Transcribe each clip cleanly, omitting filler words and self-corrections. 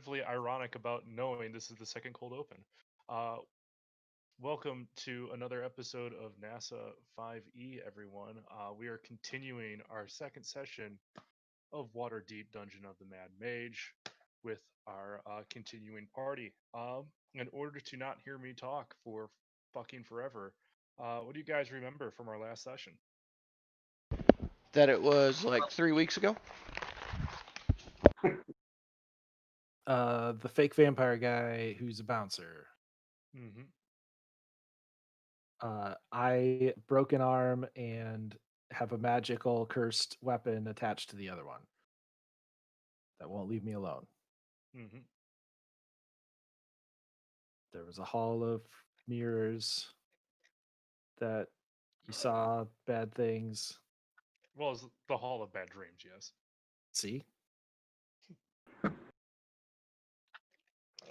relatively ironic about knowing this is the second cold open. Uh, Welcome to another episode of NASA 5E, everyone. We are continuing our second session of Waterdeep Dungeon of the Mad Mage with our continuing party. In order to not hear me talk for fucking forever, what do you guys remember from our last session? That it was like 3 weeks ago. The fake vampire guy who's a bouncer. Mm-hmm. I broke an arm and have a magical cursed weapon attached to the other one that won't leave me alone. Mm-hmm. There was a hall of mirrors that you saw bad things. Well, it's the Hall of Bad Dreams, yes. See?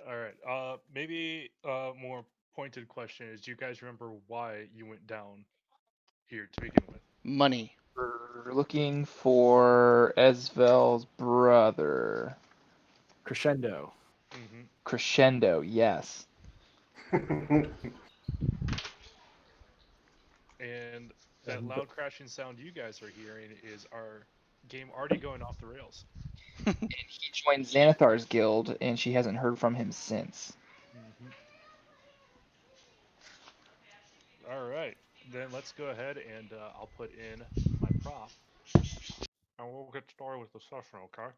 All right. Maybe a more pointed question is: do you guys remember why you went down here to begin with? Money. We're looking for Esvel's brother. Crescendo. Mm-hmm. Crescendo, yes. And that And loud crashing sound you guys are hearing is our game already going off the rails. And he joined Xanathar's guild, and she hasn't heard from him since. Mm-hmm. All right. Then let's go ahead and I'll put in my prop. And we'll get started with the session, okay?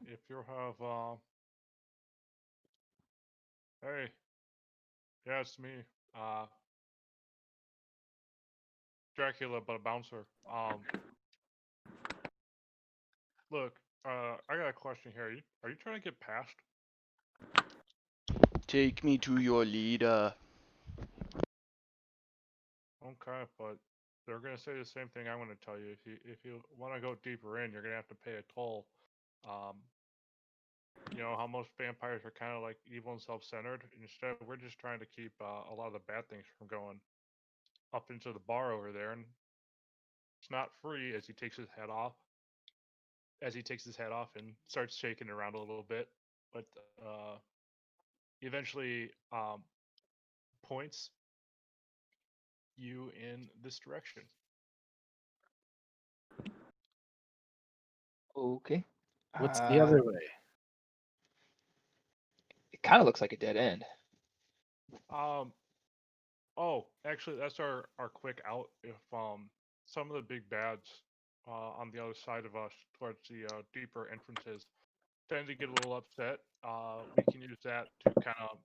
If you have, hey, yeah, it's me, uh, Dracula, but a bouncer. Look, I got a question here. Are you trying to get past? Take me to your leader. Okay, but they're gonna say the same thing I'm gonna tell you. If you want to go deeper in, you're gonna have to pay a toll. Um, you know how most vampires are kind of like evil and self-centered. Instead, we're just trying to keep a lot of the bad things from going up into the bar over there, and it's not free. As he takes his head off, and starts shaking around a little bit, but he eventually points you in this direction. Okay. what's the other way? It kind of looks like a dead end. Um, Oh, actually, that's our quick out. If some of the big bads on the other side of us, towards the deeper entrances, tend to get a little upset, we can use that to kind of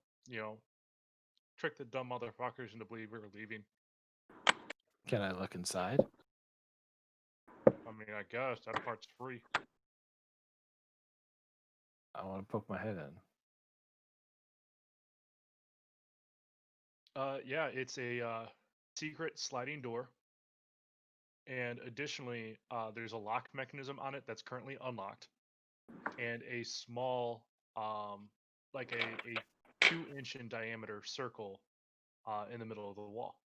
trick the dumb motherfuckers into believing we're leaving. Can I look inside? I mean, I guess that part's free. I want to poke my head in. Yeah, it's a secret sliding door, and additionally, there's a lock mechanism on it that's currently unlocked, and a small, like a 2-inch in diameter circle in the middle of the wall.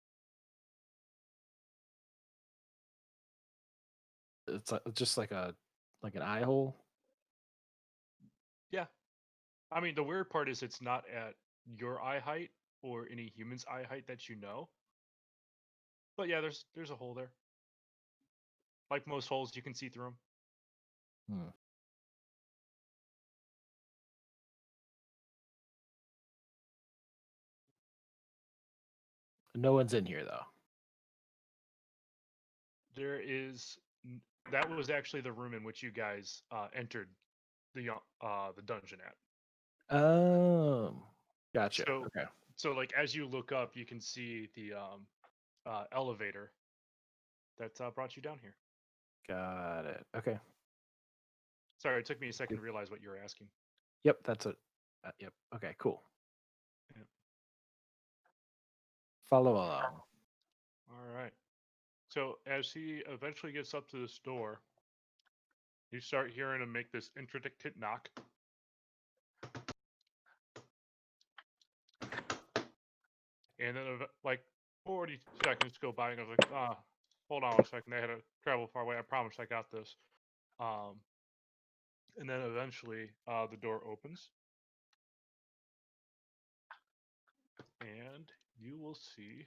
It's just like an eye hole. Yeah, I mean the weird part is it's not at your eye height or any human's eye height that you know. But yeah, there's a hole there. Like most holes, you can see through them. Hmm. No one's in here though. There is that was actually the room in which you guys entered the dungeon at. Oh, gotcha. So Okay. so like as you look up, you can see the elevator that brought you down here. Got it. Okay. Sorry, it took me a second to realize what you were asking. Yep, that's it. Yep. Okay, cool. Yep. Follow along. All right. So as he eventually gets up to this door, you start hearing him make this intricate knock. And then like 40 seconds go by and I was like, hold on 1 second. I had to travel far away. I promise I got this. And then eventually the door opens. And you will see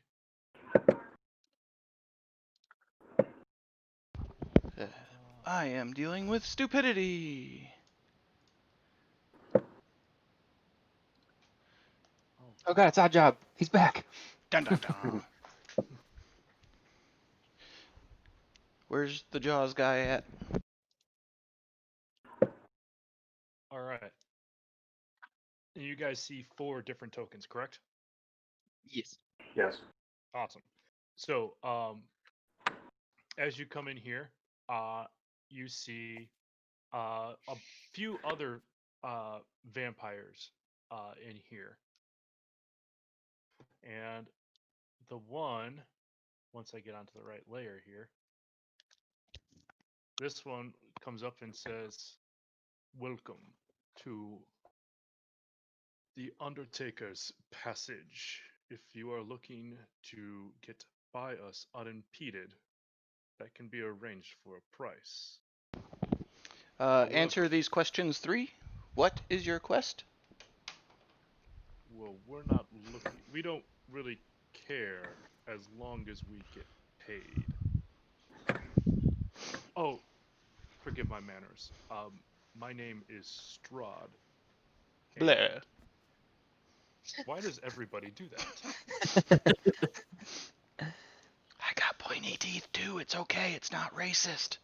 I am dealing with stupidity. Oh god, it's Odd Job. He's back. Dun dun dun. Where's the Jaws guy at? all right. And you guys see 4 different tokens, correct? Yes. Yes. Awesome. So, as you come in here, you see a few other vampires in here, and the one, once I get onto the right layer here, this one comes up and says, "Welcome to the Undertaker's Passage. If you are looking to get by us unimpeded, that can be arranged for a price." Answer these questions 3. What is your quest? Well, we're not looking. We don't really care as long as we get paid. Oh, forgive my manners. My name is Strahd. Blair. Why does everybody do that? I got pointy teeth too. It's okay. It's not racist.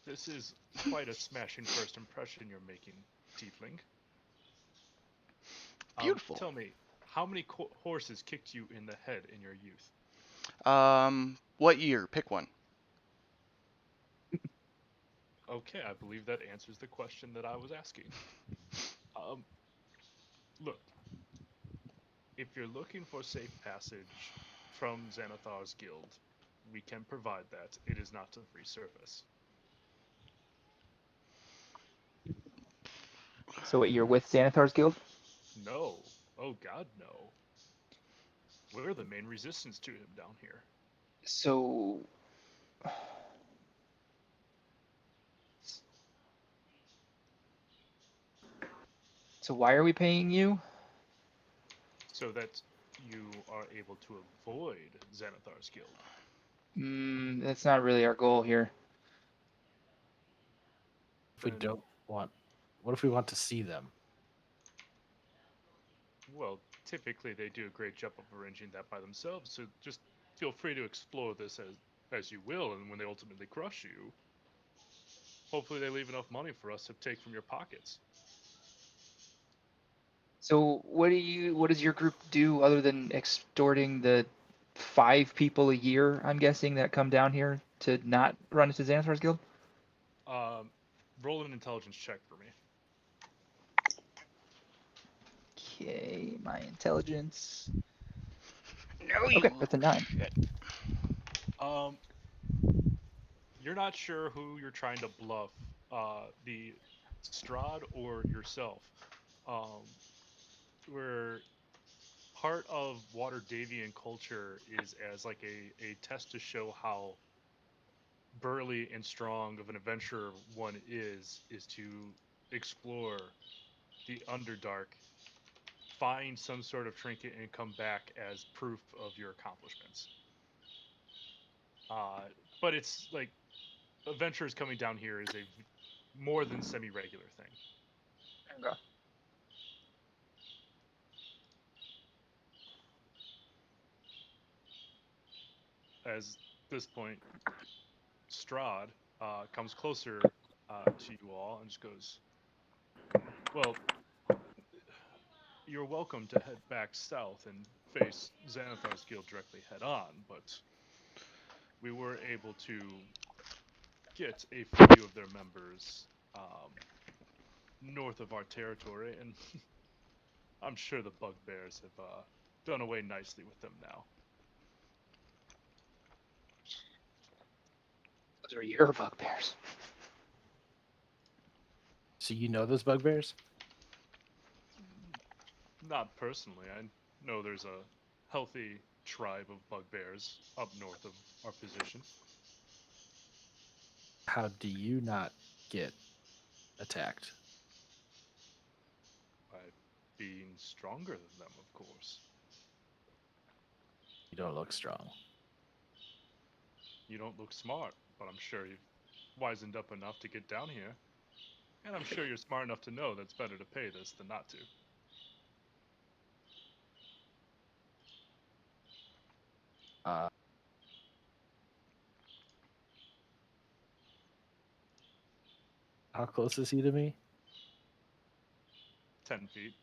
This is quite a smashing first impression you're making, Tiefling. Beautiful. Tell me, how many horses kicked you in the head in your youth? What year? Pick one. Okay, I believe that answers the question that I was asking. Look, if you're looking for safe passage from Xanathar's guild, we can provide that. It is not a free service. So what, you're with Xanathar's guild? No. Oh god, no. We're the main resistance to him down here. So why are we paying you? So that you are able to avoid Xanathar's guild. That's not really our goal here. If we Then- don't want, what if we want to see them? Well, typically they do a great job of arranging that by themselves, so just feel free to explore this as you will, and when they ultimately crush you, hopefully they leave enough money for us to take from your pockets. So what does your group do other than extorting the 5 people a year, I'm guessing, that come down here to not run into Xanathar's guild? Roll an intelligence check for me. Okay, my intelligence. No, you. Okay, that's a 9. Shit. You're not sure who you're trying to bluff, the Strahd or yourself. Where part of Waterdevian culture is as like a test to show how burly and strong of an adventurer one is to explore the Underdark, find some sort of trinket, and come back as proof of your accomplishments. But it's like adventurers coming down here is a more than semi-regular thing. Okay. As this point, Strahd comes closer to you all and just goes, "Well, you're welcome to head back south and face Xanathar's guild directly head on, but we were able to get a few of their members north of our territory, and I'm sure the bugbears have done away nicely with them now." Those are your bugbears. So you know those bugbears? Not personally. I know there's a healthy tribe of bugbears up north of our position. How do you not get attacked? By being stronger than them, of course. You don't look strong. You don't look smart, but I'm sure you've wizened up enough to get down here. And I'm sure you're smart enough to know that it's better to pay this than not to. Uh, how close is he to me? 10 feet.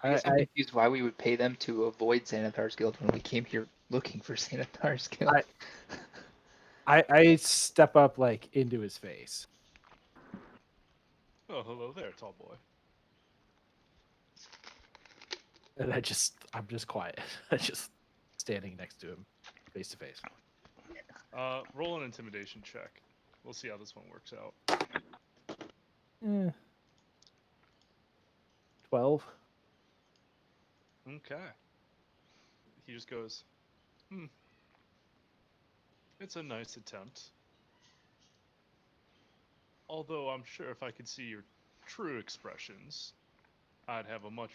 I guess I'm I, confused why we would pay them to avoid Xanathar's Guild when we came here looking for Xanathar's Guild. I step up like into his face. Oh, hello there, tall boy. And I'm just quiet. I'm just standing next to him, face to face. Roll an intimidation check. We'll see how this one works out. 12. Okay. He just goes, it's a nice attempt. Although I'm sure if I could see your true expressions, I'd have a much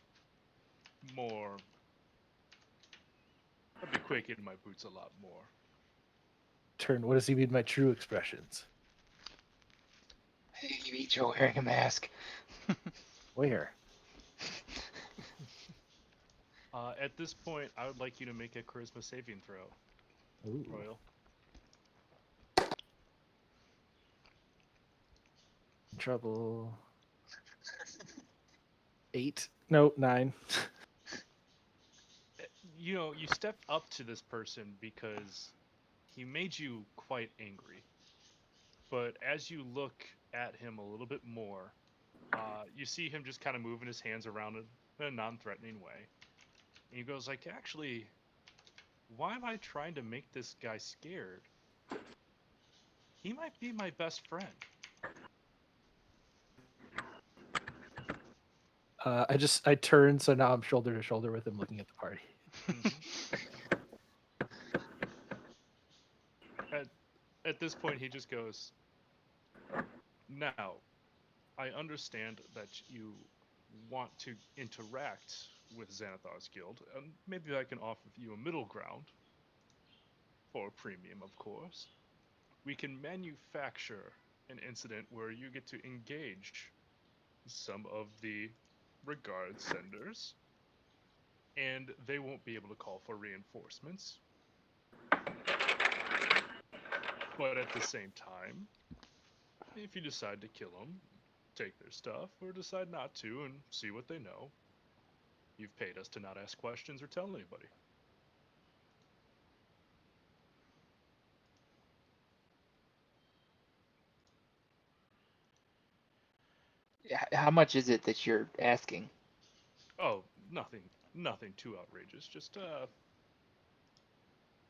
more. I'd be quaking in my boots a lot more. Turn. What does he mean by true expressions? I think you each are wearing a mask. Where? At this point, I would like you to make a charisma saving throw, Ooh. Royal. Trouble. 8. No, 9. You know, you stepped up to this person because he made you quite angry. But as you look at him a little bit more, you see him just kind of moving his hands around in a non-threatening way. And he goes like, actually, why am I trying to make this guy scared? He might be my best friend. I turn, so now I'm shoulder to shoulder with him looking at the party. At this point, he just goes, now, I understand that you want to interact with Xanathar's Guild, and maybe I can offer you a middle ground, for a premium, of course. We can manufacture an incident where you get to engage some of the regard senders, and they won't be able to call for reinforcements. But at the same time, if you decide to kill them, take their stuff, or decide not to and see what they know, you've paid us to not ask questions or tell anybody. How much is it that you're asking? Oh, nothing too outrageous. Just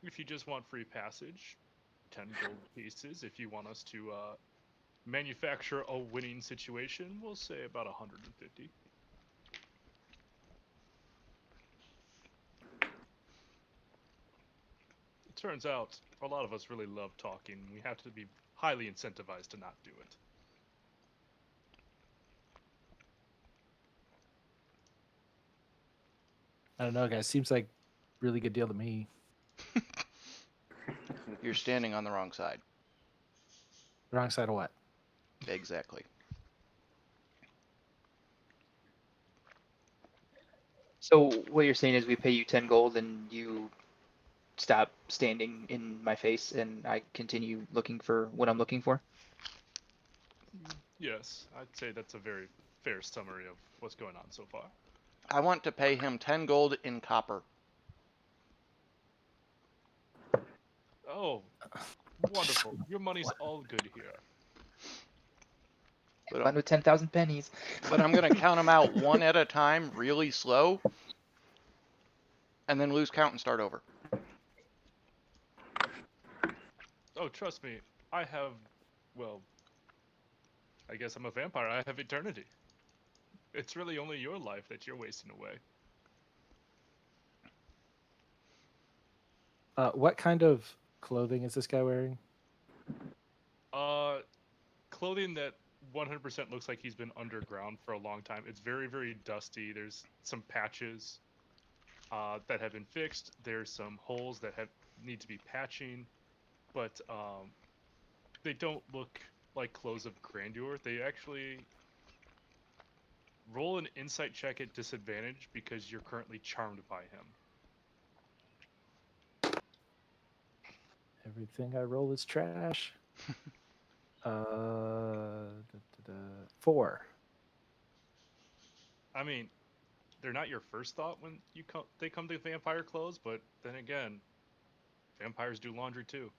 if you just want free passage, 10 gold pieces. If you want us to manufacture a winning situation, we'll say about 150. It turns out a lot of us really love talking. We have to be highly incentivized to not do it. I don't know, guys. Seems like really good deal to me. You're standing on the wrong side. The wrong side of what? Exactly. So what you're saying is we pay you 10 gold and you stop standing in my face and I continue looking for what I'm looking for? Yes, I'd say that's a very fair summary of what's going on so far. I want to pay him 10 gold in copper. Oh, wonderful. Your money's all good here. But, Fun with 10,000 pennies. but I'm going to count them out one at a time, really slow, and then lose count and start over. Oh, trust me, I have, well, I guess I'm a vampire. I have eternity. It's really only your life that you're wasting away. What kind of clothing is this guy wearing? Clothing that 100% looks like he's been underground for a long time. It's very, very dusty. There's some patches that have been fixed. There's some holes that need to be patching, but they don't look like clothes of grandeur. They actually roll an insight check at disadvantage because you're currently charmed by him. Everything I roll is trash. 4. I mean, they're not your first thought when they come to vampire clothes, but then again, vampires do laundry too.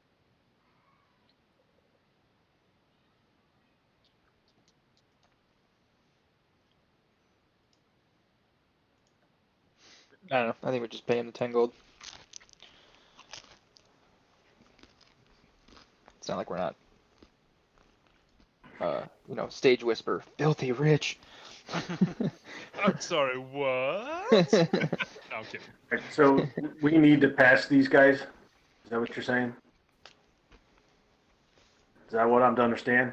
I don't know. I think we're just paying the 10 gold. It's not like we're not, stage whisper, filthy rich. I'm sorry, what? No, I'm kidding. Right, so we need to pass these guys? Is that what you're saying? Is that what I'm to understand?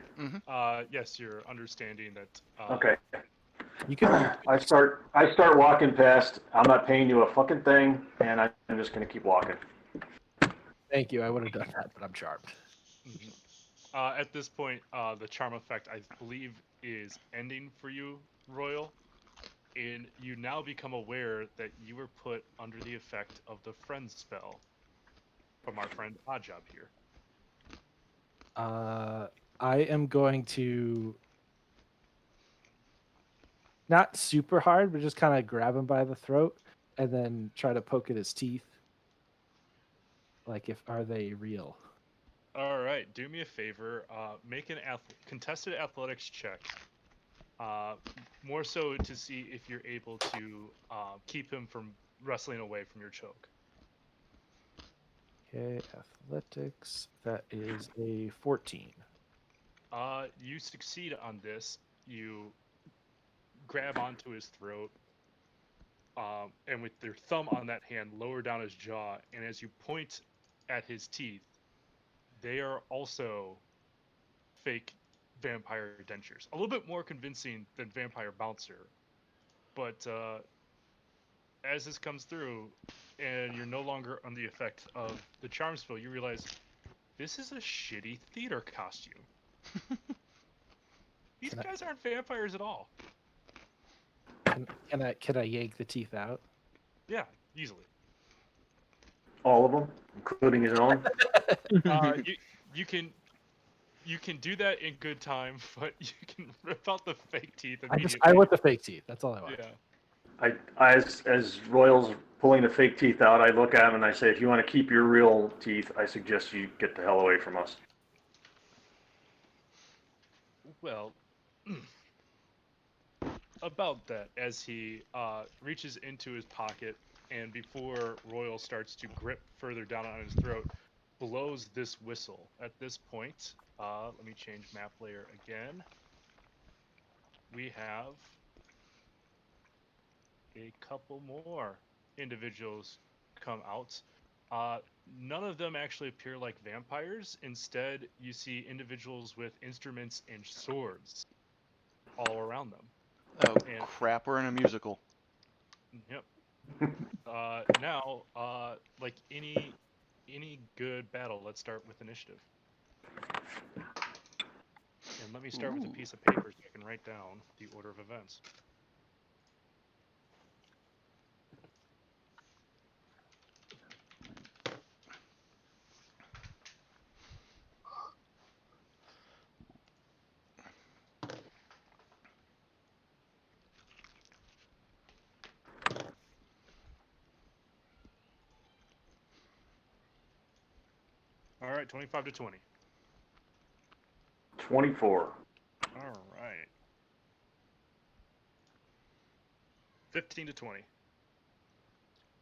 Yes, you're understanding that. Okay. You can. I start walking past. I'm not paying you a fucking thing, and I'm just gonna keep walking. Thank you. I would have done that, but I'm charmed. At this point, the charm effect, I believe, is ending for you, Royal, and you now become aware that you were put under the effect of the friend spell from our friend Oddjob here. I am going to not super hard, but just kind of grab him by the throat and then try to poke at his teeth. Like, are they real? All right, do me a favor. Make an contested athletics check. More so to see if you're able to keep him from wrestling away from your choke. Okay, athletics. That is a 14. You succeed on this. You grab onto his throat, and with your thumb on that hand, lower down his jaw. And as you point at his teeth, they are also fake vampire dentures. A little bit more convincing than vampire bouncer. But as this comes through, and you're no longer under the effect of the charm spell, you realize this is a shitty theater costume. These guys aren't vampires at all. Can I yank the teeth out? Yeah, easily. All of them, including his own. You can do that in good time, but you can rip out the fake teeth immediately. I want the fake teeth. That's all I want. Yeah. As Royal's pulling the fake teeth out, I look at him and I say, if you want to keep your real teeth, I suggest you get the hell away from us. Well, about that, as he reaches into his pocket and before Royal starts to grip further down on his throat, blows this whistle. At this point, let me change map layer again. We have a couple more individuals come out. None of them actually appear like vampires. Instead, you see individuals with instruments and swords all around them. Oh, crap, we're in a musical. Yep. Now, like any good battle, let's start with initiative. And let me start with a piece of paper so I can write down the order of events. All right, 25 to 20. 24. All right. 15 to 20.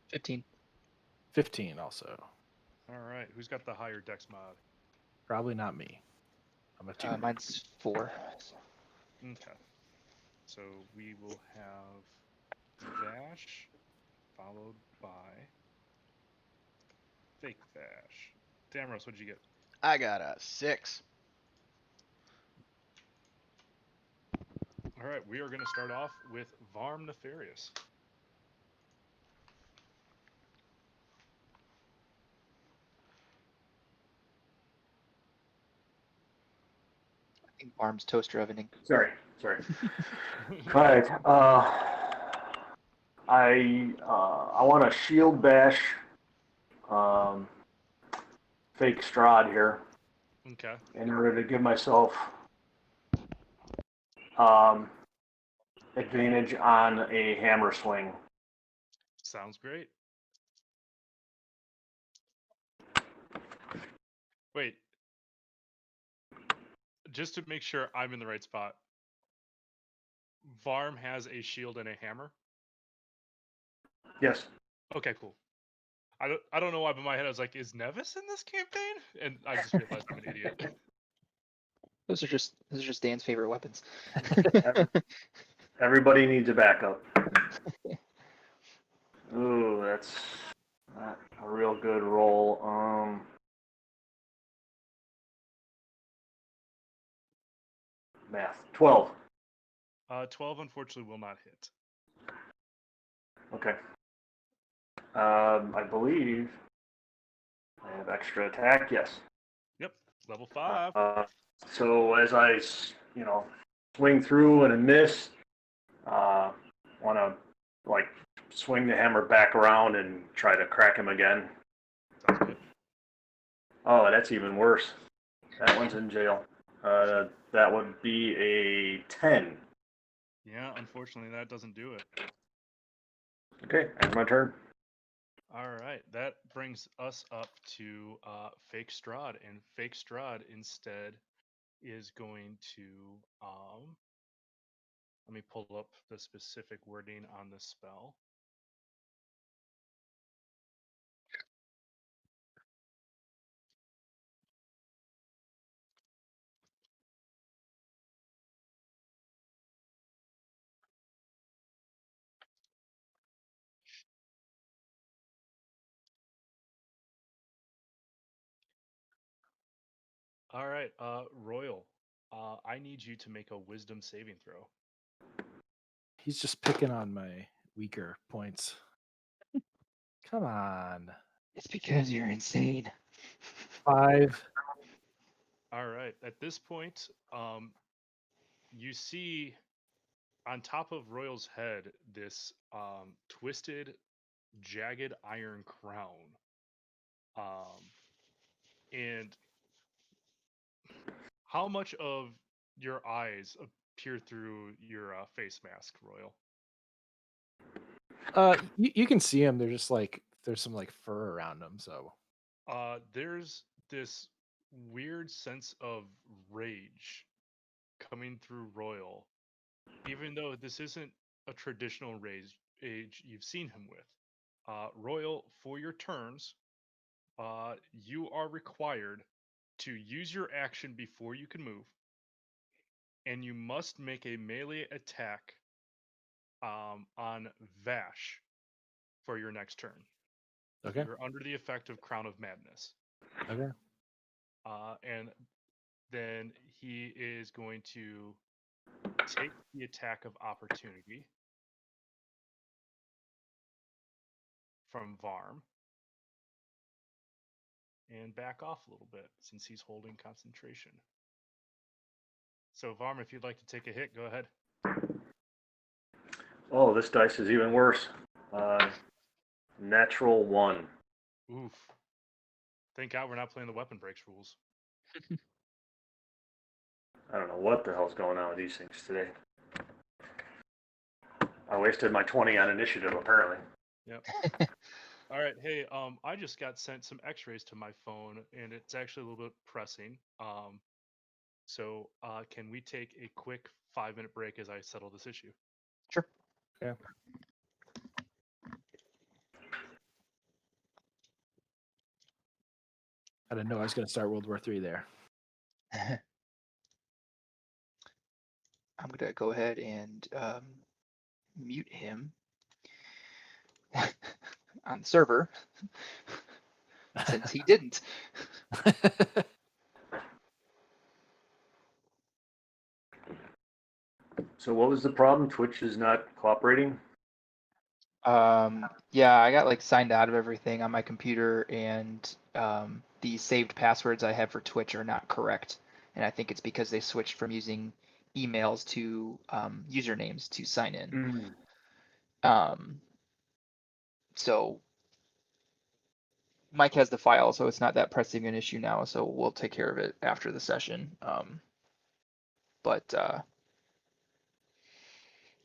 15. 15 also. All right, who's got the higher dex mod? Probably not me. I'm a 2. Mine's 4. Okay. So we will have Vash followed by Fake Vash. Damaros, what'd you get? I got a 6. All right, we are going to start off with Varm Nefarious. I think Barm's toaster ovening. Sorry. All right. I want to shield bash fake Strahd here Okay. in order to give myself advantage on a hammer swing. Sounds great. Wait. Just to make sure I'm in the right spot. Varm has a shield and a hammer. Yes. Okay, cool. I don't know why, but in my head I was like, is Nevis in this campaign? And I just realized I'm an idiot. Those are just Dan's favorite weapons. Everybody needs a backup. Ooh, that's not a real good roll. Math. 12. 12 unfortunately will not hit. Okay. I believe I have extra attack. Yes. Yep, level 5. So as I, swing through and I miss, want to swing the hammer back around and try to crack him again. Sounds good. Oh, that's even worse. That one's in jail. That would be a 10. Yeah, unfortunately that doesn't do it. Okay, that's my turn. All right, that brings us up to Fake Strahd, and Fake Strahd instead is going to let me pull up the specific wording on the spell. All right, Royal, I need you to make a Wisdom saving throw. He's just picking on my weaker points. Come on. It's because you're insane. 5. All right, at this point, you see on top of Royal's head this twisted, jagged iron crown. And how much of your eyes appear through your face mask, Royal? You can see him. They're just there's some fur around them. So There's this weird sense of rage coming through Royal, even though this isn't a traditional rage you've seen him with. Royal, for your turns, you are required to use your action before you can move, and you must make a melee attack on Vash for your next turn. okay, You're under the effect of Crown of Madness. okay. And then he is going to take the attack of opportunity from Varm and back off a little bit since he's holding concentration. So Varm, if you'd like to take a hit, go ahead. Oh, this dice is even worse. Natural 1. Oof. Thank God we're not playing the weapon breaks rules. I don't know what the hell's going on with these things today. I wasted my 20 on initiative, apparently. Yep. All right. Hey, I just got sent some x-rays to my phone, and it's actually a little bit pressing. So can we take a quick 5-minute break as I settle this issue? Sure. Yeah. I didn't know I was going to start World War III there. I'm gonna go ahead and mute him on the server since he didn't. So what was the problem? Twitch is not cooperating? Yeah, I got like signed out of everything on my computer, and the saved passwords I have for Twitch are not correct. And I think it's because they switched from using emails to usernames to sign in. So Mike has the file, so it's not that pressing an issue now. So we'll take care of it after the session. But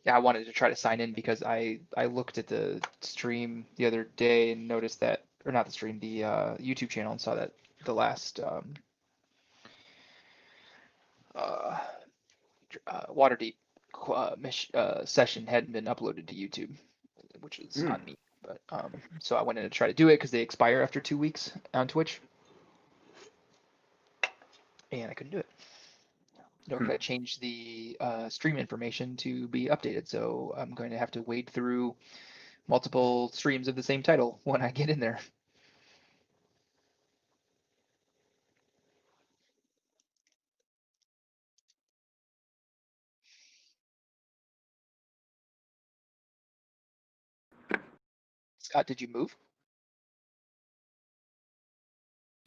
yeah, I wanted to try to sign in because I looked at the stream the other day and noticed that, or not the stream, the YouTube channel, and saw that the last Waterdeep session hadn't been uploaded to YouTube, which is on me. But so I went in to try to do it because they expire after 2 weeks on Twitch, and I couldn't do it. Nor could I change the stream information to be updated. So I'm going to have to wade through multiple streams of the same title when I get in there. Scott, did you move?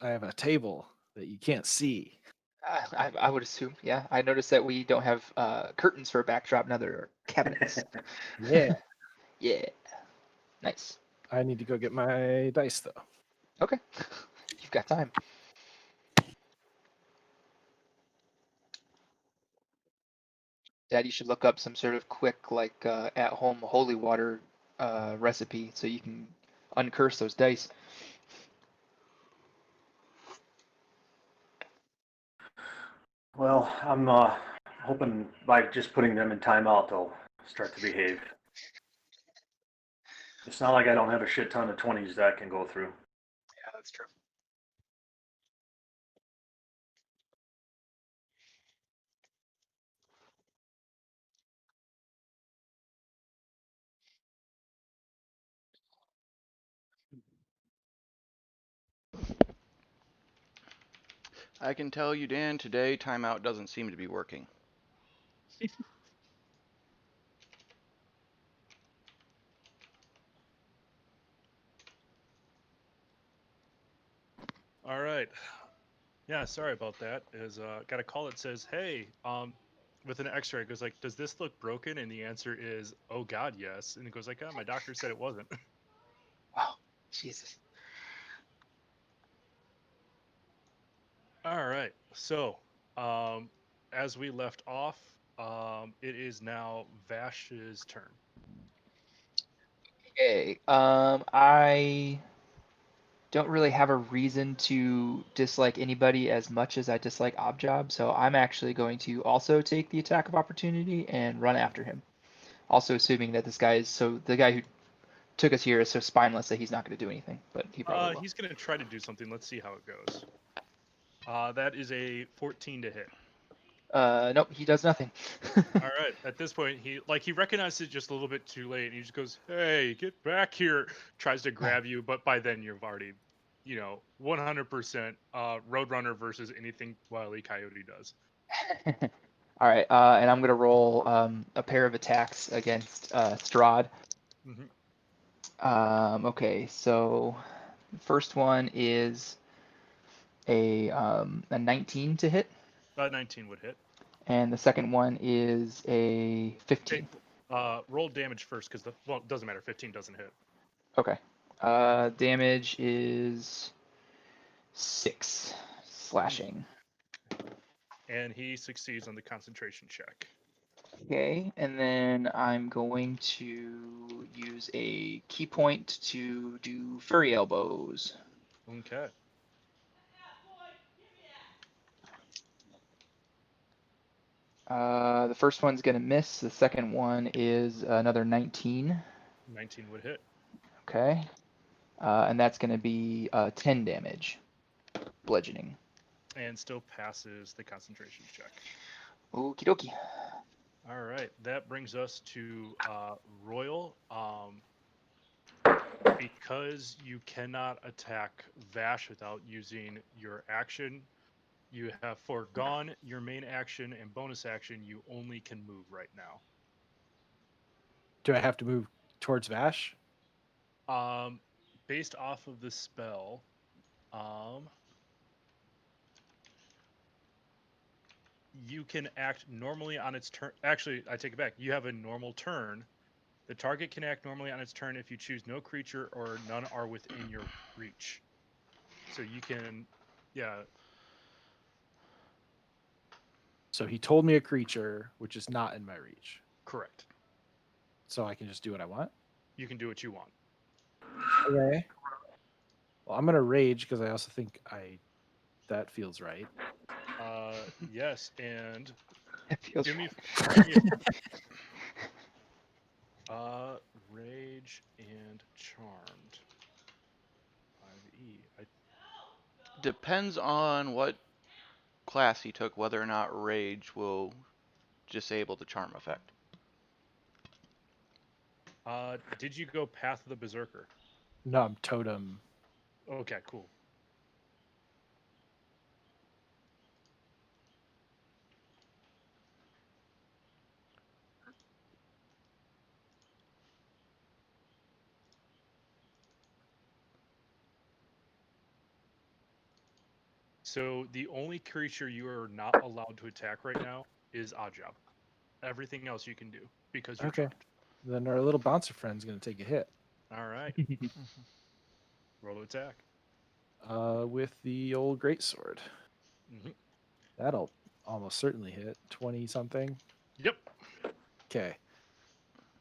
I have a table that you can't see. I would assume, yeah. I noticed that we don't have curtains for a backdrop, now there are cabinets. Yeah. Yeah, nice. I need to go get my dice though. Okay, you've got time. Dad, you should look up some sort of quick, like at-home holy water recipe so you can uncurse those dice. Well, I'm hoping by just putting them in timeout, they'll start to behave. It's not like I don't have a shit ton of 20s that I can go through. Yeah, that's true. I can tell you, Dan, today timeout doesn't seem to be working. All right. Yeah, sorry about that. Got a call that says, "Hey, with an X-ray." It goes like, "Does this look broken?" And the answer is, "Oh God, yes." And it goes like, "Oh, my doctor said it wasn't." Wow, Jesus. All right. So, as we left off, it is now Vash's turn. Okay, I don't really have a reason to dislike anybody as much as I dislike Objob, so I'm actually going to also take the attack of opportunity and run after him. Also assuming that the guy who took us here is so spineless that he's not going to do anything, but he probably will. He's gonna try to do something. Let's see how it goes. That is a 14 to hit. Nope, he does nothing. All right. At this point, he recognizes it just a little bit too late, and he just goes, "Hey, get back here!" Tries to grab you, but by then you've already, 100% Roadrunner versus anything Wile E. Coyote does. All right, and I'm going to roll a pair of attacks against Strahd. Mm-hmm. Okay, so the first one is a 19 to hit, 19 would hit. and the second one is a 15. Roll damage first, because it doesn't matter. 15 doesn't hit. Okay. Damage is 6 slashing. And he succeeds on the concentration check. Okay, and then I'm going to use a key point to do furry elbows. Okay. The first one's gonna miss. The second one is another 19. 19 would hit. Okay. And that's gonna be 10 damage. Bludgeoning. And still passes the concentration check. Okie dokie. All right, that brings us to Royal. Because you cannot attack Vash without using your action, you have foregone your main action and bonus action. You only can move right now. Do I have to move towards Vash? Based off of the spell, um, you can act normally on its turn. Actually, I take it back. You have a normal turn. The target can act normally on its turn if you choose no creature or none are within your reach. So you can, yeah, So he told me a creature which is not in my reach. correct. So I can just do what I want? You can do what you want. Okay. Well, I'm gonna rage because I also think that feels right. Yes, and It feels do me, right. do me rage and charmed. 5e. Depends on what class he took, whether or not Rage will disable the charm effect. Did you go Path of the Berserker? No, I'm totem. Okay, cool. So the only creature you are not allowed to attack right now is Oddjob. Everything else you can do because you're Okay. charmed. Then our little bouncer friend's gonna take a hit. All right, roll to attack. With the old greatsword. Hmm. That'll almost certainly hit. 20 something. Yep. Okay.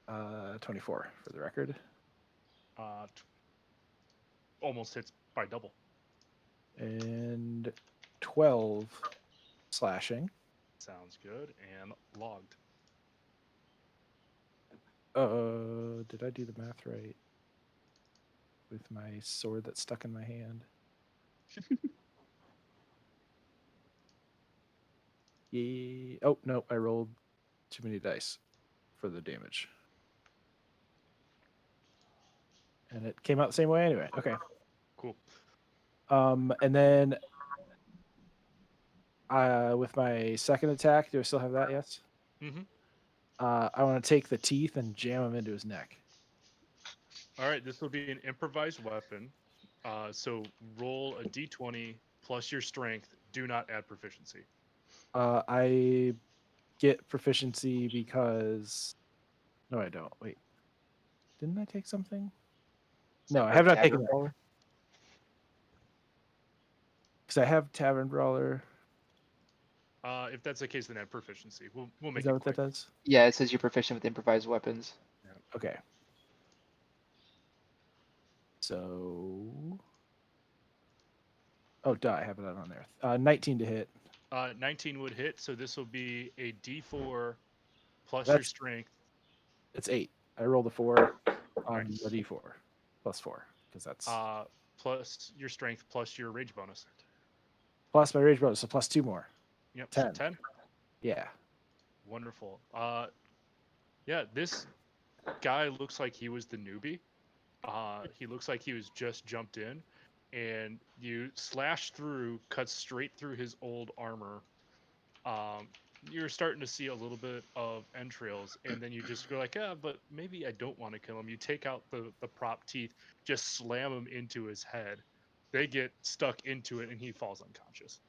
24 for the record. Almost hits by double. And 12 slashing. Sounds good. And logged. Did I do the math right? With my sword that's stuck in my hand. Yeah. Oh, no, I rolled too many dice for the damage. And it came out the same way anyway. Okay. Cool. And then with my second attack, do I still have that? Yes. Hmm. I want to take the teeth and jam them into his neck. All right, this will be an improvised weapon. So roll a d20 plus your strength. Do not add proficiency. I get proficiency because no, I don't. Wait, didn't I take something? No, I have not taken that Brawler? because I have Tavern Brawler. If that's the case, then add proficiency. We'll Is make that it what that quick. does? Yeah, it says you're proficient with improvised weapons. Okay. So, oh, duh, I have it on there. 19 to hit. 19 would hit, so this will be a d4 plus your That's strength. it's 8. I rolled a 4 on Nice. the d4 plus 4 because that's Plus your strength plus your rage bonus. plus my rage bonus, so plus 2 more. Yep, 10. so 10. Yeah. Wonderful. Yeah, this guy looks like he was the newbie. He looks like he was just jumped in, and you slash through, cut straight through his old armor. Um, you're starting to see a little bit of entrails, and then you just go like, yeah, but maybe I don't want to kill him. You take out the prop teeth, just slam him into his head. They get stuck into it, and he falls unconscious.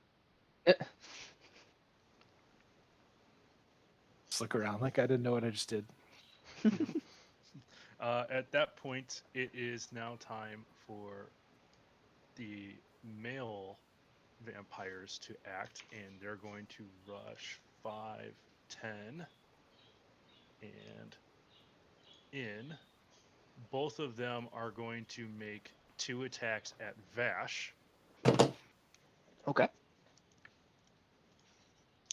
Just look around like I didn't know what I just did. At that point, it is now time for the male vampires to act, and they're going to rush 5, 10, and in. Both of them are going to make 2 attacks at Vash. Okay.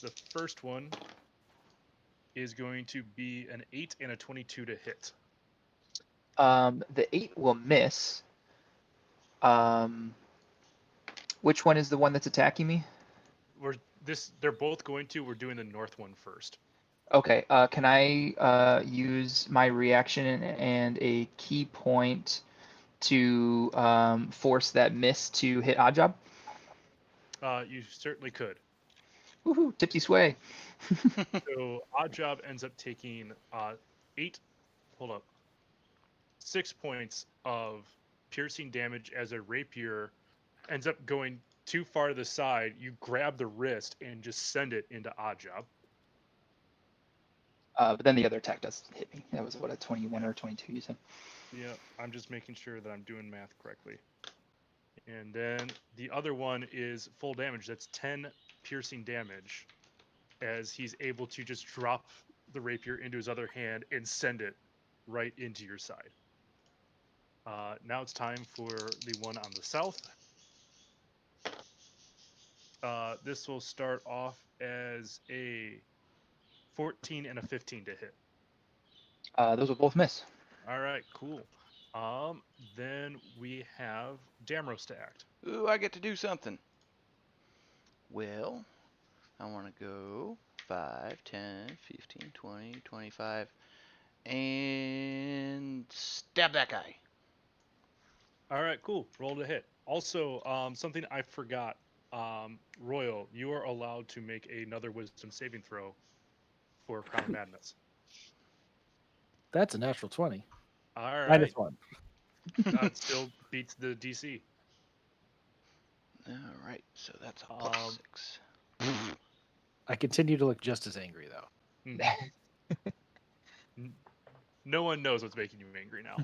The first one is going to be an 8 and a 22 to hit. The 8 will miss. Which one is the one that's attacking me? They're both going to. We're doing the north one first. Okay. Can I use my reaction and a key point to force that miss to hit odd job? You certainly could. Woohoo! Tipsy sway. So odd job ends up taking 8. Hold up. 6 points of piercing damage as a rapier ends up going too far to the side. You grab the wrist and just send it into odd job. But then the other attack does hit me. That was what, a 21 Yeah. or 22 you said? Yeah, I'm just making sure that I'm doing math correctly. And then the other one is full damage. That's 10 piercing damage as he's able to just drop the rapier into his other hand and send it right into your side. Now it's time for the one on the south. This will start off as a 14 and a 15 to hit. Those will both miss. All right, cool. Then we have Damros to act. Ooh, I get to do something. Well, I want to go 5, 10, 15, 20, 25, and stab that guy. All right, cool. Roll to hit. Also, something I forgot. Royal, you are allowed to make another wisdom saving throw for Crown of Madness. That's a natural 20. All right. -1. It still beats the DC. All right, so that's a plus 6. I continue to look just as angry, though. No one knows what's making you angry now.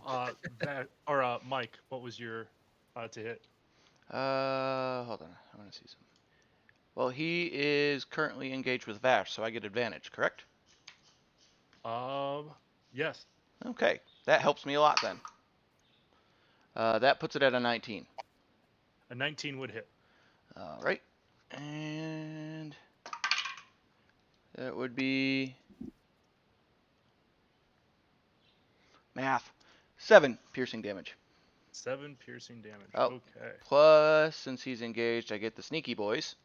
Mike, what was your to hit? Hold on, I want to see something. Well, he is currently engaged with Vash, so I get advantage, correct? Yes. Okay, that helps me a lot then. That puts it at a 19. A 19 would hit. All right, and that would be math. 7 piercing damage. 7 piercing damage. Oh. Okay. Plus, since he's engaged, I get the sneaky boys.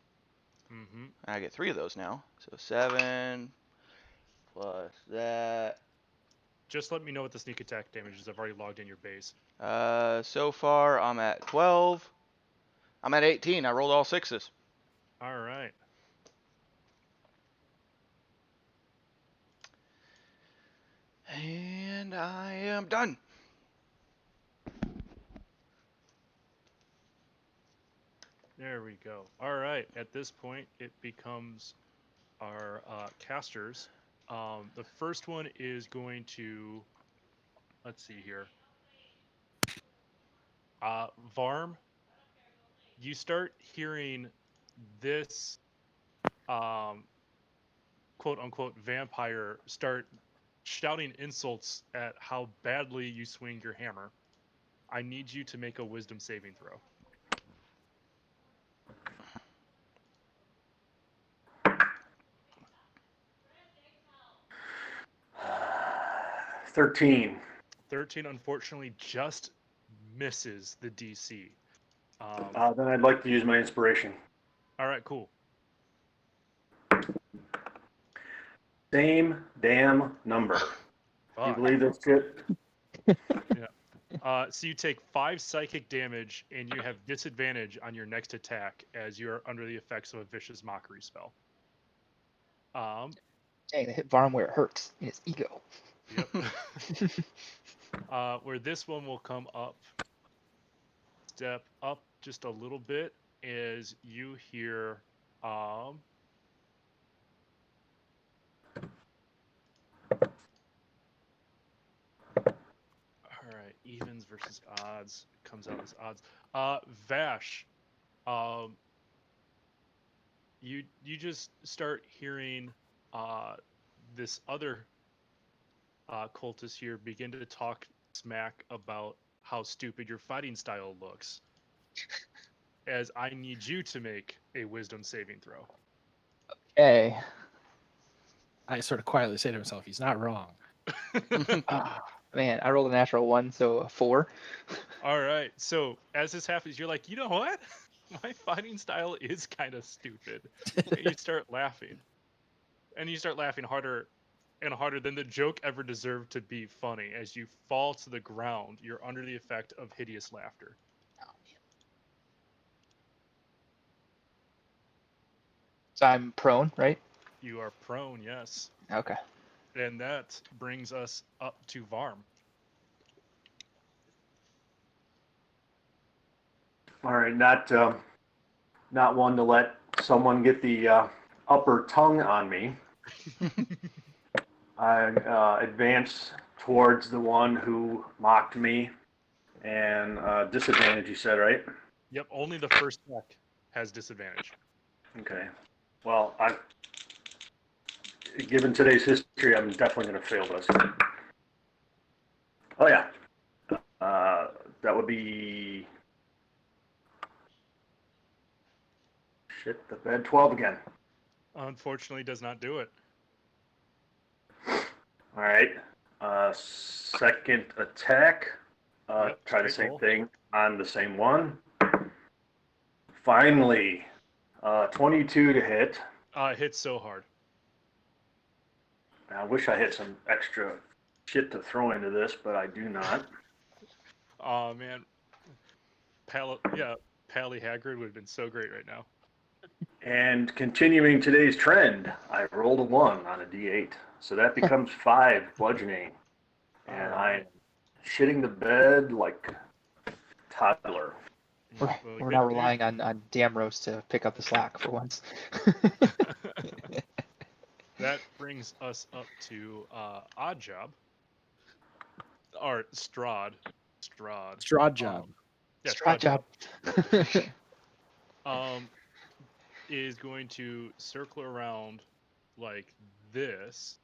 Mm-hmm. I get 3 of those now. So 7 plus that. Just let me know what the sneak attack damage is. I've already logged in your base. So far I'm at 12. I'm at 18. I rolled all 6s. All right. And I am done. There we go. All right. At this point, it becomes our casters. The first one is going to, let's see here. Varm, you start hearing this quote unquote vampire start shouting insults at how badly you swing your hammer. I need you to make a wisdom saving throw. — 13. 13 unfortunately just misses the DC. Then I'd like to use my inspiration. All right, cool. Same damn number. You believe this shit? So you take 5 psychic damage, and you have disadvantage on your next attack as you are under the effects of a vicious mockery spell. Dang, they hit Varm where it hurts in his ego. Yep. Where this one will come up, step up just a little bit as you hear. All right, evens versus odds comes out as odds. Vash, you just start hearing this other cultist here begin to talk smack about how stupid your fighting style looks. As I need you to make a wisdom saving throw. Okay. I sort of quietly say to myself, he's not wrong. Man, I rolled a natural 1, so a 4. All right. So as this happens, you're like, you know what? My fighting style is kind of stupid. And you start laughing. And you start laughing harder and harder than the joke ever deserved to be funny. As you fall to the ground, you're under the effect of hideous laughter. So I'm prone, right? You are prone, yes. Okay. And that brings us up to Varm. All right, not one to let someone get the upper tongue on me. I advance towards the one who mocked me, and disadvantage. You said, right? Yep, only the first attack has disadvantage. Okay. Well, given today's history, I'm definitely going to fail this. Oh yeah, that would be shit. The bed 12 again. Unfortunately, does not do it. All right. Second attack. Yep, Try the straight same roll. thing on the same one. Finally, 22 to hit. Hits so hard. I wish I had some extra shit to throw into this, but I do not. Oh man, Pally Hagrid would have been so great right now. And continuing today's trend, I rolled a 1 on a d8. So that becomes 5 bludgeoning. And All I'm right. shitting the bed like a toddler. We're, Well, we're good now for you. relying on Damrose to pick up the slack for once. That brings us up to Odd Job. Or Strahd. Straw job. Yeah, Strahd Strahd job. Job. Is going to circle around like this.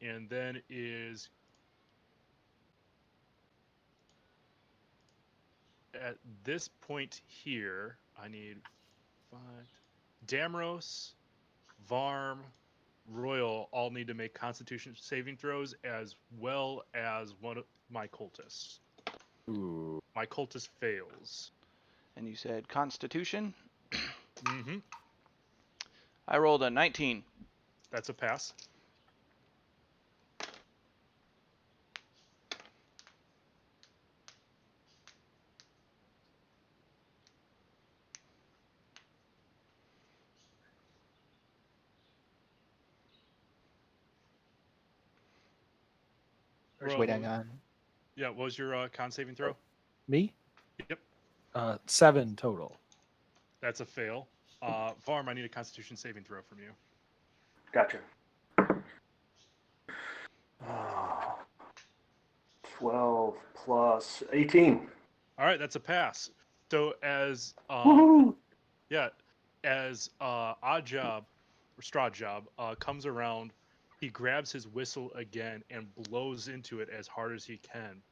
And then is at this point here, I need 5. Damrose, Varm, Royal all need to make Constitution saving throws, as well as one of my cultists. Ooh. My cultist fails. And you said Constitution. Mm-hmm. I rolled a 19. That's a pass. Just Royal, waiting on. yeah, what was your con saving throw? Me? Yep, 7 total. that's a fail. Varm, I need a Constitution saving throw from you. Gotcha. 12 plus 18. All right, that's a pass. So as Woohoo! yeah, as Odd Job or Straw Job comes around, he grabs his whistle again and blows into it as hard as he can.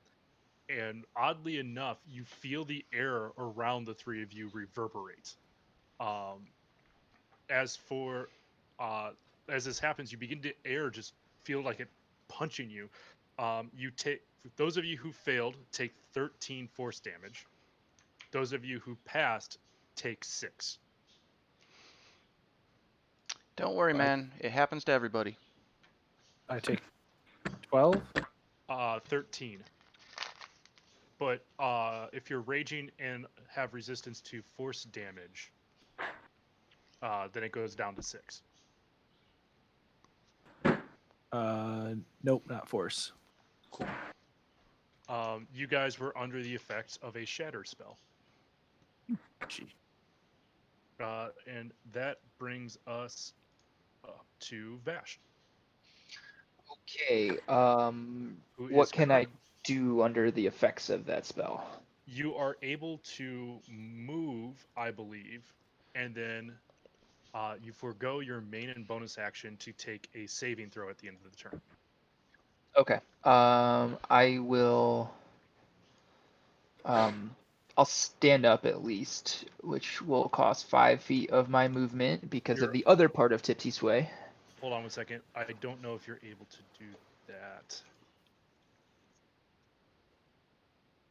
And oddly enough, you feel the air around the three of you reverberate. Um, as for as this happens, you begin to air just feel like it punching you. You take those of you who failed take 13 force damage. Those of you who passed take 6. Don't worry, I- man. It happens to everybody. I take 12. 13. But if you're raging and have resistance to force damage, then it goes down to 6. Nope, not force. You guys were under the effects of a shatter spell. Gee. And that brings us up to Vash, Okay. who What is can current. I do under the effects of that spell? You are able to move, I believe, and then you forego your main and bonus action to take a saving throw at the end of the turn. Okay. I will. I'll stand up at least, which will cost 5 feet of my movement because of You're- the other part of Tipsy Sway. Hold on 1 second. I don't know if you're able to do that.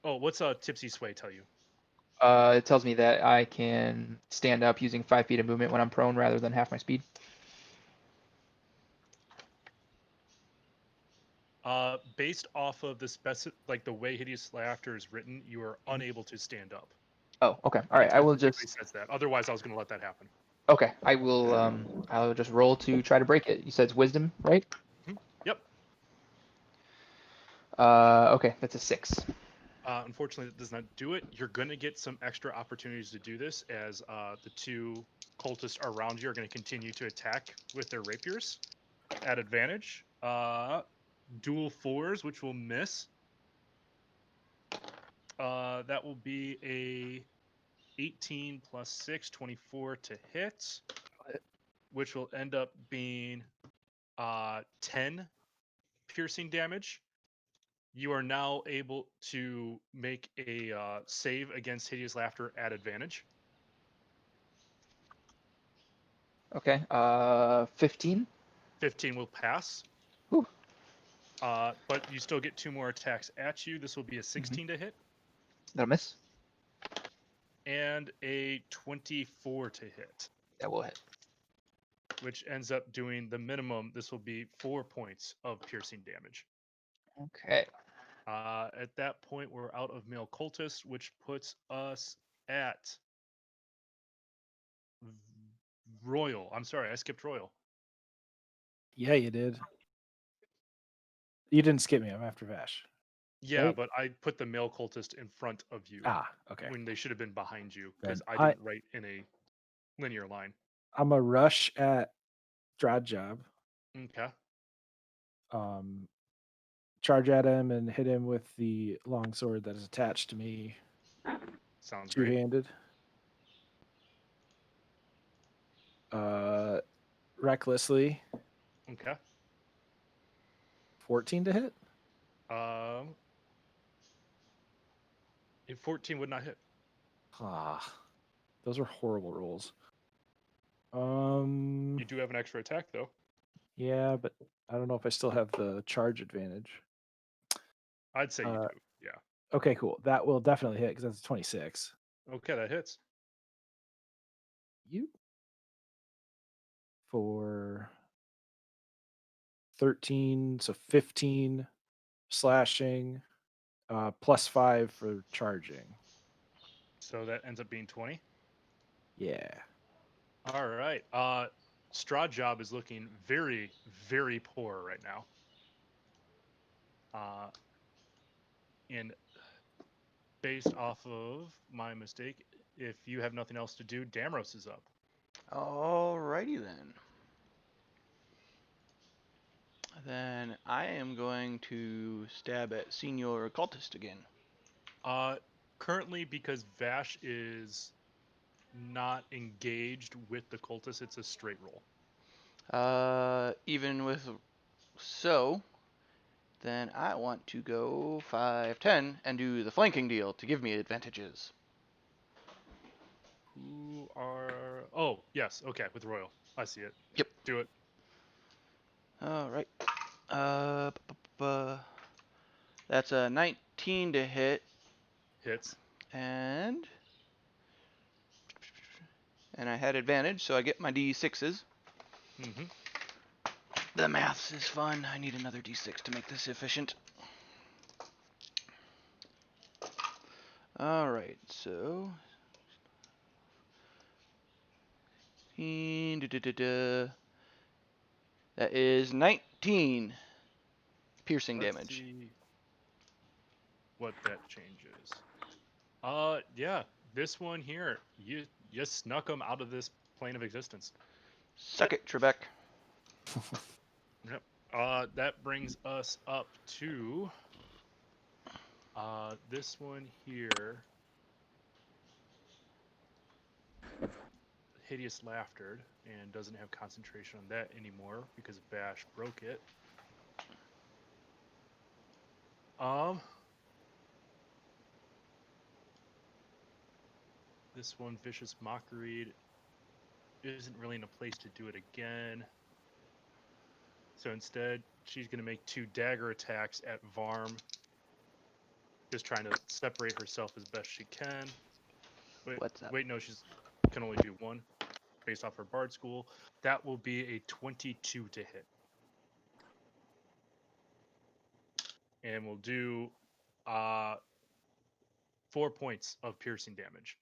Oh, what's Tipsy Sway tell you? It tells me that I can stand up using 5 feet of movement when I'm prone rather than half my speed. Based off of the way Hideous Laughter is written, you are unable to stand up. Oh, okay. All right. I will Specifically just. says that. Otherwise, I was going to let that happen. Okay. I will. I'll just roll to try to break it. You said it's wisdom, right? Yep. Okay. That's a 6. Unfortunately, it does not do it. You're going to get some extra opportunities to do this as the two cultists around you are going to continue to attack with their rapiers at advantage. Dual 4s, which will miss. That will be a 18 plus 6, 24 to hit, which will end up being 10 piercing damage. You are now able to make a save against Hideous Laughter at advantage. Okay. 15. 15 will pass. Whew. But you still get 2 more attacks at you. This will be a 16 to hit That'll miss. and a 24 to hit, That will hit. which ends up doing the minimum. This will be 4 points of piercing damage. Okay. At that point, we're out of male cultists, which puts us at Royal. I'm sorry, I skipped Royal. Yeah, you did. You didn't skip me. I'm after Vash. Yeah, Right? but I put the male cultist in front of you Okay. when they should have been behind you because Then I didn't write in a linear line. I'm a rush at Strahd Job. Okay. Charge at him and hit him with the long sword that is attached to me, Sounds great. two-handed. Recklessly, Okay. 14 to hit. A 14 would not hit. Those are horrible rolls. You do have an extra attack though. Yeah, but I don't know if I still have the charge advantage. I'd say you do. Yeah. Okay, cool. That will definitely hit because that's 26. Okay, that hits. You for 13, so 15 slashing, +5 for charging. So that ends up being 20. Yeah. All right. Strahd Job is looking very, very poor right now. And based off of my mistake, if you have nothing else to do, Damros is up. Alrighty then. Then I am going to stab at Senior Cultist again. Currently, because Vash is not engaged with the cultist, it's a straight roll. Even with so, then I want to go 5, 10 and do the flanking deal to give me advantages. Who are? Oh, yes. Okay, with Royal, I see it. Yep. Do it. All right. That's a 19 to hit, Hits. and I had advantage, so I get my d6s. Mm-hmm. The maths is fun. I need another d6 to make this efficient. All right, so that is 19 piercing Let's damage. see what that changes. Yeah, this one here, you snuck him out of this plane of existence. Suck it, Trebek. Yep. That brings us up to this one here. Hideous Laughter, and doesn't have concentration on that anymore because Bash broke it. This one, Vicious Mockery, isn't really in a place to do it again. So instead, she's going to make 2 dagger attacks at Varm. Just trying to separate herself as best she can. What's up? Wait, no, she can only do 1 based off her Bard School. That will be a 22 to hit. and we'll do 4 points of piercing damage.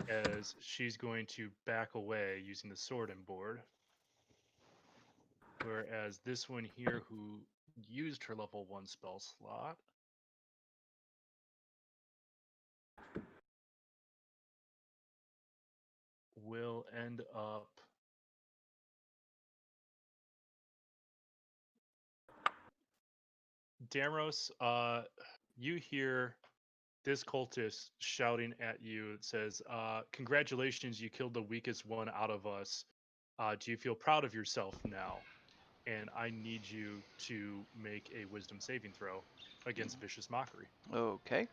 As she's going to back away using the sword and board. Whereas this one here, who used her level 1 spell slot, will end up Damros, you hear this cultist shouting at you. It says, congratulations, you killed the weakest one out of us. Do you feel proud of yourself now? And I need you to make a wisdom saving throw against vicious mockery. Okay.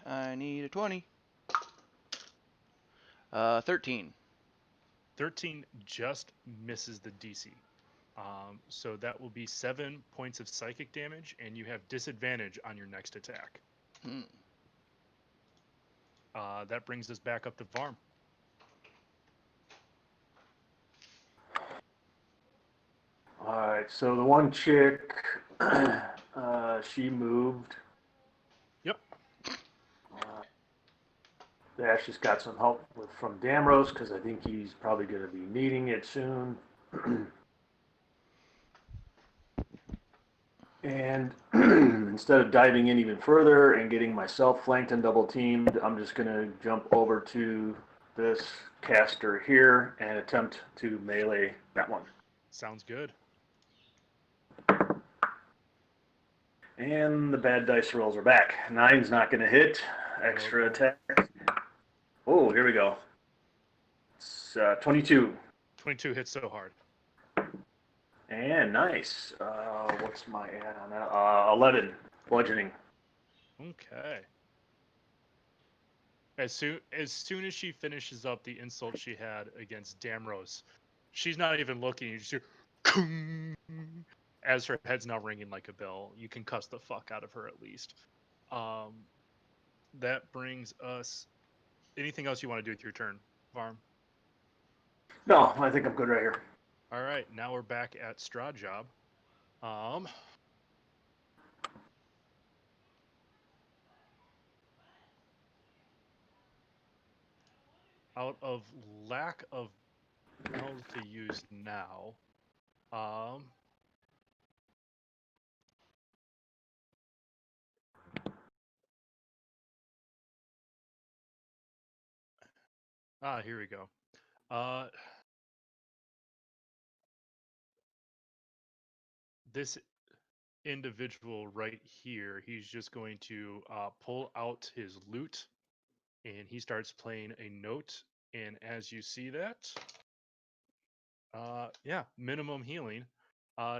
I need a 20. 13. 13 just misses the DC. So that will be 7 points of psychic damage, and you have disadvantage on your next attack. Hmm. That brings us back up to Varm. All right, so the one chick, she moved. Yep. Ash just got some help from Damros because I think he's probably going to be needing it soon. And instead of diving in even further and getting myself flanked and double teamed, I'm just going to jump over to this caster here and attempt to melee that one. Sounds good. And the bad dice rolls are back. 9's not going to hit. Extra attack. Oh, here we go. It's 22. 22 hits so hard. And nice. What's my add on that? 11 bludgeoning. Okay. As soon as she finishes up the insult she had against Damros, she's not even looking. You just hear, as her head's now ringing like a bell. You can cuss the fuck out of her at least. That brings us. Anything else you want to do with your turn, Varm? No, I think I'm good right here. All right, now we're back at Strahd job. Out of lack of spells to use now, here we go. This individual right here, he's just going to pull out his lute, and he starts playing a note. And as you see that, minimum healing.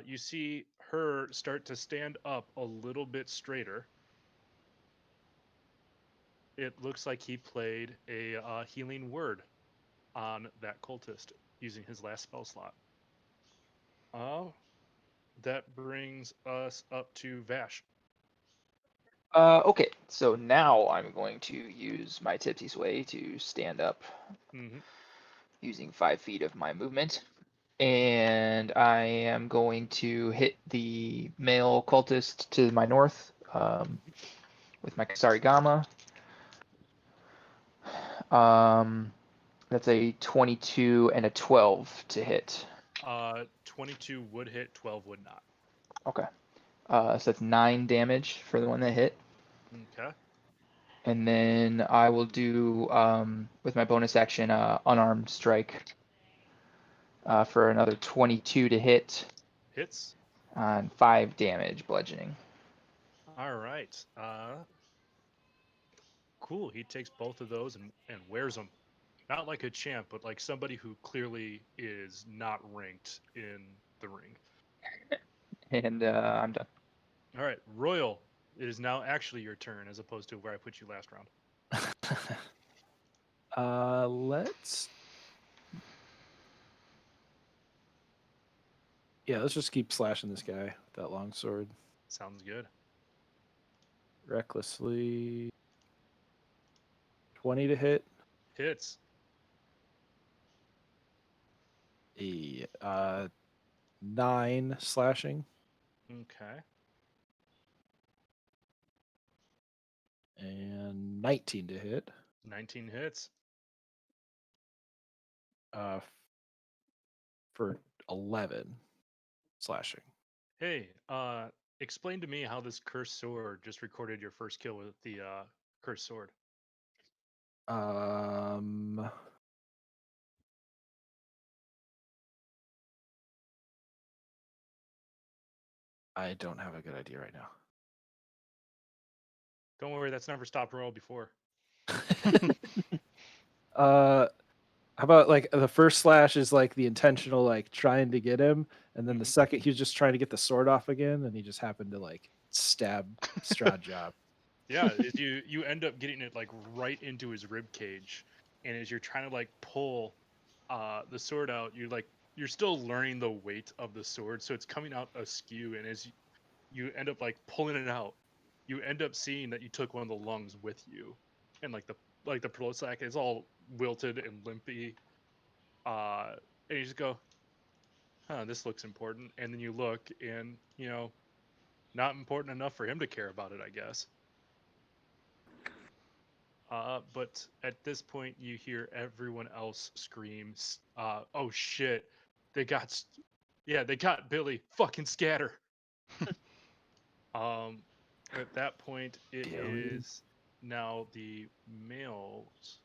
You see her start to stand up a little bit straighter. It looks like he played a healing word on that cultist using his last spell slot. That brings us up to Vash. Okay, so now I'm going to use my Tipsy Sway to stand up using 5 feet of my movement. And I am going to hit the male cultist to my north with my Kusarigama. That's a 22 and a 12 to hit. 22 would hit, 12 would not. Okay. So that's 9 damage for the one that hit. Okay. And then I will do, with my bonus action, unarmed strike for another 22 to hit. Hits. On 5 damage bludgeoning. All right. Cool. He takes both of those and wears them. Not like a champ, but like somebody who clearly is not ranked in the ring. And I'm done. All right, Royal. It is now actually your turn, as opposed to where I put you last round. Let's just keep slashing this guy with that long sword. Sounds good. Recklessly. 20 to hit. Hits. 9 9 slashing Okay. and 19 to hit. 19 hits. For 11 slashing. Hey, explain to me how this cursed sword just recorded your first kill with the cursed sword. I don't have a good idea right Don't worry, that's never stopped roll before. now. How about like the first slash is like the intentional like trying to get him, and then the Mhm. second he was just trying to get the sword off again, and he just happened to like stab Strahd job. Yeah, is you end up getting it like right into his rib cage, and as you're trying to like pull the sword out, you're still learning the weight of the sword, so it's coming out askew, and as you end up like pulling it out, you end up seeing that you took one of the lungs with you, and like the pro sack is all wilted and limpy, and you just go, huh, this looks important, and then you look, and not important enough for him to care about it, I guess. But at this point, you hear everyone else scream, "Oh shit! They got, they got Billy. Fucking scatter!" Um, at that point, it Billy. is now the males,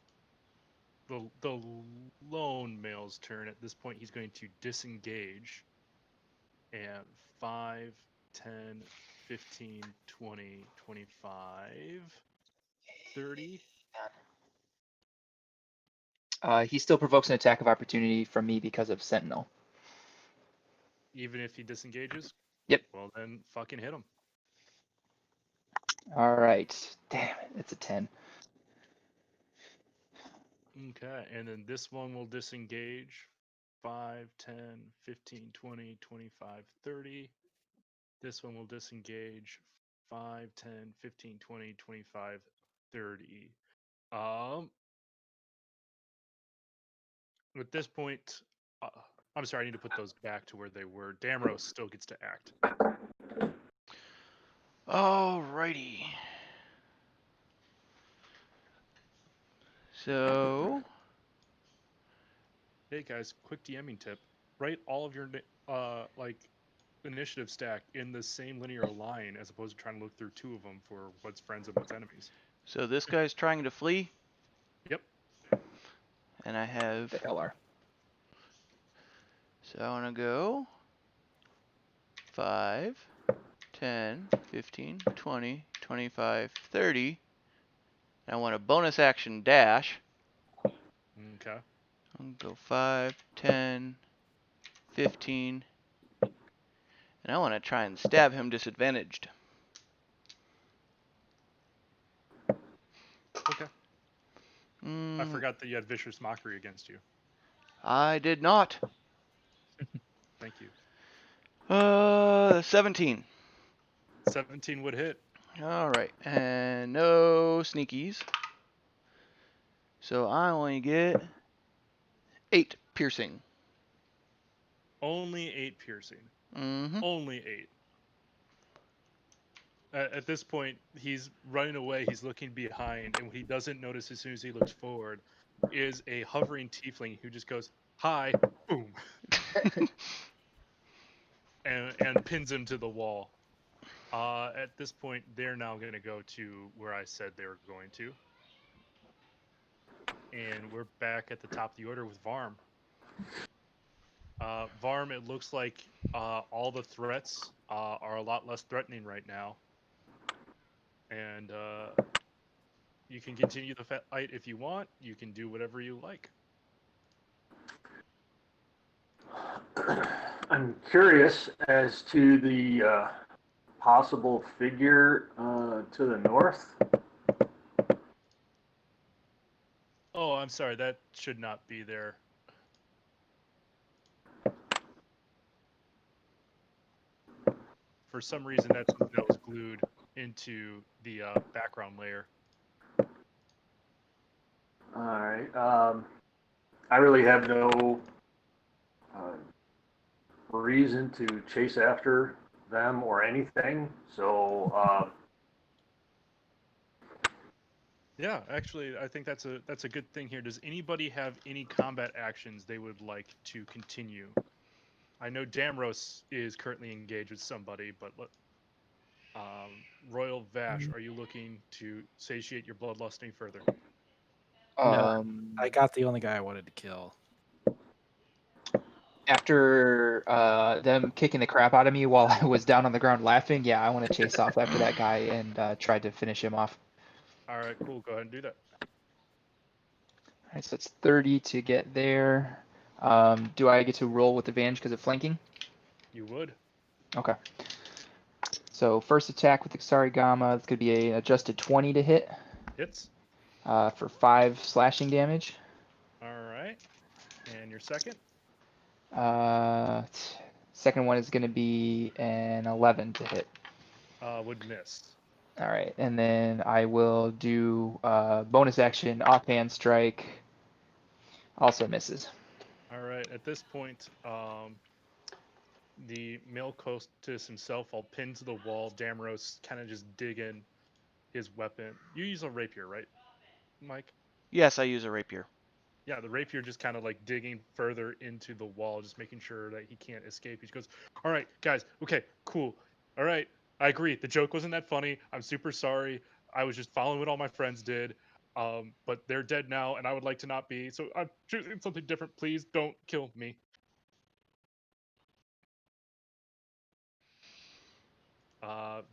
the lone male's turn. At this point, he's going to disengage, and 5, 10, 15, 20, 25, 30. He still provokes an attack of opportunity from me because of Sentinel. Even if he disengages? Yep. Well, then fucking hit him. All right. Damn it, it's a 10. Okay, and then this one will disengage. 5, 10, 15, 20, 25, 30. This one will disengage. 5, 10, 15, 20, 25, 30. At this point, I'm sorry, I need to put those back to where they were. Damrose still gets to act. Alrighty. So, Hey guys, quick DMing tip. Write all of your like initiative stack in the same linear line as opposed to trying to look through two of them for what's friends and what's enemies. so this guy's trying to flee, Yep. and I have. The LR. So I want to go 5, 10, 15, 20, 25, 30. And I want a bonus action dash. Okay. I'll go 5, 10, 15. And I want to try and stab him disadvantaged. Okay. I forgot that you had vicious mockery against you. I did not. Thank you. 17. 17 would hit. Alright, and no sneakies. So I only get 8 piercing. Only 8 piercing. Mm-hmm. Only 8. At this point, he's running away. He's looking behind, and what he doesn't notice as soon as he looks forward is a hovering tiefling who just goes, "Hi," boom, and pins him to the wall. At this point, they're now going to go to where I said they were going to, and we're back at the top of the order with Varm. Varm, it looks like all the threats are a lot less threatening right now, and you can continue the fight if you want. You can do whatever you like. I'm curious as to the possible figure to the north. Oh, I'm sorry. That should not be there. For some reason, that's something that was glued into the background layer. All right. I really have no reason to chase after them or anything. So Yeah, actually, I think that's a good thing here. Does anybody have any combat actions they would like to continue? I know Damros is currently engaged with somebody, but Royal Vash, are you looking to satiate your bloodlust any further? No, I got the only guy I wanted to kill. After them kicking the crap out of me while I was down on the ground laughing, yeah, I want to chase off after that guy and try to finish him off. All right, cool. Go ahead and do that. All right, so it's 30 to get there. Do I get to roll with advantage because of flanking? You would. Okay. So first attack with the Kusarigama, it's going to be an adjusted 20 to hit Hits. for 5 slashing damage. All right. And your second? Second one is going to be an 11 to hit. Would miss. All right, and then I will do bonus action, offhand strike. Also misses. All right. At this point, the male hostess himself, all pinned to the wall. Damros kind of just digging his weapon. You use a rapier, right, Mike? Yes, I use a rapier. Yeah, the rapier just kind of like digging further into the wall, just making sure that he can't escape. He goes, "All right, guys. Okay, cool. All right, I agree. The joke wasn't that funny. I'm super sorry. I was just following what all my friends did. But they're dead now, and I would like to not be. So I'm choosing something different. Please don't kill me."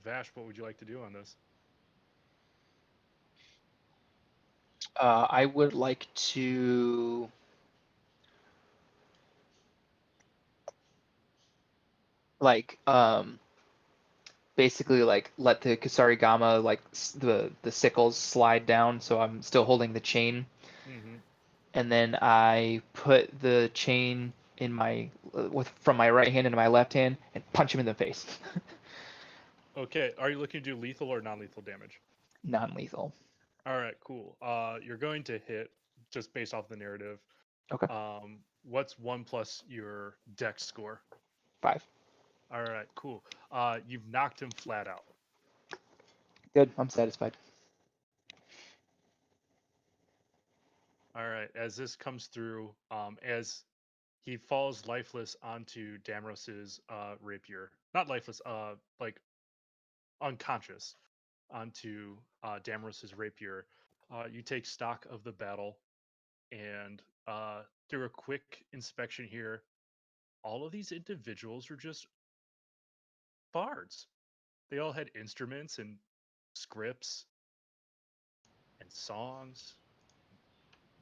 Vash, what would you like to do on this? I would like to like basically like let the Kusarigama like the sickles slide down, so I'm still holding the chain, Mm-hmm. and then I put the chain in my from my right hand into my left hand and punch him in the face. Okay, are you looking to do lethal or non-lethal damage? Non-lethal. All right, cool. You're going to hit just based off the narrative. Okay. What's 1 plus your dex score? 5. All right, cool. You've knocked him flat out. Good. I'm satisfied. All right, as this comes through, as he falls lifeless onto Damros's rapier, not lifeless, like unconscious onto Damros's rapier, you take stock of the battle, and through a quick inspection here, all of these individuals are just bards. They all had instruments and scripts and songs.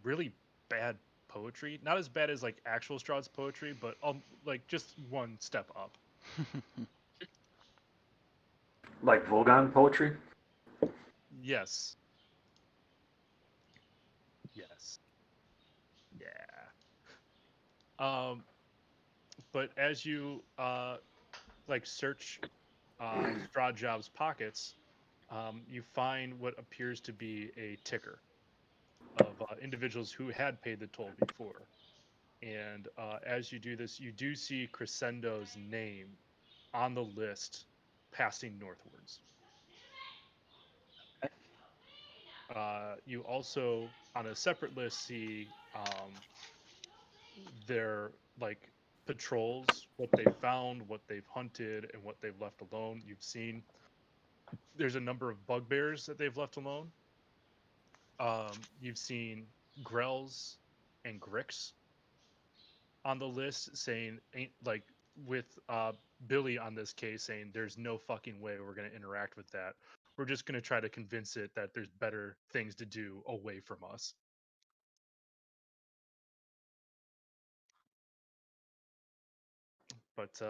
Really bad poetry. Not as bad as like actual Strahd's poetry, but like just one step up. like Vogon poetry. Yes. Yes. Yeah. But as you like search Strahdjob's pockets, you find what appears to be a ticker of individuals who had paid the toll before. And as you do this, you do see Crescendo's name on the list passing northwards. You also, on a separate list, see their like patrols, what they found, what they've hunted, and what they've left alone. You've seen there's a number of bugbears that they've left alone. You've seen grells and gricks on the list saying ain't like with Billy on this case saying there's no fucking way we're going to interact with that. We're just going to try to convince it that there's better things to do away from us. But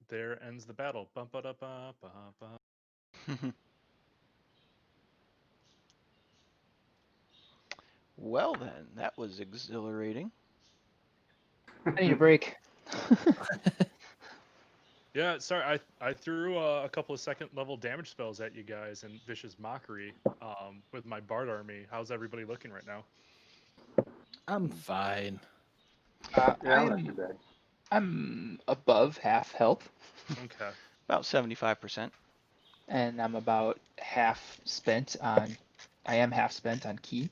there ends the battle. Bum-ba-da-ba-ba-ba. Well then, that was exhilarating. I need a break. Yeah, sorry, I threw a couple of second level damage spells at you guys and Vicious Mockery with my Bard army. How's everybody looking right now? I'm fine. Yeah, I I'm not too am bad. I'm above half health, Okay. About 75%. and I'm about half spent on. I am half spent on key.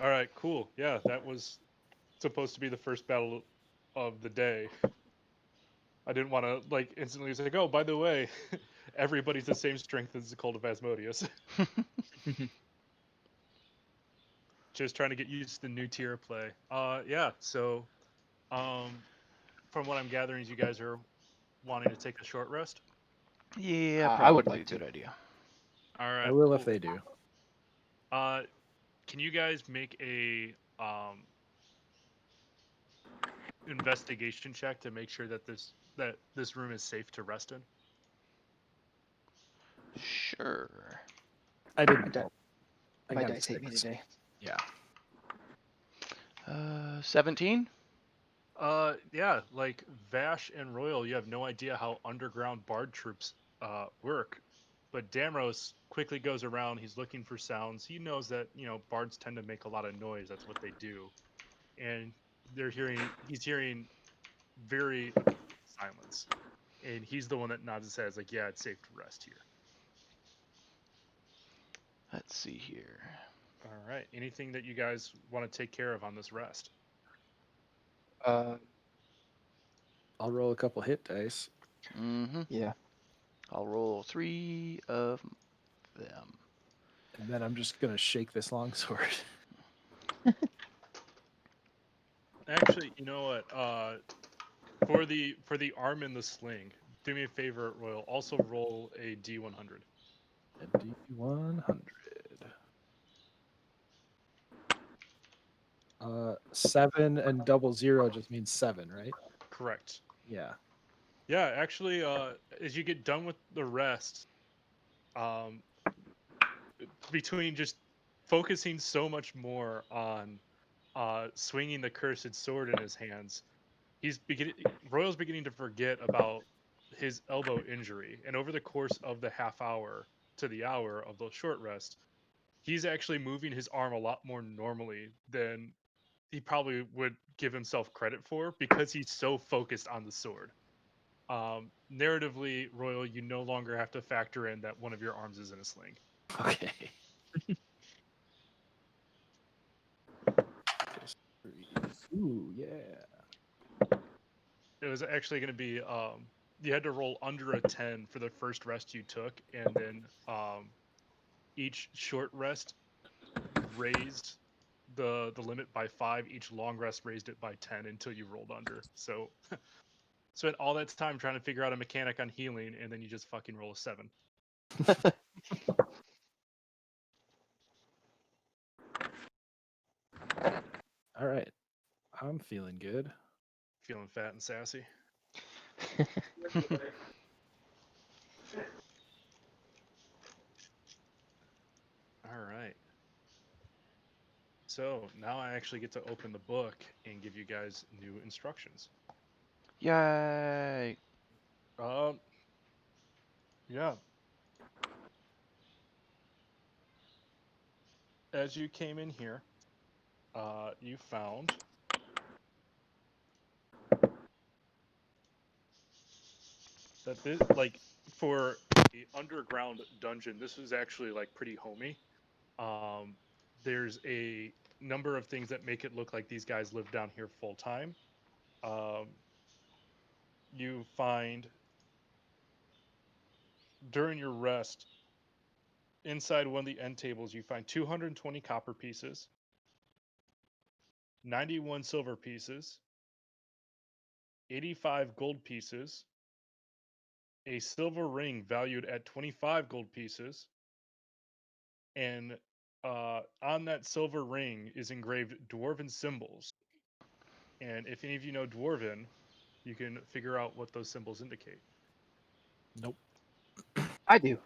All right. Cool. Yeah, that was supposed to be the first battle of the day. I didn't want to like instantly say, "Oh, by the way, everybody's the same strength as the Cult of Asmodeus." Just trying to get used to the new tier of play. Yeah. So, um, from what I'm gathering, is you guys are wanting to take a short rest. Yeah, I would probably like a good to. idea. All right. I will if Cool. they do. Can you guys make a investigation check to make sure that this room is safe to rest in? Sure. I didn't. di- roll. I My got a dice hate me 6. today. Yeah. 17? Yeah, like Vash and Royal, you have no idea how underground bard troops work. But Damros quickly goes around, he's looking for sounds. He knows that, bards tend to make a lot of noise. That's what they do. And he's hearing very acute silence. And he's the one that nods his head, is like, yeah, it's safe to rest here. Let's see here. All right. Anything that you guys want to take care of on this rest? Uh, I'll roll a couple hit dice. Mm-hmm. yeah. I'll roll 3 of them. And then I'm just gonna shake this longsword. Actually, you know what? For the arm and the sling, do me a favor, Royal. Also roll a D100. A D100. 7 and 00 just means 7, right? Correct. Yeah. Yeah, actually, as you get done with the rest, um, between just focusing so much more on swinging the cursed sword in his hands, Royal's beginning to forget about his elbow injury, and over the course of the half hour to the hour of those short rests, he's actually moving his arm a lot more normally than he probably would give himself credit for because he's so focused on the sword. Narratively, Royal, you no longer have to factor in that one of your arms is in a sling. Okay. Just 3. Ooh, yeah. It was actually going to be you had to roll under a 10 for the first rest you took, and then each short rest raised the limit by 5. Each long rest raised it by 10 until you rolled under. So spent all that time trying to figure out a mechanic on healing, and then you just fucking roll a 7. All right. I'm feeling good. Feeling fat and sassy. All right. So now I actually get to open the book and give you guys new instructions. Yay! Um, yeah. As you came in here, you found that this, like, for a underground dungeon, this was actually like pretty homey. Um, there's a number of things that make it look like these guys live down here full time. Um, you find during your rest inside one of the end tables, you find 220 copper pieces, 91 silver pieces, 85 gold pieces, a silver ring valued at 25 gold pieces, and on that silver ring is engraved dwarven symbols. And if any of you know dwarven, you can figure out what those symbols indicate. Nope. I do.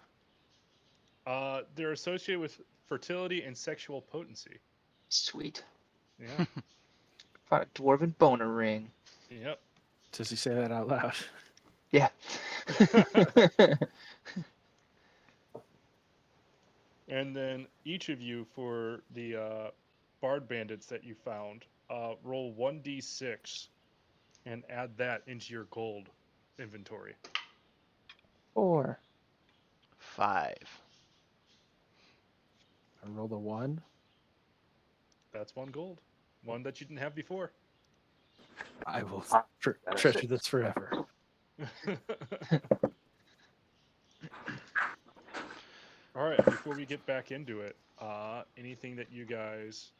They're associated with fertility and sexual potency. Sweet. Yeah. Found a dwarven boner ring. Yep. Does he say that out loud? Yeah. And then each of you, for the bard bandits that you found, roll 1d6 and add that into your gold inventory. 4. 5. I rolled a 1. That's 1 gold. One that you didn't have before. I will Got a treasure 6. this forever. All right, before we get back into it, anything that you guys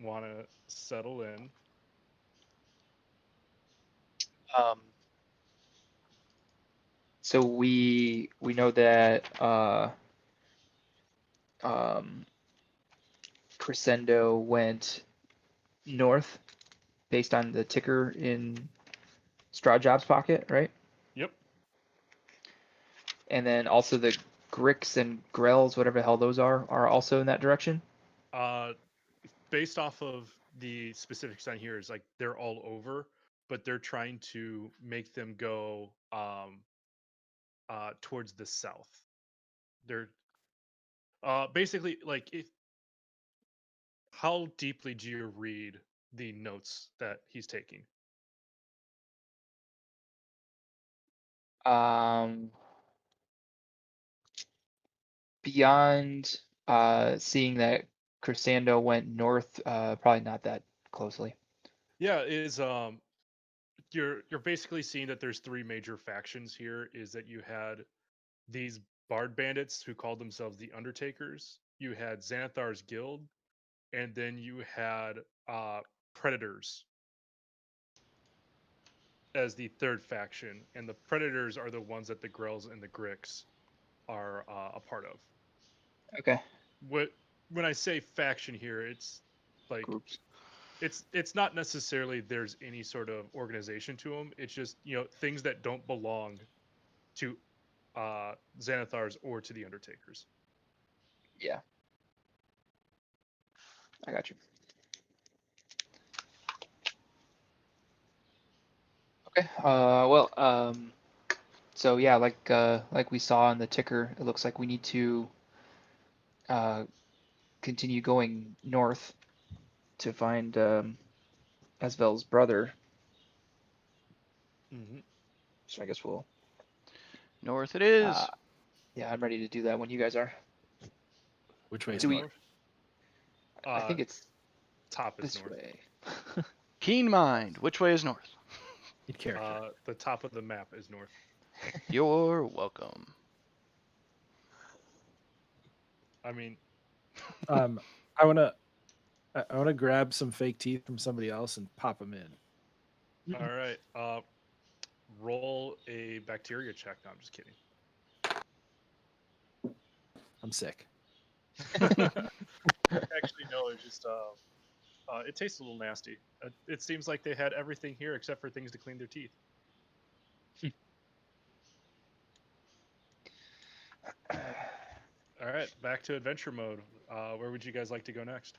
want to settle in? Um, so we know that um, Crescendo went north based on the ticker in Strawjob's pocket, right? Yep. And then also the Gricks and Grells, whatever the hell those are also in that direction. Uh, based off of the specifics on here, is like they're all over, but they're trying to make them go towards the south. They're basically like if how deeply do you read the notes that he's taking? Um, beyond seeing that Crescendo went north, probably not that closely. Yeah, is you're basically seeing that there's three major factions here. Is that you had these bard bandits who called themselves the Undertakers. You had Xanathar's guild, and then you had predators as the third faction. And the predators are the ones that the Grells and the Gricks are a part of. Okay, What when I say faction here, it's like groups. it's not necessarily there's any sort of organization to them. It's just things that don't belong to Xanathar's or to the Undertakers. Yeah, I got you. Okay. Well, so yeah, like we saw in the ticker, it looks like we need to uh, continue going north to find Asvel's brother. Mm-hmm. So I guess we'll. North it Uh, is. yeah, I'm ready to do that when you guys are. Which way is Do we? north? I think it's Top is this north. way. Keen mind. Which way is north? Good character. The top of the map is north. You're welcome. I mean, I wanna grab some fake teeth from somebody else and pop them in. all right. Roll a bacteria check. No, I'm just kidding. I'm sick. Actually, no. It's just it tastes a little nasty. It seems like they had everything here except for things to clean their teeth. All right, back to adventure mode. Where would you guys like to go next?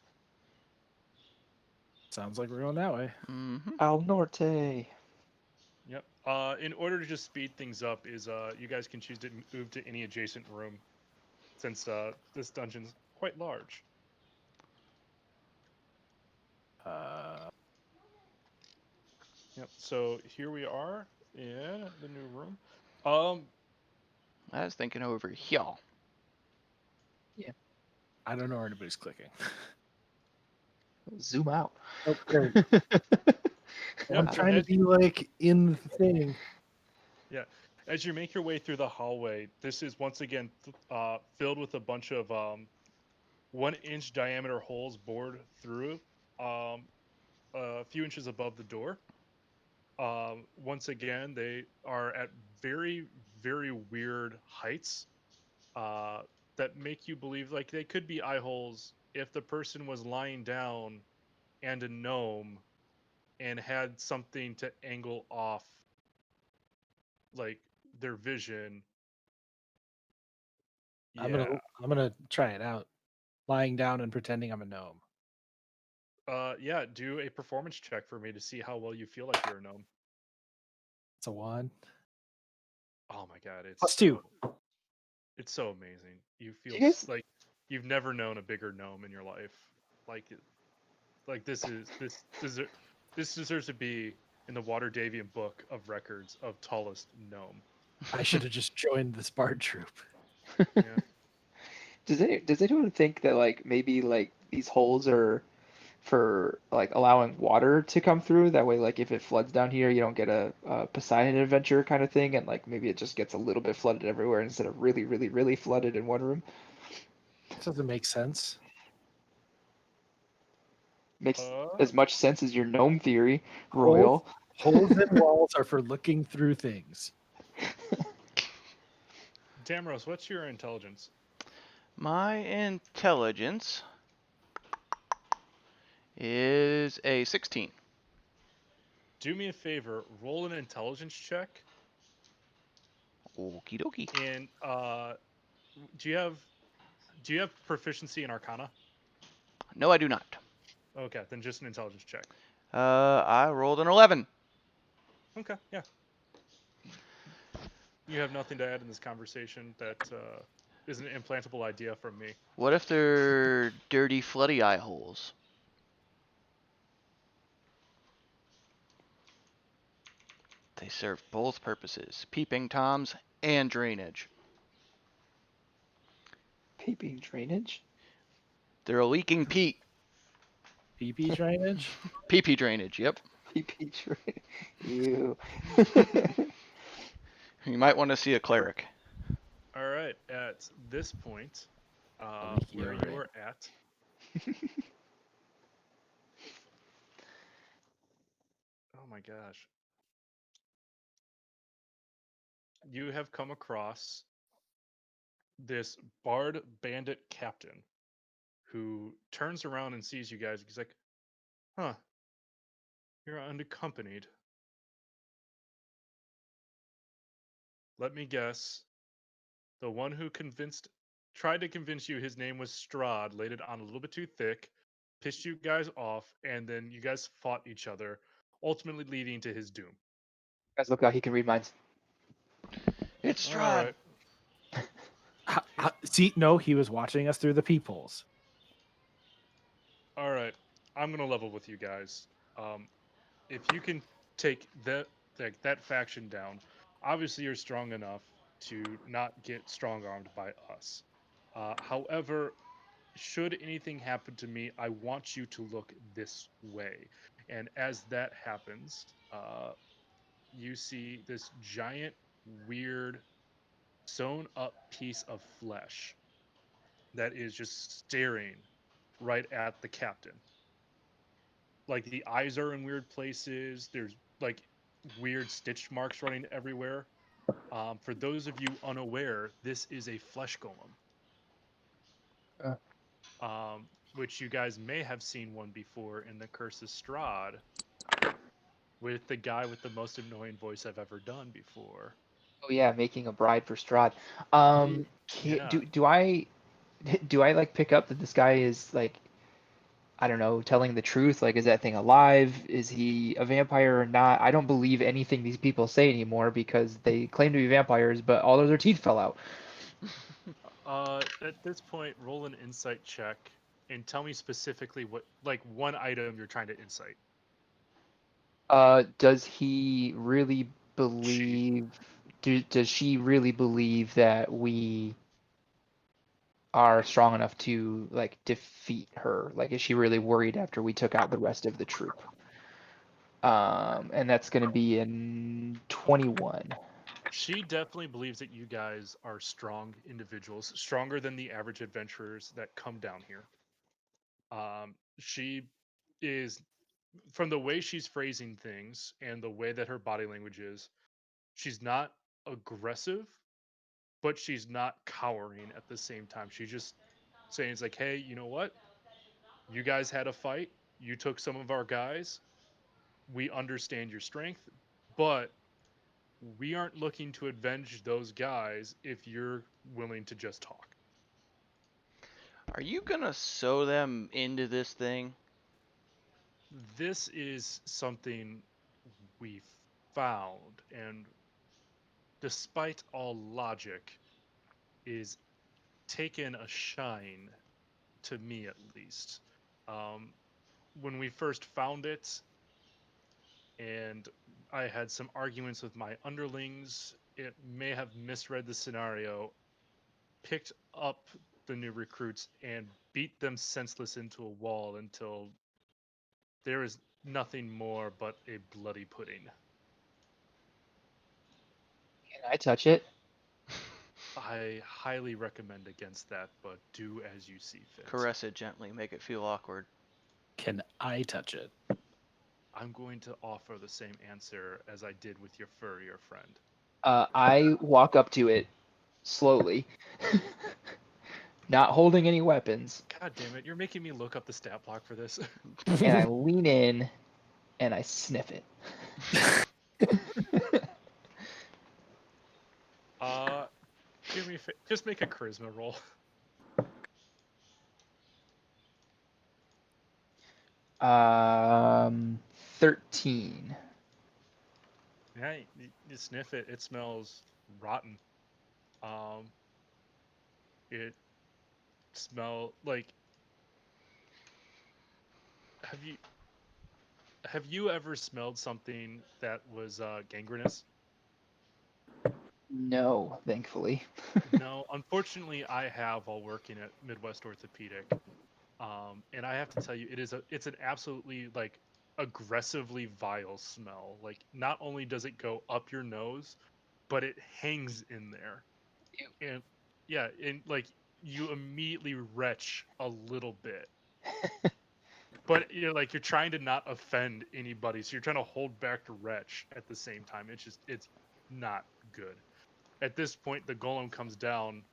Sounds like we're going that way. Mm-hmm. Al Norte. Yep. In order to just speed things up, is you guys can choose to move to any adjacent room, since this dungeon's quite large. Uh, Yep. So here we are in the new room. Um, I was thinking over here. I don't know where anybody's clicking. Zoom out. Oh, there. I'm Yep, so trying to be like in the thing. yeah, as you make your way through the hallway, this is once again filled with a bunch of 1-inch diameter holes bored through um, a few inches above the door. Once again, they are at very, very weird heights uh, that make you believe like they could be eye holes if the person was lying down and a gnome and had something to angle off like their vision. I'm Yeah. gonna try it out. Lying down and pretending I'm a gnome. Yeah, do a performance check for me to see how well you feel like you're a gnome. It's a 1. Oh my god, +2. it's so amazing. You Do feel you guys? like you've never known a bigger gnome in your life. Like this deserves to be in the Waterdavian book of records of tallest gnome. I should have just joined the Bard troop. Yeah. Does anyone think that like maybe like these holes are for like allowing water to come through? That way, like if it floods down here, you don't get a Poseidon adventure kind of thing, and like maybe it just gets a little bit flooded everywhere instead of really, really, really flooded in one room. This doesn't make sense. Makes Uh, as much sense as your gnome theory, Holes, Royal. holes in walls are for looking through things. Damros, what's your intelligence? My intelligence is a 16. Do me a favor, roll an intelligence check, Okie dokie. and do you have proficiency in Arcana? No, I do not. Okay, then just an intelligence check. I rolled an 11. Okay, yeah. You have nothing to add in this conversation that is an implantable idea from me. What if they're dirty, floody eye holes? They serve both purposes, peeping toms and drainage. Peeping drainage. They're a leaking peat. PP drainage? Pee-pee drainage, yep. Peeping drainage. Ew. You might want to see a cleric. All right, at this point, leaky where eye. you are at, oh my gosh, you have come across this bard bandit captain who turns around and sees you guys. He's like, "Huh, you're unaccompanied. Let me guess. The one who tried to convince you his name was Strahd, laid it on a little bit too thick, pissed you guys off, and then you guys fought each other, ultimately leading to his doom." Guys, look out! He can read minds. It's All Strahd. right. See, no, he was watching us through the peepholes. All right, I'm gonna level with you guys. If you can take that faction down, obviously you're strong enough to not get strong armed by us. However, should anything happen to me, I want you to look this way. And as that happens, you see this giant, weird, sewn up piece of flesh that is just staring right at the captain. Like the eyes are in weird places. There's like weird stitch marks running everywhere. For those of you unaware, this is a flesh golem, Uh. which you guys may have seen one before in the Curse of Strahd with the guy with the most annoying voice I've ever done before. Oh yeah, making a bride for Strahd. Yeah. Do I do I like pick up that this guy is like, I don't know, telling the truth? Like, is that thing alive? Is he a vampire or not? I don't believe anything these people say anymore because they claim to be vampires, but all of their teeth fell out. At this point, roll an insight check and tell me specifically what, like, one item you're trying to insight. Does he really She. believe? Does she really believe that we are strong enough to like defeat her? Like, is she really worried after we took out the rest of the troop? And that's going to be in 21. She definitely believes that you guys are strong individuals, stronger than the average adventurers that come down here. She is, from the way she's phrasing things and the way that her body language is, she's not aggressive, but she's not cowering at the same time. She's just saying, it's like, hey, you know what? You guys had a fight. You took some of our guys. We understand your strength, but we aren't looking to avenge those guys if you're willing to just talk. Are you gonna sew them into this thing? This is something we found, and despite all logic, is taken a shine to me at least. Um, when we first found it, and I had some arguments with my underlings. It may have misread the scenario, picked up the new recruits, and beat them senseless into a wall until there is nothing more but a bloody pudding. Can I touch it? I highly recommend against that, but do as you see fit. Caress it gently, make it feel awkward. Can I touch it? I'm going to offer the same answer as I did with your furrier friend. I walk up to it slowly, not holding any weapons, God damn it, you're making me look up the stat block for this. and I lean in and I sniff it. Give me just make a charisma roll. 13. Yeah, you sniff it. It smells rotten. Um, it smell like have you have you ever smelled something that was gangrenous? No, thankfully. No, unfortunately, I have while working at Midwest Orthopedic, and I have to tell you, it's an absolutely like aggressively vile smell. Like not only does it go up your nose, but it hangs in there, and yeah, and like you immediately retch a little bit. But you're trying to not offend anybody, so you're trying to hold back to retch at the same time. It's not good. At this point, the golem comes down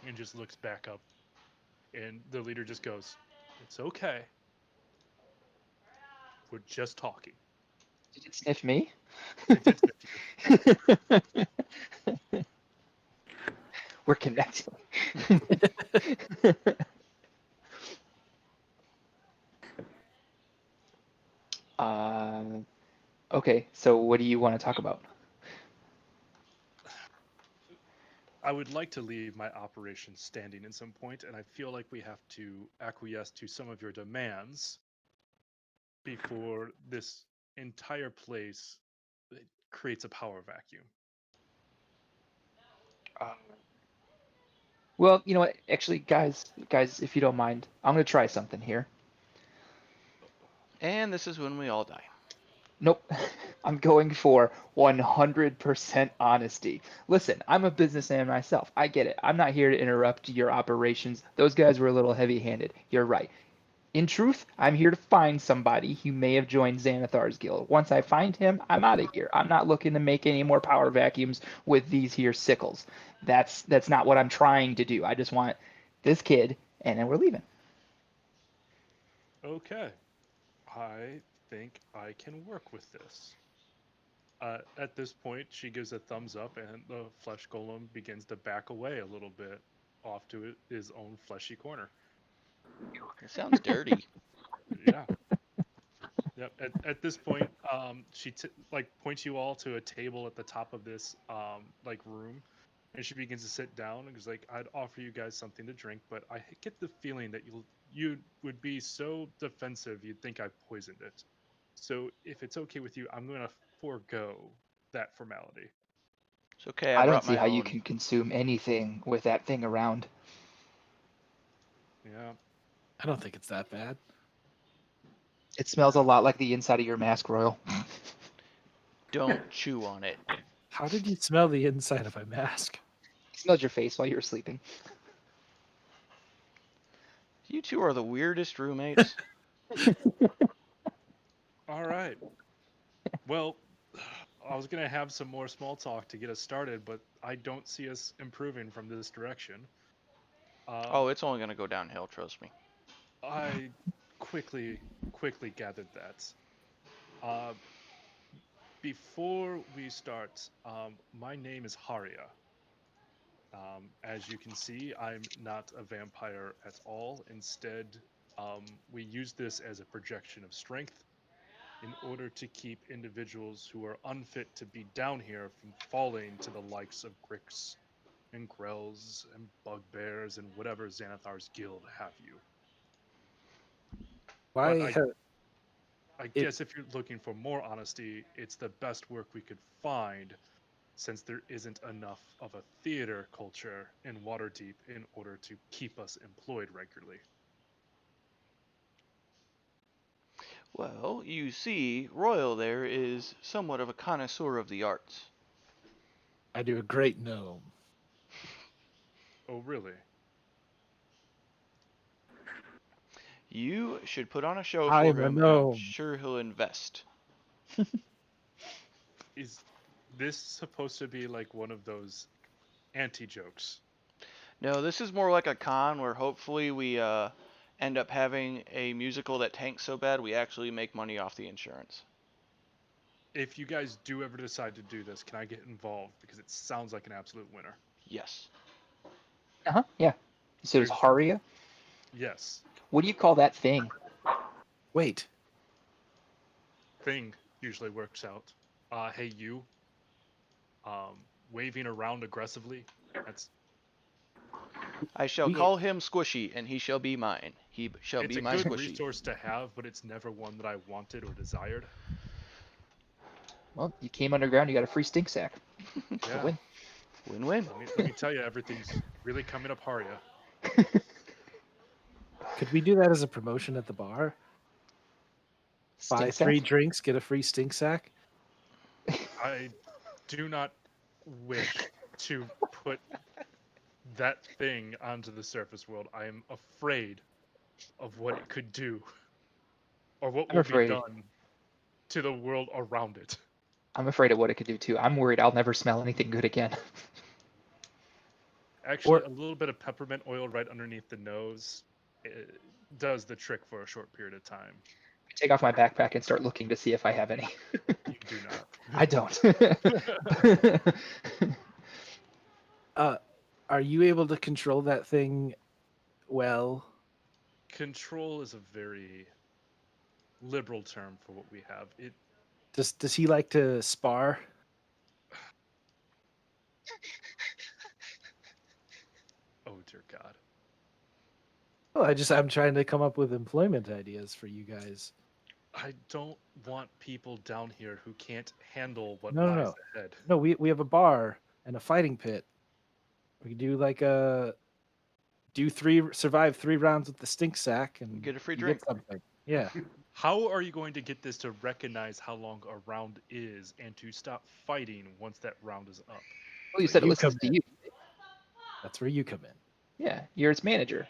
and just looks back up, and the leader just goes, "It's okay. We're just talking." Did it sniff me? It did sniff you. We're connected. uh, okay, so what do you want to talk about? I would like to leave my operation standing at some point, and I feel like we have to acquiesce to some of your demands before this entire place creates a power vacuum. Uh, well, you know what? Actually, guys, if you don't mind, I'm gonna try something here. And this is when we all die. Nope. I'm going for 100% honesty. Listen, I'm a businessman myself. I get it. I'm not here to interrupt your operations. Those guys were a little heavy-handed. You're right. In truth, I'm here to find somebody who may have joined Xanathar's guild. Once I find him, I'm out of here. I'm not looking to make any more power vacuums with these here sickles. That's not what I'm trying to do. I just want this kid, and then we're leaving. Okay, I think I can work with this. At this point, she gives a thumbs up, and the flesh golem begins to back away a little bit off to his own fleshy corner. It sounds dirty. Yeah. Yep. At this point, she like points you all to a table at the top of this like room, and she begins to sit down and goes like, "I'd offer you guys something to drink, but I get the feeling that you would be so defensive you'd think I poisoned it. So if it's okay with you, I'm going to forego that formality." It's okay, I I don't brought see my how you own. can consume anything with that thing around. Yeah. I don't think it's that bad. It smells a lot like the inside of your mask, Royal. Don't chew on it. How did you smell the inside of my mask? It smelled your face while you were sleeping. You two are the weirdest roommates. All right. Well, I was going to have some more small talk to get us started, but I don't see us improving from this direction. Oh, it's only gonna go downhill, trust me. I quickly gathered that. Uh, Before we start, my name is Haria. As you can see, I'm not a vampire at all. Instead, we use this as a projection of strength in order to keep individuals who are unfit to be down here from falling to the likes of Grix and Grells and Bugbears and whatever Xanathar's guild have you. Why? But I It- guess if you're looking for more honesty, it's the best work we could find, since there isn't enough of a theater culture in Waterdeep in order to keep us employed regularly. Well, you see, Royal there is somewhat of a connoisseur of the arts. I do a great gnome. Oh, really? You should put on a show for I'm a him, and I'm gnome. sure he'll invest. Is this supposed to be like one of those anti-jokes? No, this is more like a con where hopefully we end up having a musical that tanks so bad we actually make money off the insurance. If you guys do ever decide to do this, can I get involved? Because it sounds like an absolute winner. Yes. Yeah. So it's There's- Haria. Yes. What do you call that thing? Wait, Thing usually works out. Hey, you. Waving around aggressively. That's I shall We- call him Squishy, and he shall be mine. He shall it's be a my good Squishy. resource to have, but it's never one that I wanted or desired. Well, you came underground. You got a free stink sack. It's a Yeah. win. Win-win. Let me tell you, everything's really coming up Haria. could we do that as a promotion at the bar? Buy Stink sack. 3 drinks, get a free stink sack. I do not wish to put that thing onto the surface world. I am afraid of what it could do, or what I'm will be afraid. done to the world around it. I'm afraid of what it could do too. I'm worried I'll never smell anything good again. Actually, Or- a little bit of peppermint oil right underneath the nose does the trick for a short period of time. I take off my backpack and start looking to see if I have any. You do not. I don't. Are you able to control that thing well? Control is a very liberal term for what we have. It Does he like to spar? oh dear God. Well, I'm trying to come up with employment ideas for you guys. I don't want people down here who can't handle what No, no, lies no. ahead. No, we have a bar and a fighting pit. We could do like survive 3 rounds with the stink sack and Get a free you drink. get something. Yeah. How are you going to get this to recognize how long a round is and to stop fighting once that round is up? Well, you So said it you listens come to you. That's where you come in. Yeah, you're its manager.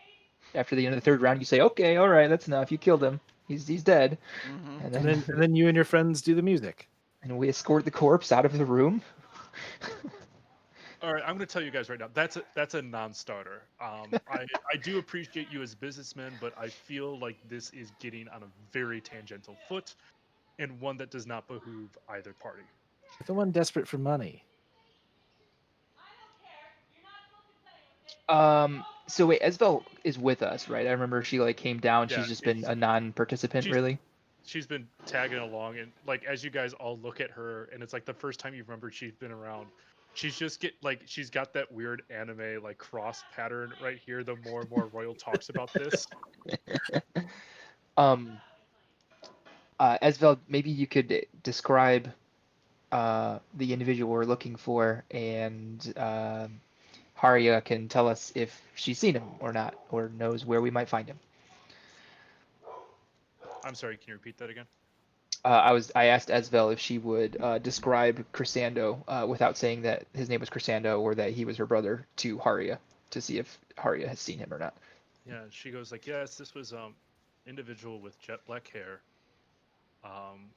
After the end of the third round, you say, "Okay, all right, that's enough. You killed him. He's dead." Mm-hmm. And And then then you and your friends do the music. and we escort the corpse out of the room. All right, I'm going to tell you guys right now. That's a non-starter. I do appreciate you as businessmen, but I feel like this is getting on a very tangential foot, and one that does not behoove either party. You're the one desperate for money. So wait, Esvel is with us, right? I remember she like came down. Yeah, She's just been a non-participant, she's really. she's been tagging along, and like as you guys all look at her, and it's like the first time you remember she's been around. She's just she's got that weird anime like cross pattern right here. The more and more Royal talks about this. Um, Esvel, maybe you could describe the individual we're looking for, and Haria can tell us if she's seen him or not, or knows where we might find him. I'm sorry, can you repeat that again? I asked Esvel if she would describe Chrysando without saying that his name was Chrysando or that he was her brother to Haria to see if Haria has seen him or not. Yeah, she goes like, yes, this was individual with jet black hair. Um,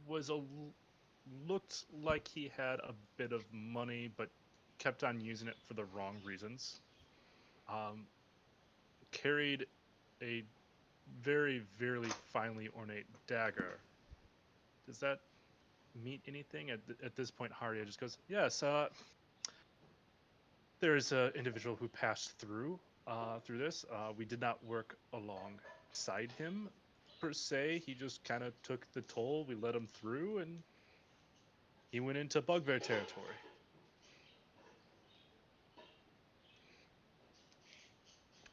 was a looked like he had a bit of money, but kept on using it for the wrong reasons. Um, carried a very, very finely ornate dagger. Does that mean anything? At this point, Haria just goes, yes, there's an individual who passed through this. We did not work alongside him per se. He just kind of took the toll. We let him through, and he went into bugbear territory.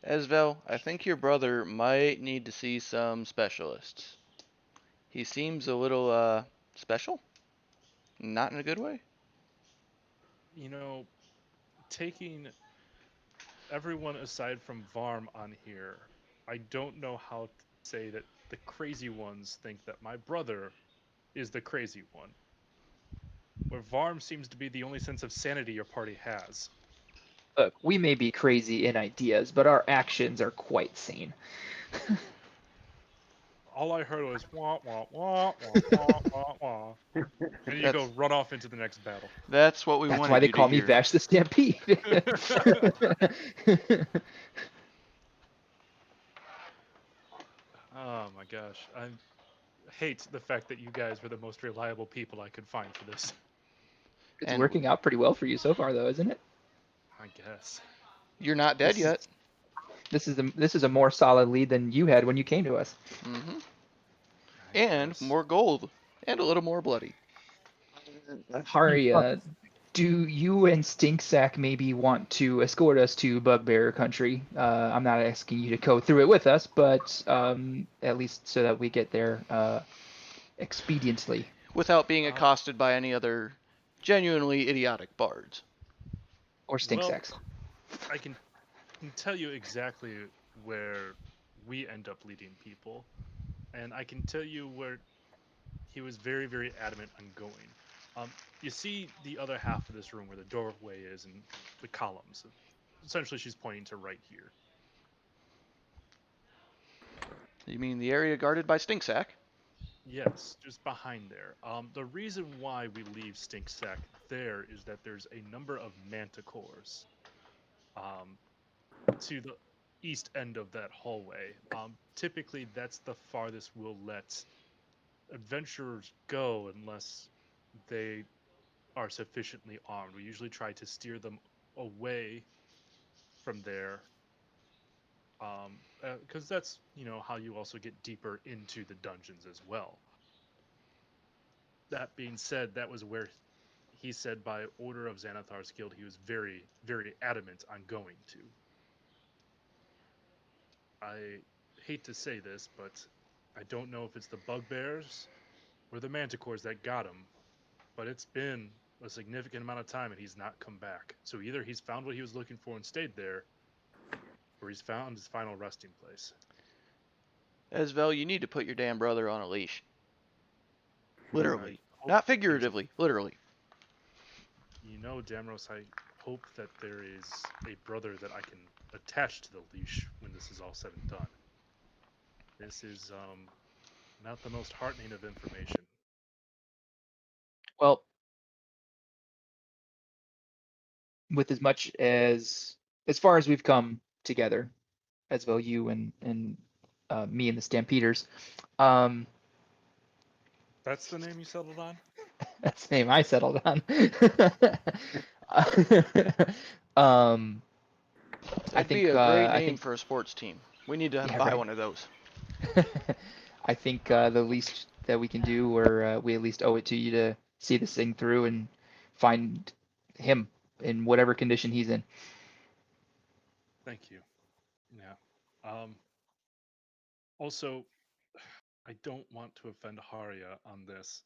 Esvel, I think your brother might need to see some specialists. He seems a little, special? Not in a good way? You know, taking everyone aside from Varm on here, I don't know how to say that the crazy ones think that my brother is the crazy one. Where Varm seems to be the only sense of sanity your party has. Look, we may be crazy in ideas, but our actions are quite sane. All I heard was wah wah wah wah wah wah wah, and you go That's run off into the next battle. that's what we That's why wanted they you to call me hear. Vash the Stampede. Oh my gosh, I hate the fact that you guys were the most reliable people I could find for this. It's And working out pretty well for you so far, though, isn't it? I guess. you're not dead This is yet. this is a more solid lead than you had when you came to us. Hmm I And guess. more gold. And a little more bloody. Hari, do you and Stinksack maybe want to escort us to Bugbear Country? I'm not asking you to go through it with us, but at least so that we get there expediently. Without being Uh, accosted by any other genuinely idiotic bards. Or well, Stinksacks. I can tell you exactly where we end up leading people, and I can tell you where he was very, very adamant on going. You see the other half of this room where the doorway is and the columns. Essentially, she's pointing to right here. You mean the area guarded by Stinksack? Yes, just behind there. The reason why we leave Stinksack there is that there's a number of manticores um, to the east end of that hallway. Typically, that's the farthest we'll let adventurers go unless they are sufficiently armed. We usually try to steer them away from there, because that's how you also get deeper into the dungeons as well. That being said, that was where he said by order of Xanathar's guild he was very, very adamant on going to. I hate to say this, but I don't know if it's the bugbears or the manticores that got him, but it's been a significant amount of time and he's not come back. So either he's found what he was looking for and stayed there, or he's found his final resting place. Esvel, you need to put your damn brother on a leash. I Literally. hope Not there's a, figuratively, literally. Damros, I hope that there is a brother that I can attach to the leash when this is all said and done. This is not the most heartening of information. Well, with as far as we've come together, as well you and me and the Stampeders, um, That's the name you settled on? that's the name I settled on. um, I That'd be think a great I name think for a sports team. We need to yeah, buy right. one of those. I think the least that we can do, or we at least owe it to you to see this thing through and find him in whatever condition he's in. Thank you. Yeah. Also, I don't want to offend Haria on this,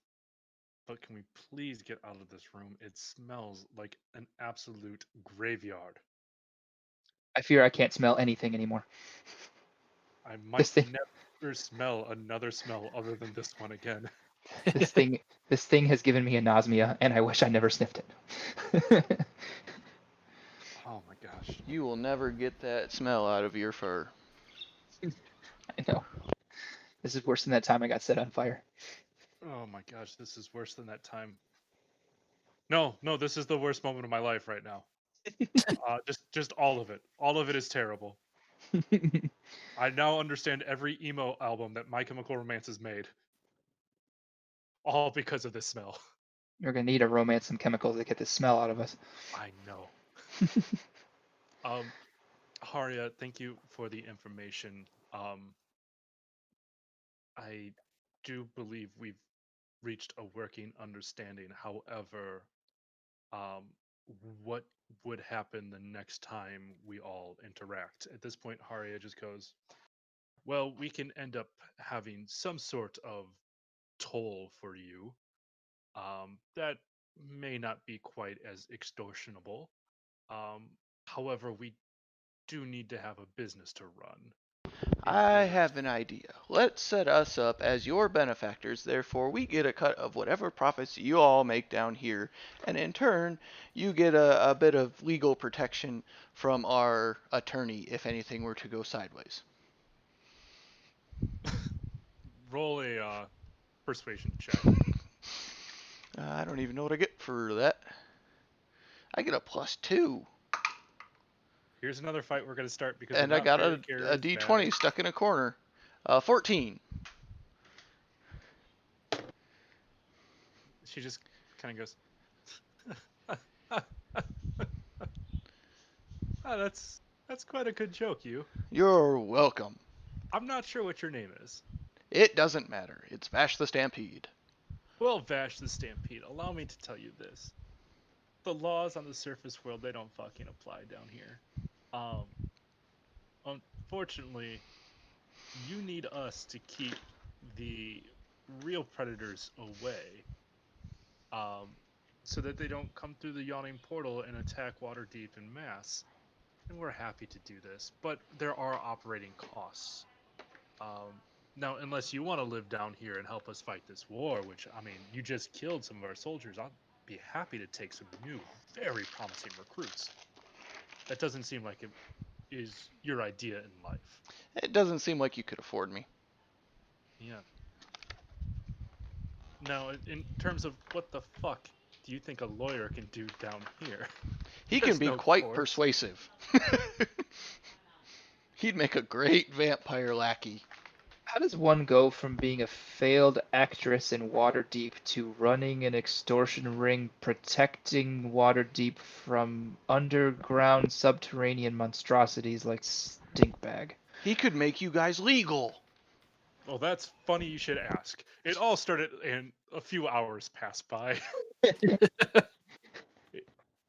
but can we please get out of this room? It smells like an absolute graveyard. I fear I can't smell anything anymore. I This might thing, never smell another smell other than this one again. this thing, this thing has given me anosmia, and I wish I never sniffed it. Oh my gosh. You will never get that smell out of your fur. I know. This is worse than that time I got set on fire. Oh my gosh, this is worse than that time. No, no, this is the worst moment of my life right now. Just all of it. All of it is terrible. I now understand every emo album that My Chemical Romance has made. All because of this smell. You're gonna need to romance some chemicals to get this smell out of us. I know. Haria, thank you for the information. I do believe we've reached a working understanding. However, um, what would happen the next time we all interact. At this point, Haria just goes, well, we can end up having some sort of toll for you. That may not be quite as extortionable. Um, However, we do need to have a business to run in I order have an idea. Let's set us up as your benefactors, therefore we get a cut of whatever profits you all make down here, and in turn, you get a bit of legal protection from our attorney if anything were to go sideways. roll a persuasion check. I don't even know what I get for that. I get a +2. Here's another fight we're going to start because And we're I not got very a D20 charismatic. stuck in a corner. 14. She just kind of goes, oh, that's quite a good joke, you. You're welcome. I'm not sure what your name is. It doesn't matter. It's Vash the Stampede. Well, Vash the Stampede, allow me to tell you this. The laws on the surface world, they don't fucking apply down here. Um, Unfortunately, you need us to keep the real predators away. So that they don't come through the yawning portal and attack Waterdeep en masse. And we're happy to do this, but there are operating costs. Now, unless you want to live down here and help us fight this war, which, I mean, you just killed some of our soldiers, I'll be happy to take some new, very promising recruits. That doesn't seem like it is your idea in life. It doesn't seem like you could afford me. Yeah. Now, in terms of what the fuck do you think a lawyer can do down here? He can There's be no quite courts. persuasive. He'd make a great vampire lackey. How does one go from being a failed actress in Waterdeep to running an extortion ring protecting Waterdeep from underground subterranean monstrosities like Stinkbag? He could make you guys legal. Well, that's funny you should ask. It all started and a few hours passed by.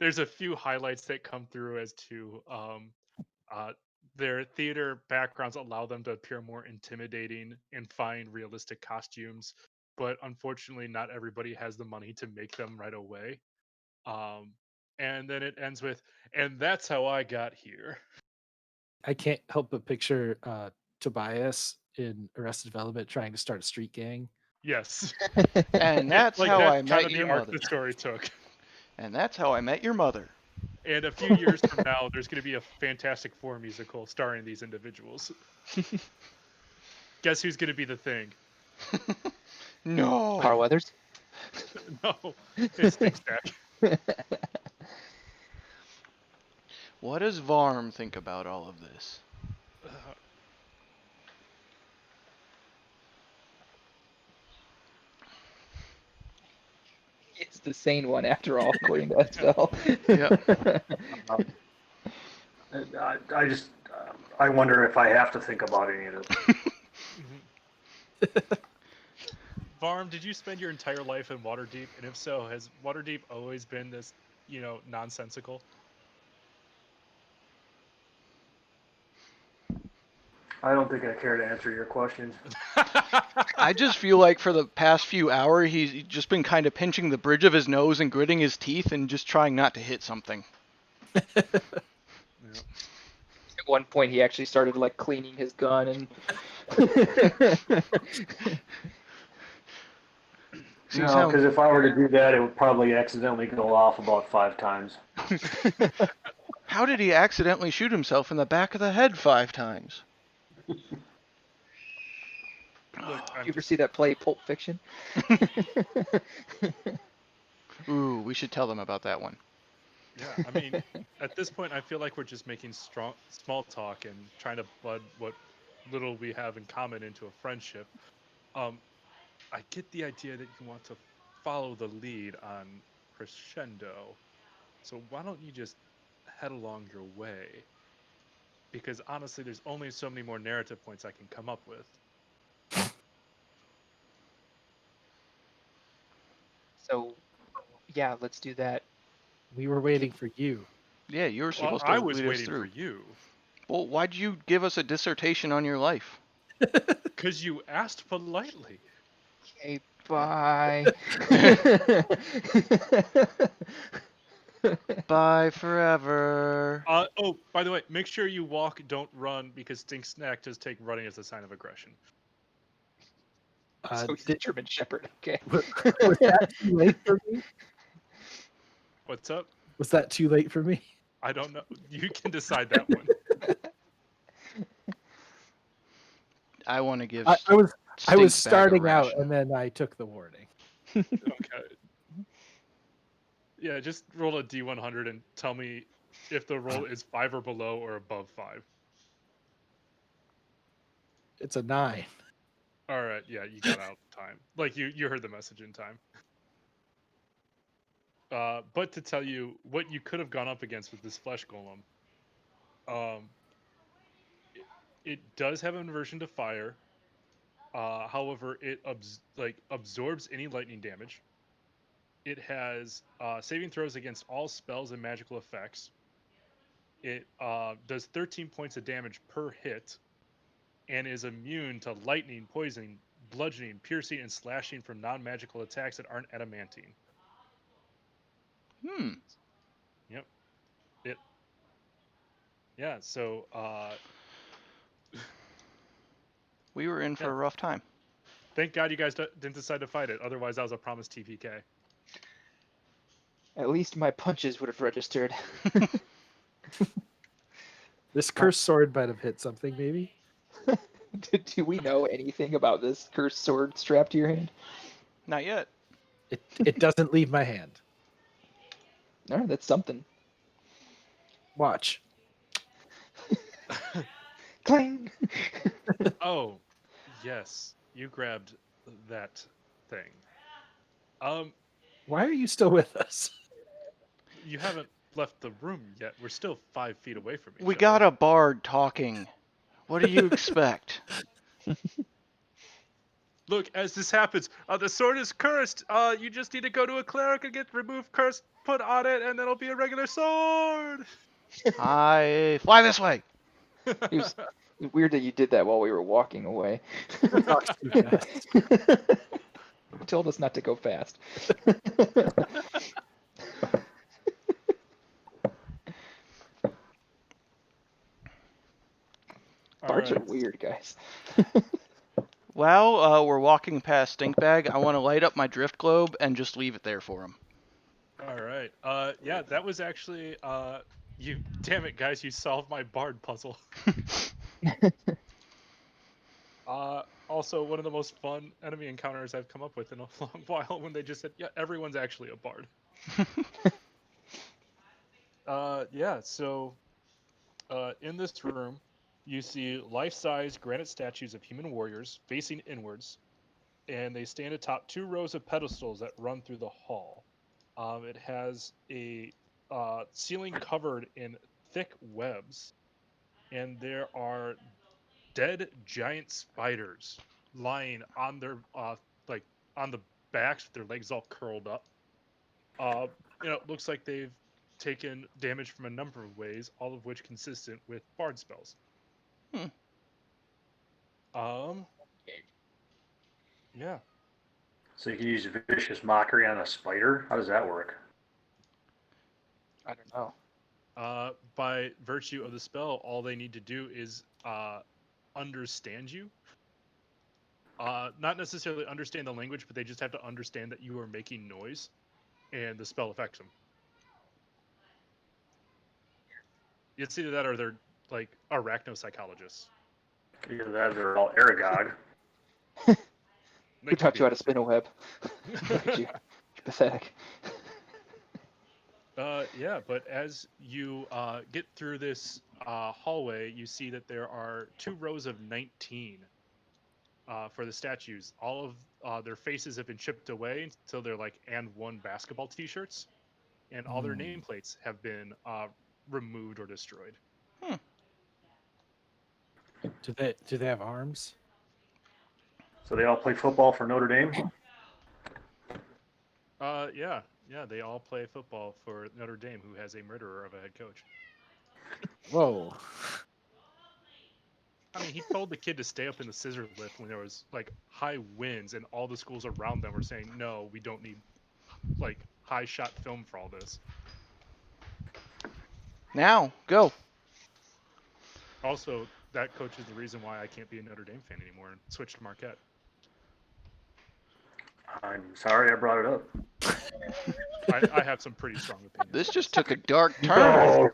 There's a few highlights that come through as to their theater backgrounds allow them to appear more intimidating and find realistic costumes, but unfortunately, not everybody has the money to make them right away. Um, and then it ends with, and that's how I got here. I can't help but picture Tobias in Arrested Development trying to start a street gang. Yes. And that's Like how that's I kind met of the your arc mother. the story took. And that's how I met your mother. And a few years from now, there's going to be a Fantastic Four musical starring these individuals. Guess who's going to be the Thing? No. Carl Weathers? No, it's Stinkstack. What does Varm think about all of this? It's the sane one after all, according to Estelle. I just, I wonder if I have to think about any of this. Varm, did you spend your entire life in Waterdeep? And if so, has Waterdeep always been this, nonsensical? I don't think I care to answer your questions. I just feel like for the past few hours, he's just been kind of pinching the bridge of his nose and gritting his teeth and just trying not to hit something. Yeah. At one point, he actually started like cleaning his gun and. No, because if I were to do that, it would probably accidentally go off about 5 times. How did he accidentally shoot himself in the back of the head 5 times? Look, You ever see that play Pulp Fiction? Ooh, we should tell them about that one. Yeah, I mean, at this point, I feel like we're just making small talk and trying to bud what little we have in common into a friendship. I get the idea that you want to follow the lead on Crescendo, so why don't you just head along your way? Because honestly, there's only so many more narrative points I can come up with. So, yeah, let's do that. We were waiting for you. Yeah, you were Well, supposed I to was lead us waiting through. for you. Well, why'd you give us a dissertation on your life? Because you asked politely. Okay, bye. Bye forever. Oh, by the way, make sure you walk, don't run, because Stink Snack does take running as a sign of aggression. So he's a German Shepherd. Okay. Was that too late for me? What's up? Was that too late for me? I don't know. You can decide that one. I want to give. I was Stinkbag a starting out, ration. and then I took the warning. Okay. Yeah, just roll a D100 and tell me if the roll is 5 or below or above 5. It's a 9. All right, yeah, you got out in time. Like you heard the message in time. But to tell you what you could have gone up against with this flesh golem, um, it does have an aversion to fire. However, it absorbs any lightning damage. It has saving throws against all spells and magical effects. It does 13 points of damage per hit, and is immune to lightning, poison, bludgeoning, piercing, and slashing from non-magical attacks that aren't adamantine. Hmm. Yep. It. Yeah. So. We were in for Yeah. a rough time. Thank God you guys didn't decide to fight it. Otherwise, that was a promised TPK. At least my punches would have registered. This cursed sword might have hit something, maybe. Do we know anything about this cursed sword strapped to your hand? Not yet. It doesn't leave my hand. All right, that's something. Watch. Clang! Oh, yes, you grabbed that thing. Why are you still with us? You haven't left the room yet. We're still 5 feet away from each We other. got a bard talking. What do you expect? Look, as this happens, the sword is cursed. You just need to go to a cleric and get remove curse put on it, and then it'll be a regular sword. I fly this way. It was weird that you did that while we were walking away. Talks too fast. You told us not to go fast. Bards are weird, guys. While we're walking past Stinkbag, I want to light up my drift globe and just leave it there for him. All right. Yeah, that was actually you. Damn it, guys! You solved my bard puzzle. Also, one of the most fun enemy encounters I've come up with in a long while when they just said, yeah, everyone's actually a bard. Yeah, so in this room, you see life-size granite statues of human warriors facing inwards, and they stand atop 2 rows of pedestals that run through the hall. It has a ceiling covered in thick webs, and there are dead giant spiders lying on their like on the backs with their legs all curled up. It looks like they've taken damage from a number of ways, all of which consistent with bard spells. Hmm. Yeah. So you can use vicious mockery on a spider? How does that work? I don't know. By virtue of the spell, all they need to do is understand you. Not necessarily understand the language, but they just have to understand that you are making noise, and the spell affects them. It's either that or they're like arachnopsychologists. Either that or they're all Aragog. Who taught you how to spin a web? Look at you. You're pathetic. Yeah, but as you get through this hallway, you see that there are 2 rows of 19 for the statues. All of their faces have been chipped away until they're like and one basketball t-shirts, and all their nameplates have been removed or destroyed. Do they have arms? So they all play football for Notre Dame? Yeah. Yeah, they all play football for Notre Dame, who has a murderer of a head coach. Whoa. I mean, he told the kid to stay up in the scissor lift when there was like high winds, and all the schools around them were saying, "No, we don't need like high shot film for all this." Now, go. Also, that coach is the reason why I can't be a Notre Dame fan anymore and switch to Marquette. I'm sorry I brought it up. I have some pretty strong opinions. This on just took a dark turn. No,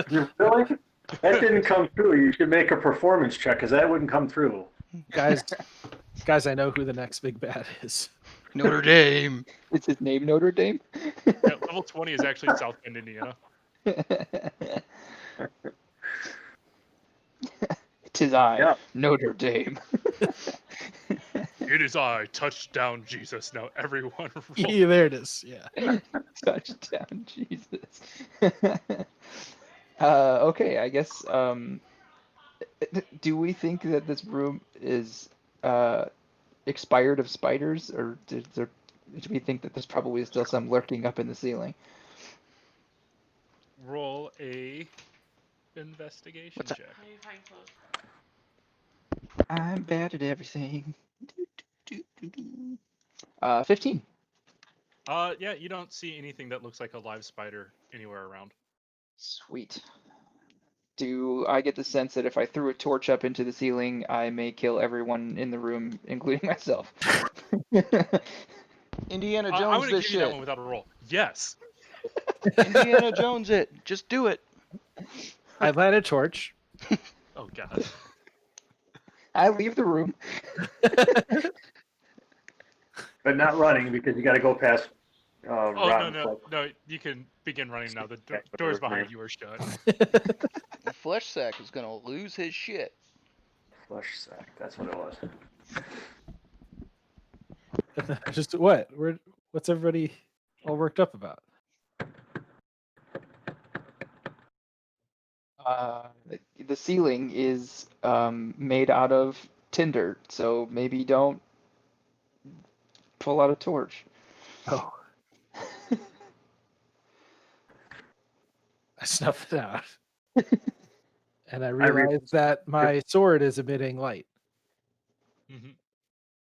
you really? That didn't come through. You should make a performance check because that wouldn't come through. guys, I know who the next big bad is. Notre Dame. Is his name Notre Dame? Yeah, level 20 is actually South Bend, Indiana. Tis I, Yeah. Notre Dame. It is I, touchdown Jesus. Now everyone roll. Yeah, there it is. Yeah. Touchdown, Jesus. Okay, I guess. Do we think that this room is expired of spiders, or do we think that there's probably still some lurking up in the ceiling? Roll a investigation What's that? check. How do you find clothes? I'm bad at everything. 15. Yeah, you don't see anything that looks like a live spider anywhere around. Sweet. Do I get the sense that if I threw a torch up into the ceiling, I may kill everyone in the room, including myself? Indiana I'm Jones gonna this give you that shit. one without a roll. Yes. Indiana Jones it. Just do it. I light a torch. Oh god. I leave the room. But not running because you got to go past Oh Rotten no. You can begin running now. The doors behind you are shut. Flesh Sack is gonna lose his shit. Flesh sack. That's what it was. Just what? What's everybody all worked up about? The ceiling is made out of tinder, so maybe don't pull out a torch. Oh, I snuffed it out, and I realized that my sword is emitting light. Mm-hmm.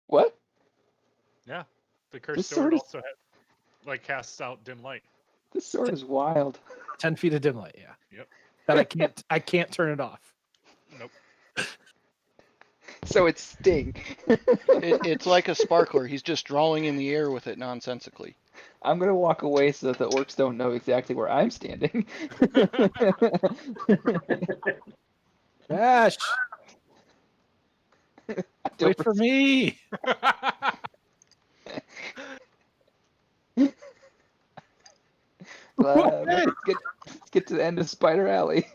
What? Yeah. The cursed This sword sword is also casts out dim light. this sword is wild. 10 feet of dim light. Yeah. Yep. That I can't turn it off. Nope. So it's Sting. It's like a sparkler. He's just drawing in the air with it nonsensically. I'm gonna walk away so that the orcs don't know exactly where I'm standing. Ash, Don't wait for me. let's get to the end of Spider Alley.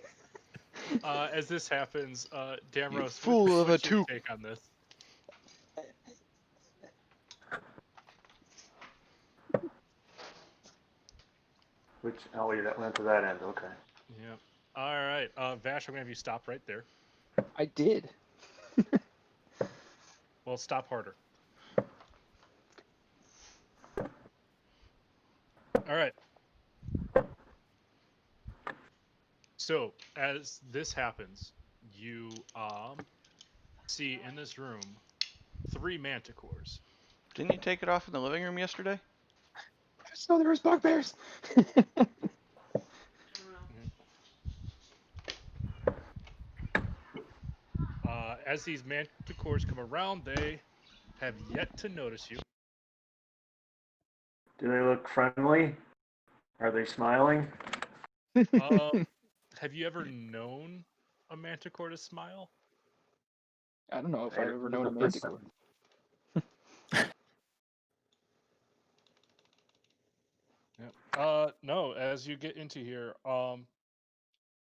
As this happens, Damros, fool of a what's your toque. take on this? That went to that end. Okay. Yeah. All right. Vash, I'm gonna have you stop right there. I did. Well, stop harder. All right. So as this happens, you see in this room 3 manticores. Didn't you take it off in the living room yesterday? So there was bugbears. I don't know. As these manticores come around, they have yet to notice you. Do they look friendly? Are they smiling? Have you ever known a manticore to smile? I don't know if I've ever known a manticore. Yeah. No. As you get into here,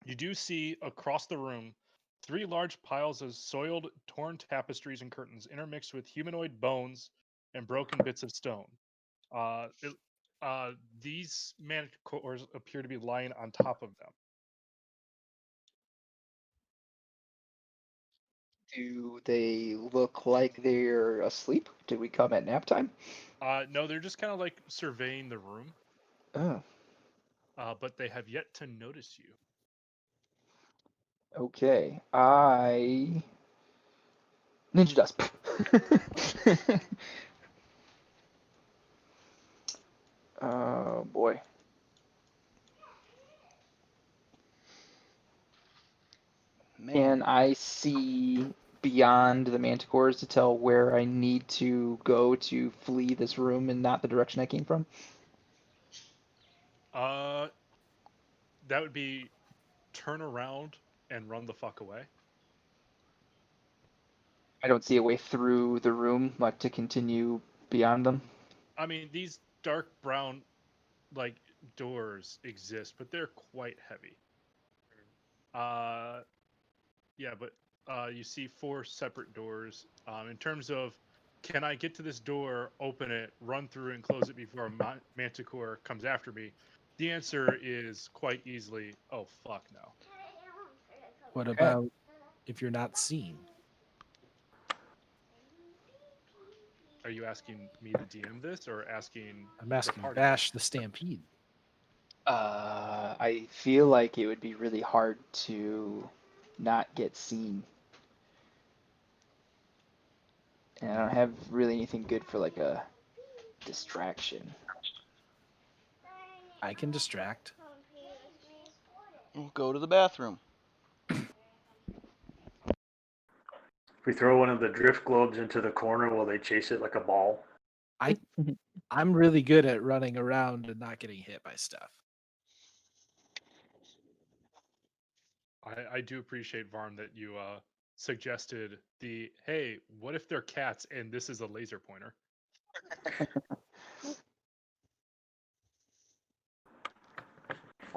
you do see across the room 3 large piles of soiled, torn tapestries and curtains, intermixed with humanoid bones and broken bits of stone. These manticores appear to be lying on top of them. Do they look like they're asleep? Did we come at nap time? No, they're just kind of like surveying the room, Oh, but they have yet to notice you. okay. I ninja dust. Oh boy. Man. Can I see beyond the manticores to tell where I need to go to flee this room and not the direction I came from? That would be turn around and run the fuck away. I don't see a way through the room, like to continue beyond them. I mean, these dark brown like doors exist, but they're quite heavy. Uh, yeah, but you see 4 separate doors. In terms of, can I get to this door, open it, run through, and close it before a manticore comes after me? The answer is quite easily, oh fuck no. What Okay. about if you're not seen? Are you asking me the DM this, or asking I'm the asking party? Bash the Stampede. I feel like it would be really hard to not get seen. And I don't have really anything good for like a distraction. I can distract. We'll go to the bathroom. If we throw one of the drift globes into the corner, will they chase it like a ball? I'm really good at running around and not getting hit by stuff. I do appreciate, Varm, that you suggested the, hey, what if they're cats and this is a laser pointer?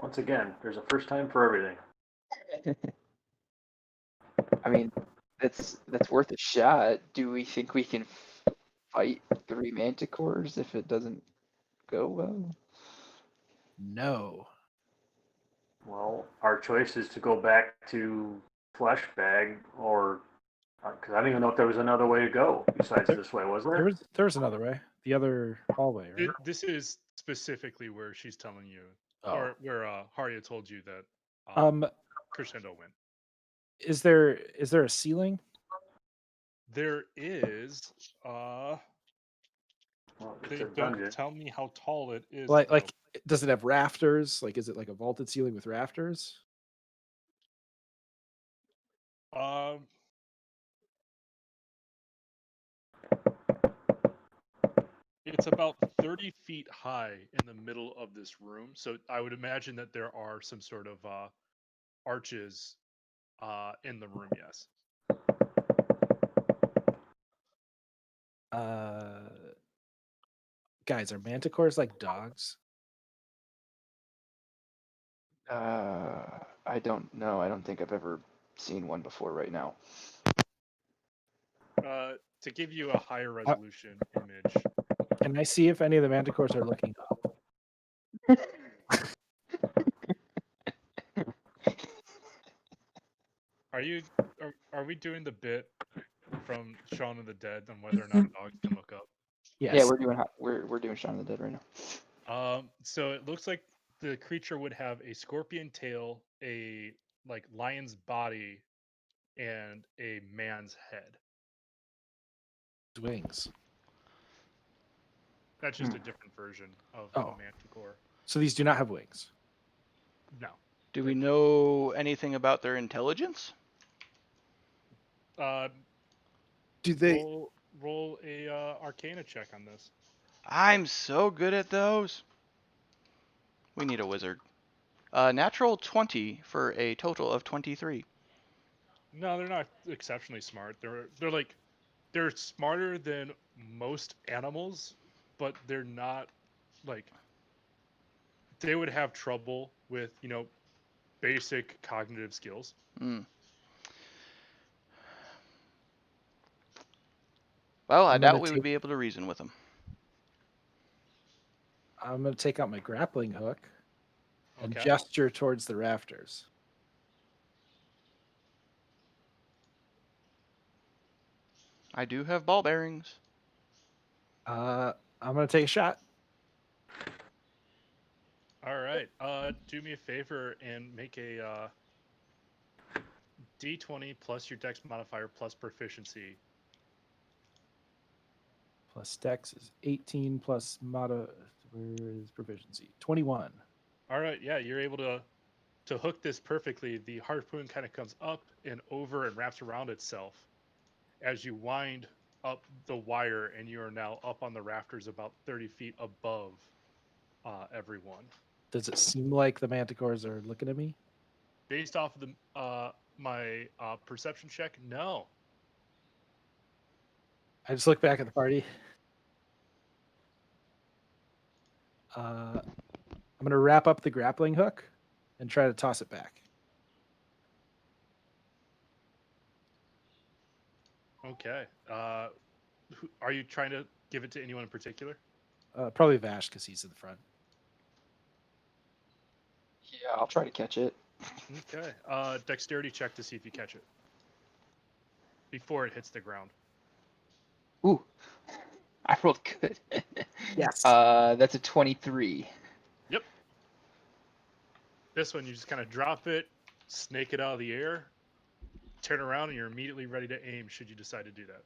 Once again, there's a first time for everything. I mean, that's worth a shot. Do we think we can fight 3 manticores if it doesn't go well? No. Well, our choice is to go back to Flesh Bag, or because I don't even know if there was another way to go besides this way, was there? There was another way. The other hallway, right? This is specifically where she's telling you, Oh. or where Haria told you that Crescendo went. Is there a ceiling? There is. Well, it's They a don't dungeon. tell me how tall it is. Like does it have rafters? Like is it like a vaulted ceiling with rafters? Um, it's about 30 feet high in the middle of this room, so I would imagine that there are some sort of arches in the room. Yes. Guys, are manticores like dogs? I don't know. I don't think I've ever seen one before right now. To give you a higher resolution image, Can I see if any of the manticores are looking up? are we doing the bit from Shaun of the Dead on whether or not dogs can look up? Yes. Yeah, we're doing Shaun of the Dead right now. So it looks like the creature would have a scorpion tail, a like lion's body, and a man's head. Wings. That's just a different version of Oh. a manticore. So these do not have wings. No. Do we know anything about their intelligence? Do they? Roll a Arcana check on this? I'm so good at those. We need a wizard. Natural 20 for a total of 23. No, they're not exceptionally smart. They're smarter than most animals, but they're not like, they would have trouble with, basic cognitive skills. Mm. Well, I I'm gonna doubt we would take- be able to reason with them. I'm going to take out my grappling hook and Okay. gesture towards the rafters. I do have ball bearings. I'm gonna take a shot. All right. Do me a favor and make a D20 plus your Dex modifier plus proficiency. Plus Dex is 18 plus where is proficiency? 21. All right. Yeah, you're able to hook this perfectly. The harpoon kind of comes up and over and wraps around itself as you wind up the wire, and you are now up on the rafters about 30 feet above everyone. Does it seem like the manticores are looking at me? Based off of the my perception check, no. I just look back at the party. I'm gonna wrap up the grappling hook and try to toss it back. Okay. Are you trying to give it to anyone in particular? Probably Vash because he's in the front. Yeah, I'll try to catch it. Okay. Dexterity check to see if you catch it before it hits the ground. Ooh, I rolled good. Yes. That's a 23. Yep. This one, you just kind of drop it, snake it out of the air, turn around, and you're immediately ready to aim should you decide to do that.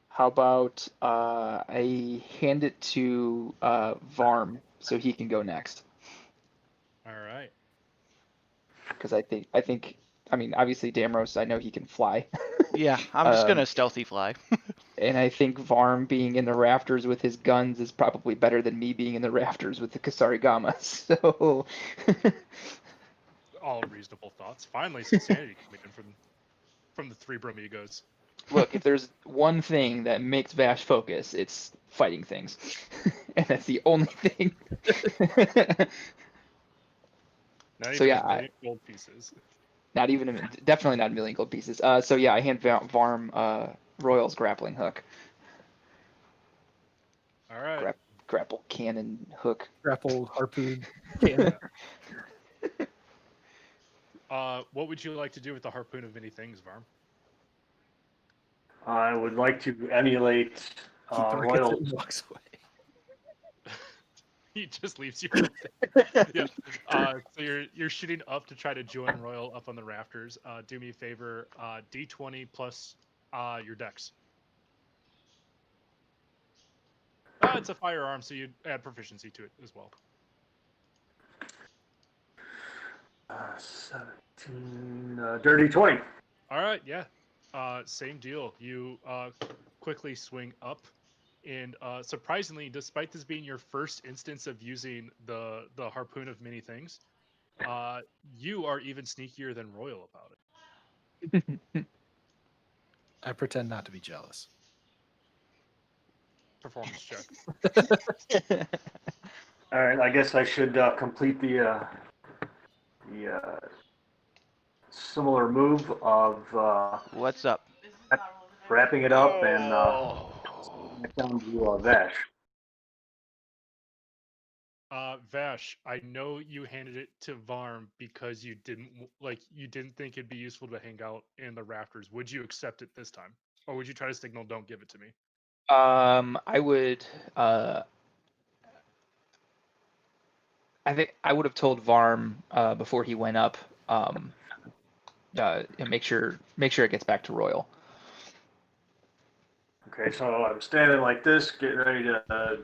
How about I hand it to Varm so he can go next? All right. Because I mean, obviously Damros, I know he can fly. Yeah, I'm just gonna stealthy fly. And I think Varm being in the rafters with his guns is probably better than me being in the rafters with the Kasarigama. So All reasonable thoughts. Finally, some sanity coming in from the three Bromigos. look, if there's one thing that makes Vash focus, it's fighting things. And that's the only thing. Not So even yeah, a million gold pieces. not even definitely not a million gold pieces. So yeah, I hand Varm Royal's grappling hook. All right. Grapple cannon hook. Grapple harpoon cannon. What would you like to do with the harpoon of many things, Varm? I would like to emulate He buckets Royal. it and walks away. He just leaves you right there. Yeah. So you're shooting up to try to join Royal up on the rafters. Do me a favor. D20 plus your Dex. It's a firearm, so you add proficiency to it as well. 17, dirty 20. All right. Yeah. Same deal. You quickly swing up, and surprisingly, despite this being your first instance of using the harpoon of many things, you are even sneakier than Royal about it. I pretend not to be jealous. Performance check. All right, I guess I should complete the similar move of What's up? wrapping it up and Oh. back down to Vash. Vash, I know you handed it to Varm because you didn't think it'd be useful to hang out in the rafters. Would you accept it this time, or would you try to signal "Don't give it to me"? I would. I think I would have told Varm before he went up. And make sure it gets back to Royal. Okay, so I'm standing like this, getting ready to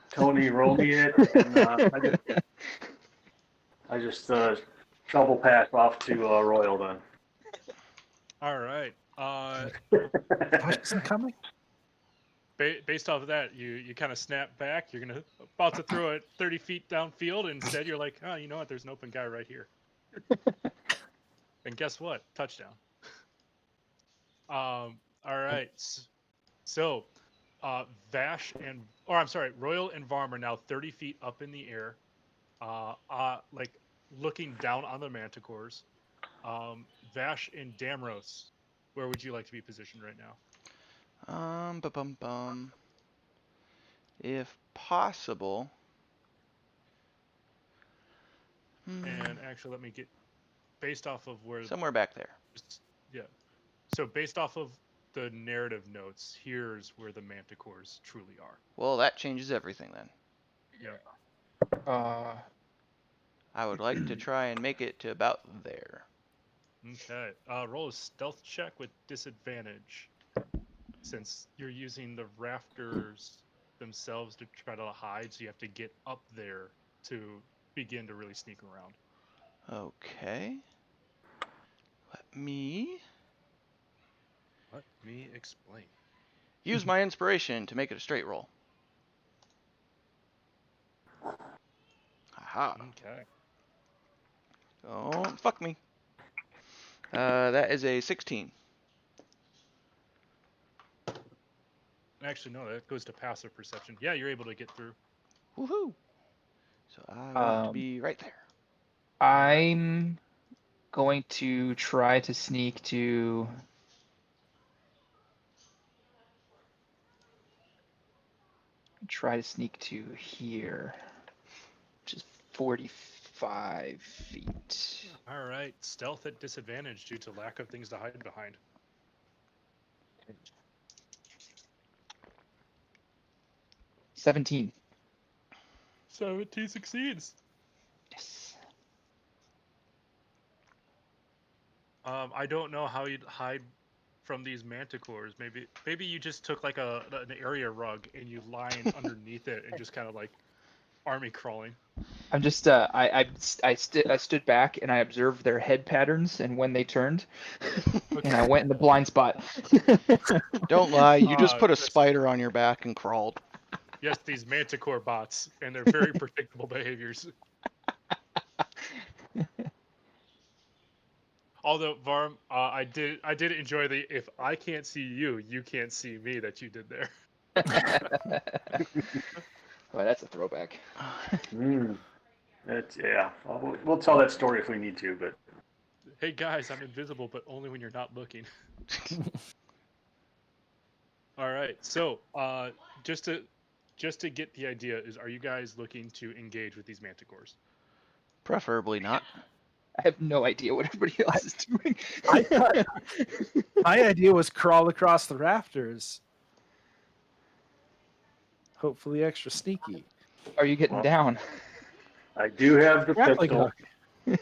Tony roll me it, and I just shovel pass off to Royal then. All right. Vash isn't coming. Based off of that, you kind of snap back. You're about to throw it 30 feet downfield, and instead you're like, oh, you know what? There's an open guy right here. And guess what? Touchdown. All right. So, Vash Royal and Varm are now 30 feet up in the air, like looking down on the manticores. Vash and Damros, where would you like to be positioned right now? Bum. If possible, And actually, let me get based off of where. Somewhere back there. Yeah. So based off of the narrative notes, here's where the manticores truly are. Well, that changes everything then. Yeah. I would like to try and make it to about there. Okay. Roll a stealth check with disadvantage, since you're using the rafters themselves to try to hide, so you have to get up there to begin to really sneak around. Okay. Let me Let me explain. use my inspiration to make it a straight roll. Aha. Okay. Oh, fuck me. That is a 16. Actually, no, that goes to passive perception. Yeah, you're able to get through. Woohoo! So I want to be right there. I'm going to try to sneak to. Try to sneak to here, which is 45 feet. All right. Stealth at disadvantage due to lack of things to hide behind. 17. 17 succeeds. Yes. I don't know how you'd hide from these manticores. Maybe you just took like an area rug and you line underneath it and just kind of like army crawling. I'm just I stood back and I observed their head patterns and when they turned, and I went in the blind spot. Don't lie, you just put a That's- spider on your back and crawled. Yes, these manticore bots and their very predictable behaviors. Although Varm, I did enjoy the "if I can't see you, you can't see me" that you did there. Well, that's a throwback. That's yeah. We'll tell that story if we need to, but Hey guys, I'm invisible, but only when you're not looking. All right, so just to get the idea is, are you guys looking to engage with these manticores? Preferably not. I have no idea what everybody else is doing. I thought my idea was crawl across the rafters. Hopefully extra sneaky. Are you getting down? I do have the Grappling pistol. hook.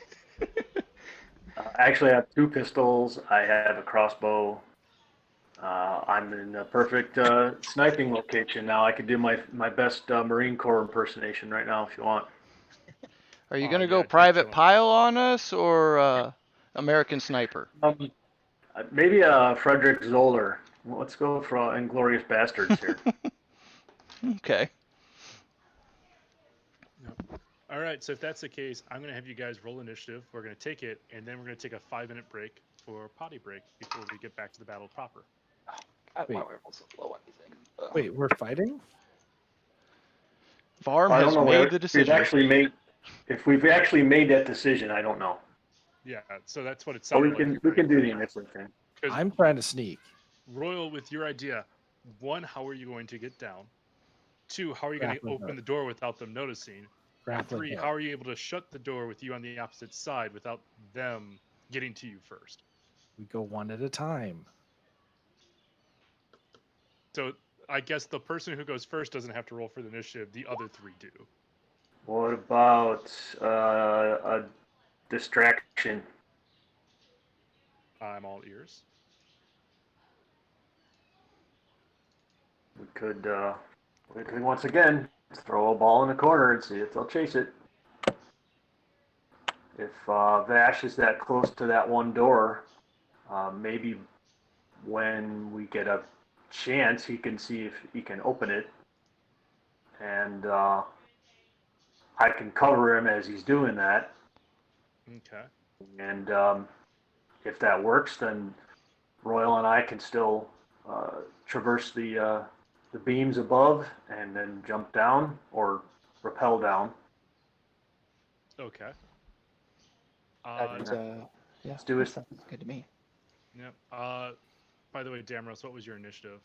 Actually, I have two pistols. I have a crossbow. I'm in a perfect sniping location now. I could do my best Marine Corps impersonation right now if you want. Are you Oh, gonna yeah, go you're Private chilling. Pile on us or American Sniper? Maybe Frederick Zoller. Let's go for Inglorious Bastards here. Okay. Yep. All right, so if that's the case, I'm going to have you guys roll initiative. We're going to take it, and then we're going to take a 5-minute break for potty break before we get back to the battle proper. God, Wait. why are so low on these things? Ugh. Wait, we're fighting? Varm I don't has know made the if decision. if we've actually made that decision. I don't know. Yeah, so that's what it But sounded we like. can do the initiative thing. Because I'm trying to sneak. Royal, with your idea, 1, how are you going to get down? 2, how are you going to Grappling open hook. the door without them noticing? And Grappling 3, hook. how are you able to shut the door with you on the opposite side without them getting to you first? We go one at a time. So I guess the person who goes first doesn't have to roll for the initiative. The other 3 do. What about a distraction? I'm all ears. We could once again throw a ball in the corner and see if they'll chase it. If Vash is that close to that one door, maybe when we get a chance, he can see if he can open it, and I can cover him as he's doing that. Okay. And if that works, then Royal and I can still traverse the beams above and then jump down or rappel down. Okay. That, yeah, Let's do that it. sounds good to me. Yep. By the way, Damros, what was your initiative?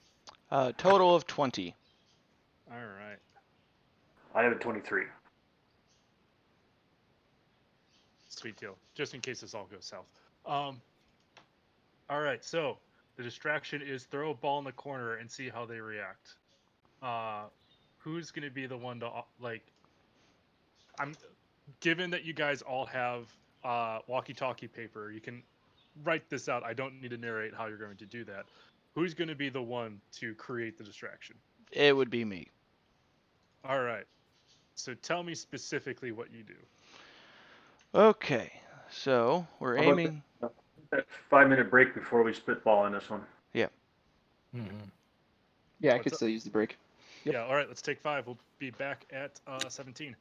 Total of 20. All right. I have a 23. Sweet deal. Just in case this all goes south. All right. So the distraction is throw a ball in the corner and see how they react. Who's going to be the one to like? I'm given that you guys all have walkie-talkie paper. You can write this out. I don't need to narrate how you're going to do that. Who's going to be the one to create the distraction? It would be me. All right. So tell me specifically what you do. Okay, so we're How about aiming. that 5-minute break before we spitball on this one? Yeah. Mm-hmm. Yeah, I What's could up? still use the break. Yep. Yeah. All right. Let's take 5. We'll be back at 17.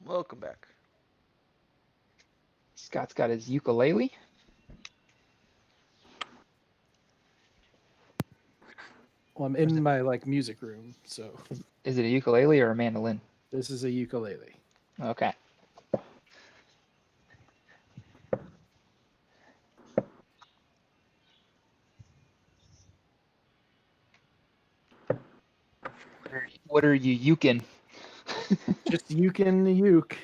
Welcome back. Scott's got his ukulele. Well, I'm in my music room, so Is it a ukulele or a mandolin? this is a ukulele. Okay. What are you uking? Just uking the uke.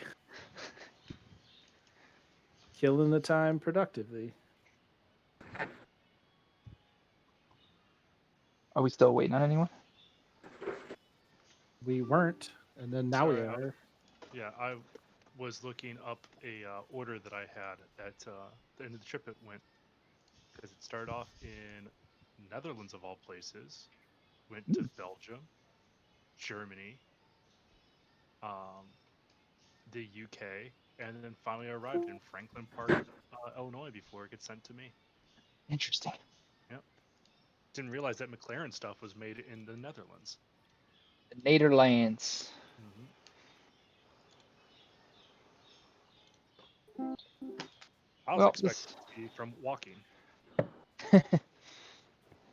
Killing the time productively. Are we still waiting on anyone? We weren't, and then now we Sorry, are. yeah, I was looking up a order that I had at the end of the trip it went, because it started off in Netherlands of all places, went to Belgium, Germany, um, the UK, and then finally arrived in Franklin Park, Illinois before it gets sent to me. Interesting. Yep. Didn't realize that McLaren stuff was made in the Netherlands. The Nederlands. Mm-hmm. I was Well, expecting it to be from walking.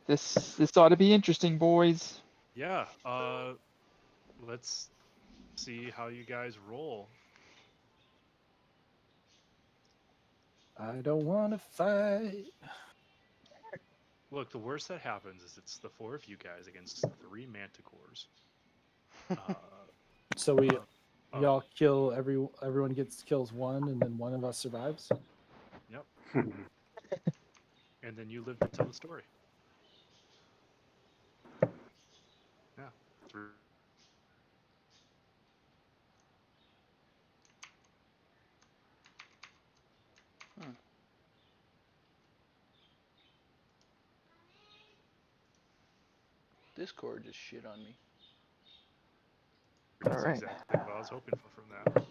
this ought to be interesting, boys. Yeah. Let's see how you guys roll. I don't want to fight. Look, the worst that happens is it's the four of you guys against three manticores. Uh, So we uh, all kill everyone kills one, and then one of us survives. yep. And then you live to tell the story. Yeah. Three. Hmm. Discord just shit on me. All That's right. exactly what I was hoping for from that.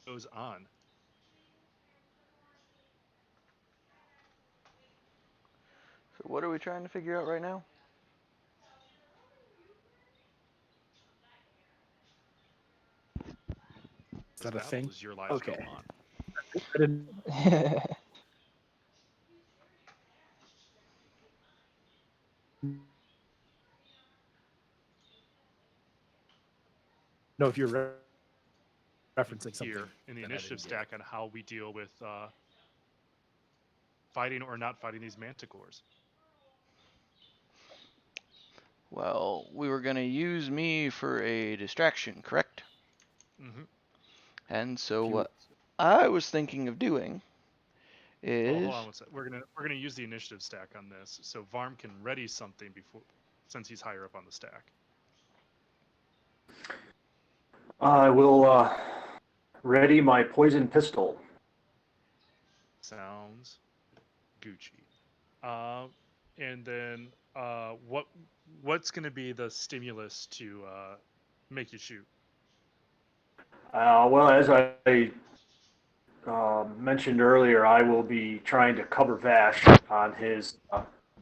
Goes on. So what are we trying to figure out right now? Is This that a battle thing? as your lives Okay. go on. I didn't know if you're referencing something Here in the that I initiative didn't get. stack on how we deal with fighting or not fighting these manticores. Well, we were going to use me for a distraction, correct? Mm-hmm. And so If you what I was thinking of doing Well, hold on is one sec. We're gonna use the initiative stack on this, so Varm can ready something before, since he's higher up on the stack. I will ready my poison pistol. Sounds Gucci. And then what's gonna be the stimulus to make you shoot? Well, as I mentioned earlier, I will be trying to cover Vash on his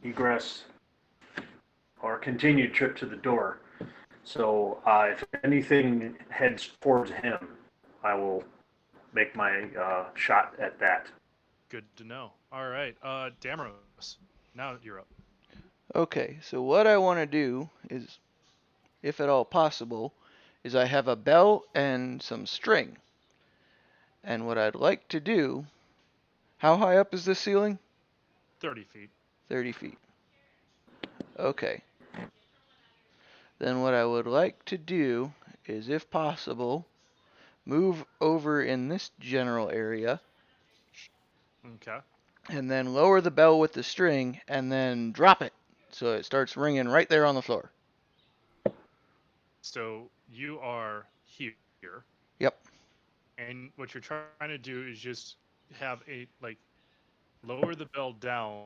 egress or continued trip to the door. So if anything heads towards him, I will make my shot at that. Good to know. All right, Damaros, now you're up. okay. So what I want to do is, if at all possible, is I have a bell and some string. And what I'd like to do, how high up is this ceiling? 30 feet. 30 feet. Okay. Then what I would like to do is, if possible, move over in this general area Okay. and then lower the bell with the string and then drop it so it starts ringing right there on the floor. So you are here, Yep. and what you're trying to do is just have a lower the bell down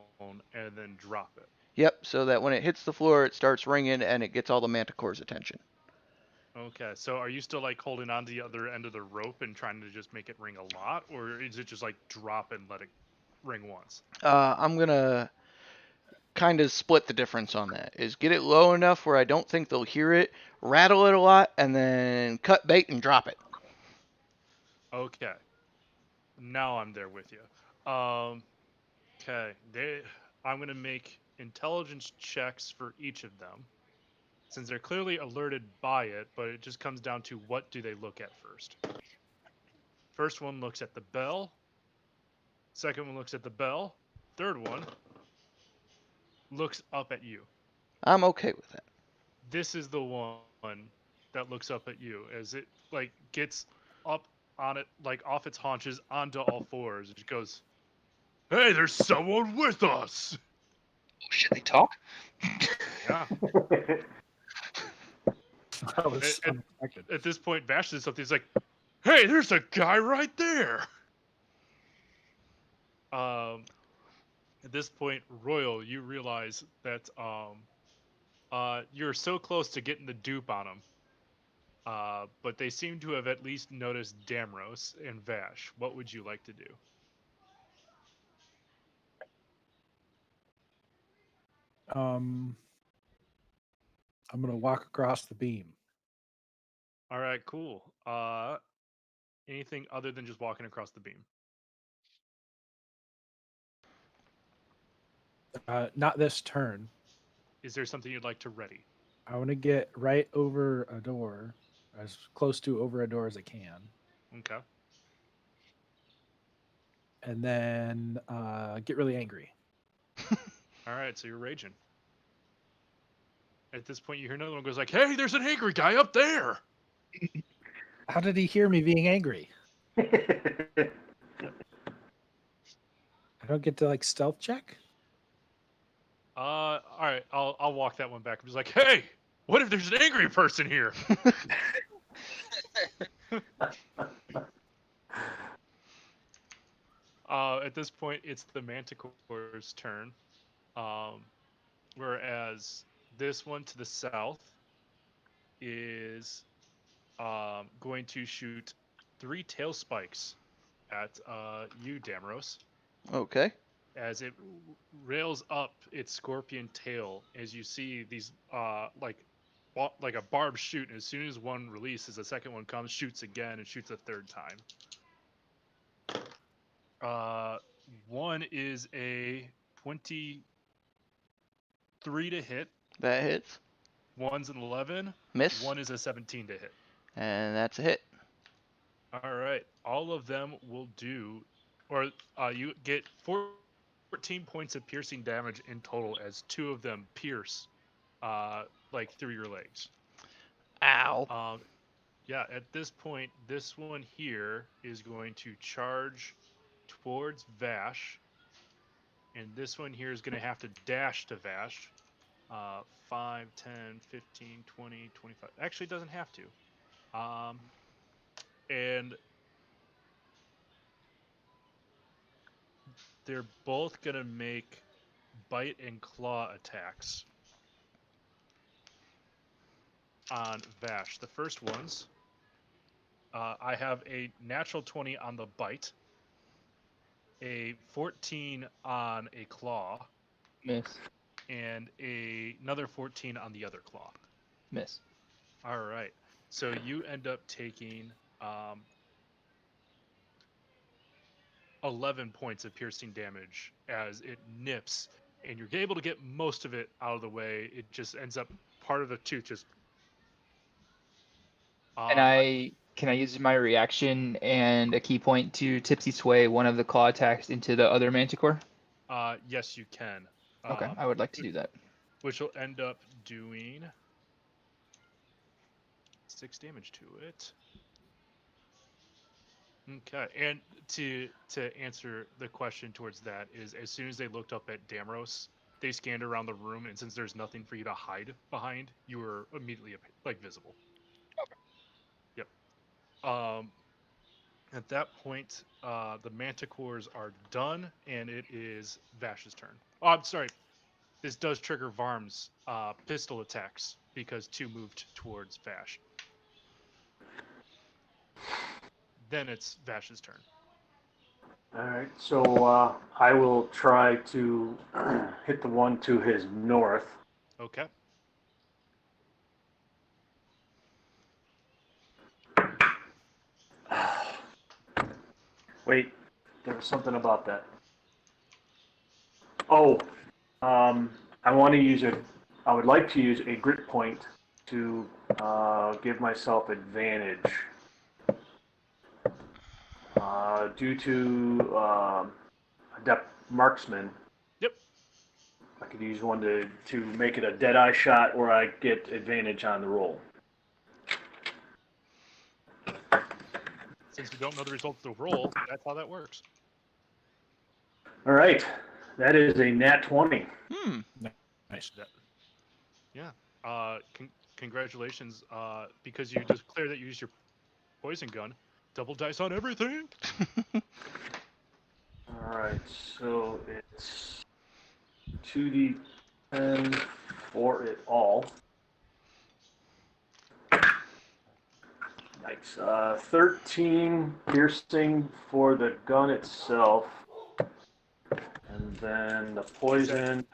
and then drop it. Yep, so that when it hits the floor, it starts ringing and it gets all the manticore's attention. Okay, so are you still like holding on to the other end of the rope and trying to just make it ring a lot, or is it just like drop and let it ring once? I'm gonna kind of split the difference on that. Is get it low enough where I don't think they'll hear it, rattle it a lot, and then cut bait and drop it. Okay, now I'm there with you. Okay, I'm gonna make intelligence checks for each of them, since they're clearly alerted by it, but it just comes down to what do they look at first. First one looks at the bell. Second one looks at the bell. Third one looks up at you. I'm okay with that. This is the one that looks up at you as it like gets up on it, like off its haunches onto all fours. It goes, "Hey, there's someone with us." Oh shit, they talk? Yeah. That was At, unexpected. at this point, Vash says something. He's like, "Hey, there's a guy right there." At this point, Royal, you realize that you're so close to getting the dupe on him. But they seem to have at least noticed Damros and Vash. What would you like to do? Um, I'm gonna walk across the beam. All right, cool. Anything other than just walking across the beam? Not this turn. Is there something you'd like to ready? I want to get right over a door, as close to over a door as I can, Okay. and then get really angry. All right, so you're raging. At this point, you hear another one goes like, "Hey, there's an angry guy up there." How did he hear me being angry? I don't get to like stealth check. All right, I'll walk that one back. I'm just like, "Hey, what if there's an angry person here?" At this point, it's the Manticore's turn. Um, whereas this one to the south is going to shoot 3 tail spikes at you, Damros, Okay. as it rails up its scorpion tail. As you see these like a barbed shoot, and as soon as one releases, the second one comes, shoots again, and shoots a third time. Uh, one is a 23 to hit. That hits. One's an 11. Miss. One is a 17 to hit. And that's a hit. All right. All of them will do, or you get 14 points of piercing damage in total as 2 of them pierce, like through your legs. Ow. Yeah. At this point, this one here is going to charge towards Vash, and this one here is going to have to dash to Vash. 5, 10, 15, 20, 25. Actually, it doesn't have to. And they're both going to make bite and claw attacks on Vash. The first ones, I have a natural 20 on the bite, a 14 on a claw, Miss. and another 14 on the other claw. Miss. All right. So you end up taking um, 11 points of piercing damage as it nips, and you're able to get most of it out of the way. It just ends up part of the tooth just. And can I use my reaction and a key point to tipsy sway one of the claw attacks into the other manticore? Yes, you can. Okay, I would like to do that. Which will end up doing 6 damage to it. Okay, and to answer the question towards that is, as soon as they looked up at Damros, they scanned around the room, and since there's nothing for you to hide behind, you were immediately like visible. Yep. Um, at that point, the Manticores are done, and it is Vash's turn. Oh, I'm sorry. this does trigger Varm's pistol attacks because 2 moved towards Vash. Then it's Vash's turn. All right, so I will try to hit the one to his north. Okay. Wait, there was something about that. Oh, I want to use a. I would like to use a grit point to give myself advantage due to adept marksman. Yep. I could use one to make it a dead eye shot, or I get advantage on the roll. Since we don't know the result of the roll, that's how that works. All right, that is a nat 20. Nice. Yeah. Congratulations. Because you declare that you used your poison gun. Double dice on everything. All right, so it's 2d10 for it all. Nice. 13 piercing for the gun itself. And then the poison.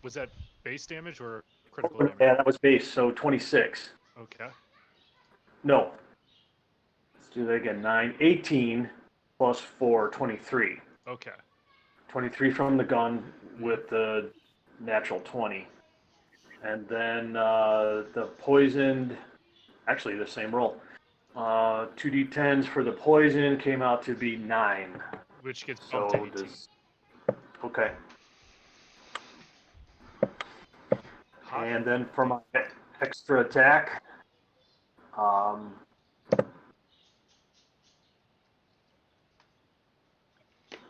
Was that base damage or critical Oh, damage? yeah, that was base, so 26. Okay. No. Let's do that again. 9, 18 plus 4, 23. Okay. 23 from the gun with the natural 20. And then the poisoned, actually the same roll. 2d10s for the poison came out to be 9. Which gets bumped to So 18. this, okay. Hot. And then for my extra attack,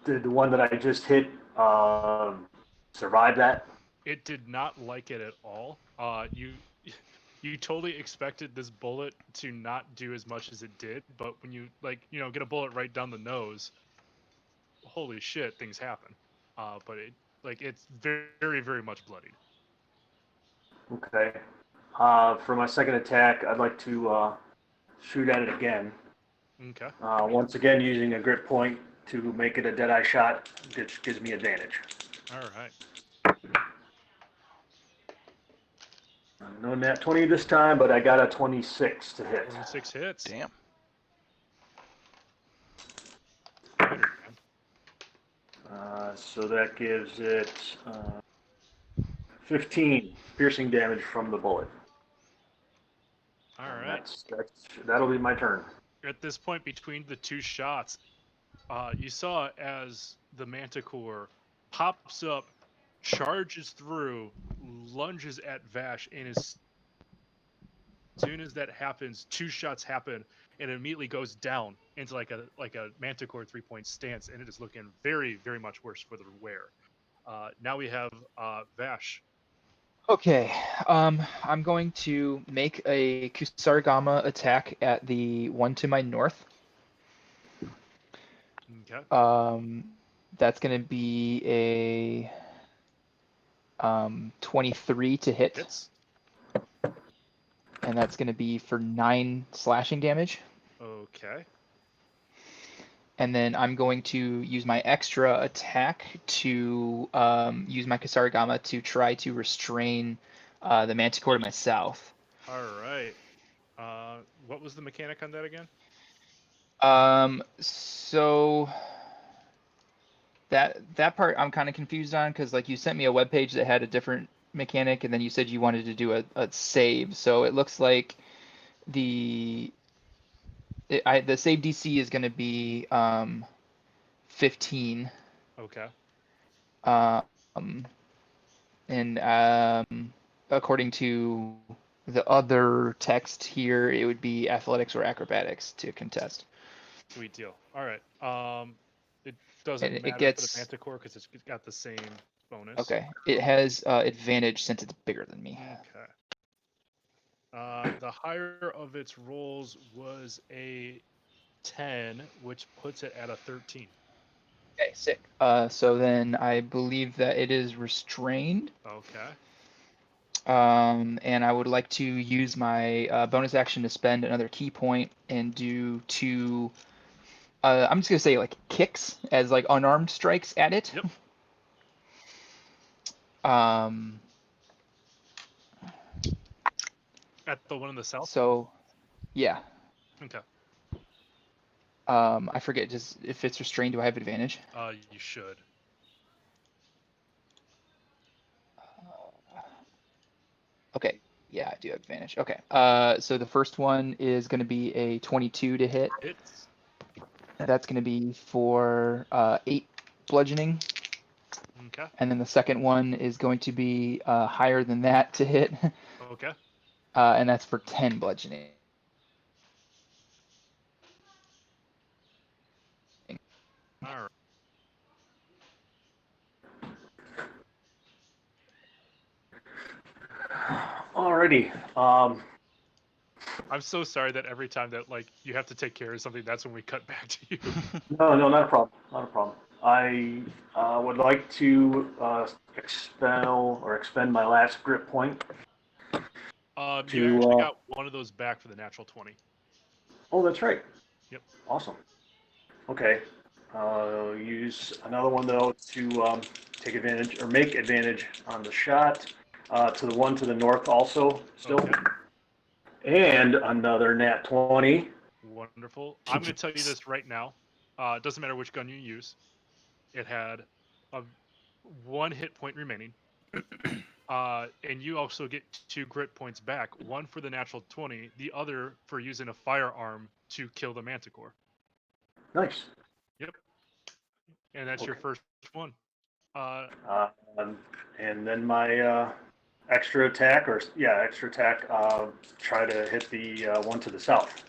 did the one that I just hit survive that? It did not like it at all. You totally expected this bullet to not do as much as it did, but when you get a bullet right down the nose, holy shit, things happen. But it's very, very much bloodied. Okay. For my second attack, I'd like to shoot at it again. Okay. Once again, using a grip point to make it a dead-eye shot, which gives me advantage. All right. No nat 20 this time, but I got a 26 to hit. 26 hits. Damn. Better, man. So that gives it 15 piercing damage from the bullet. All And right. that'll be my turn. At this point, between the 2 shots, you saw as the Manticore pops up, charges through, lunges at Vash, and as soon as that happens, 2 shots happen, and it immediately goes down into like a Manticore 3-point stance, and it is looking very, very much worse for the wear. Now we have Vash. Okay, I'm going to make a Kusarigama attack at the one to my north. Okay. That's going to be a 23 to hit, Hits. and that's going to be for 9 slashing damage. Okay. And then I'm going to use my extra attack to use my Kusarigama to try to restrain the Manticore to my south. All right. What was the mechanic on that again? So that part I'm kind of confused on, because like you sent me a webpage that had a different mechanic, and then you said you wanted to do a save. So it looks like the save DC is going to be 15. Okay. And according to the other text here, it would be athletics or acrobatics to contest. Sweet deal. All right. It doesn't And matter it gets for the Manticore because it's got the same bonus. okay. It has advantage since it's bigger than me. Okay. The higher of its rolls was a 10, which puts it at a 13. Okay, sick. So then I believe that it is restrained. Okay. And I would like to use my bonus action to spend another key point and do 2. I'm just gonna say like kicks as like unarmed strikes at it. Yep. At the one in the south? So yeah. Okay. I forget, just if it's restrained, do I have advantage? You should. Okay, yeah, I do have advantage. Okay, so the first one is going to be a 22 to hit. Hits. That's going to be for 8 bludgeoning. Okay. And then the second one is going to be higher than that to hit, Okay. and that's for 10 bludgeoning. All right. Alrighty. I'm so sorry that every time that like you have to take care of something, that's when we cut back to you. No, not a problem. Not a problem. I would like to expend my last grip point. You actually To got one of those back for the natural 20. oh, that's right. Yep. Awesome. Okay. Use another one though to take advantage or make advantage on the shot to the one to the north also still, Okay. and another nat 20. Wonderful. I'm going to tell you this right now. It doesn't matter which gun you use. It had a 1 hit point remaining. And you also get 2 grit points back. One for the natural 20, the other for using a firearm to kill the manticore. Nice. Yep. And that's your Okay. first one. Uh, and then my extra attack, try to hit the one to the south.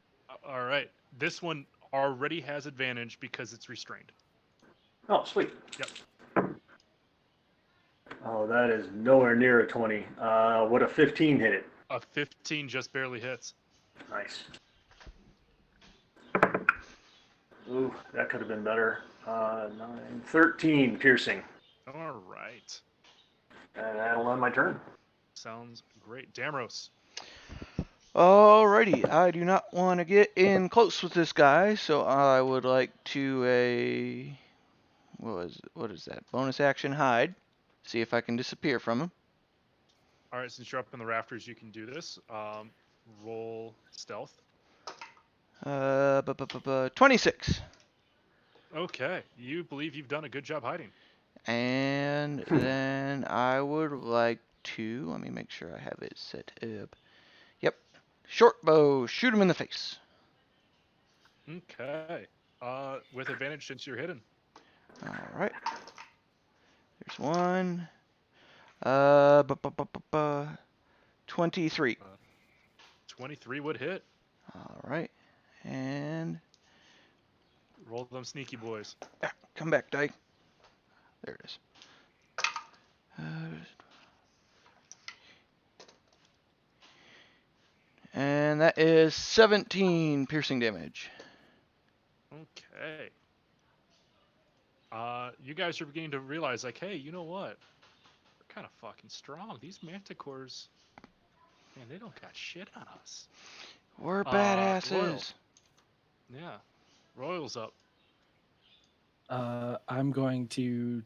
All right. This one already has advantage because it's restrained. Oh, sweet. Yep. Oh, that is nowhere near a 20. Would a 15 hit it? A 15 just barely hits. Nice. Ooh, that could have been better. 13 piercing. All right. And that'll end my turn. Sounds great. Damros. Alrighty, I do not want to get in close with this guy, so I would like to what is that? Bonus action hide. See if I can disappear from him. All right, since you're up in the rafters, you can do this. Roll stealth. 26. Okay, you believe you've done a good job hiding. And then I would like to, let me make sure I have it set up. Yep. Short bow, shoot him in the face. Okay. With advantage since you're hidden. All right. There's one. 23. 23 would hit. All right. And Roll them sneaky boys. come back, die. There it is. And that is 17 piercing damage. Okay. You guys are beginning to realize, like, hey, you know what? We're kind of fucking strong. These manticores, man, they don't got shit on us. We're Royal. badasses. Yeah. Royal's up. I'm going to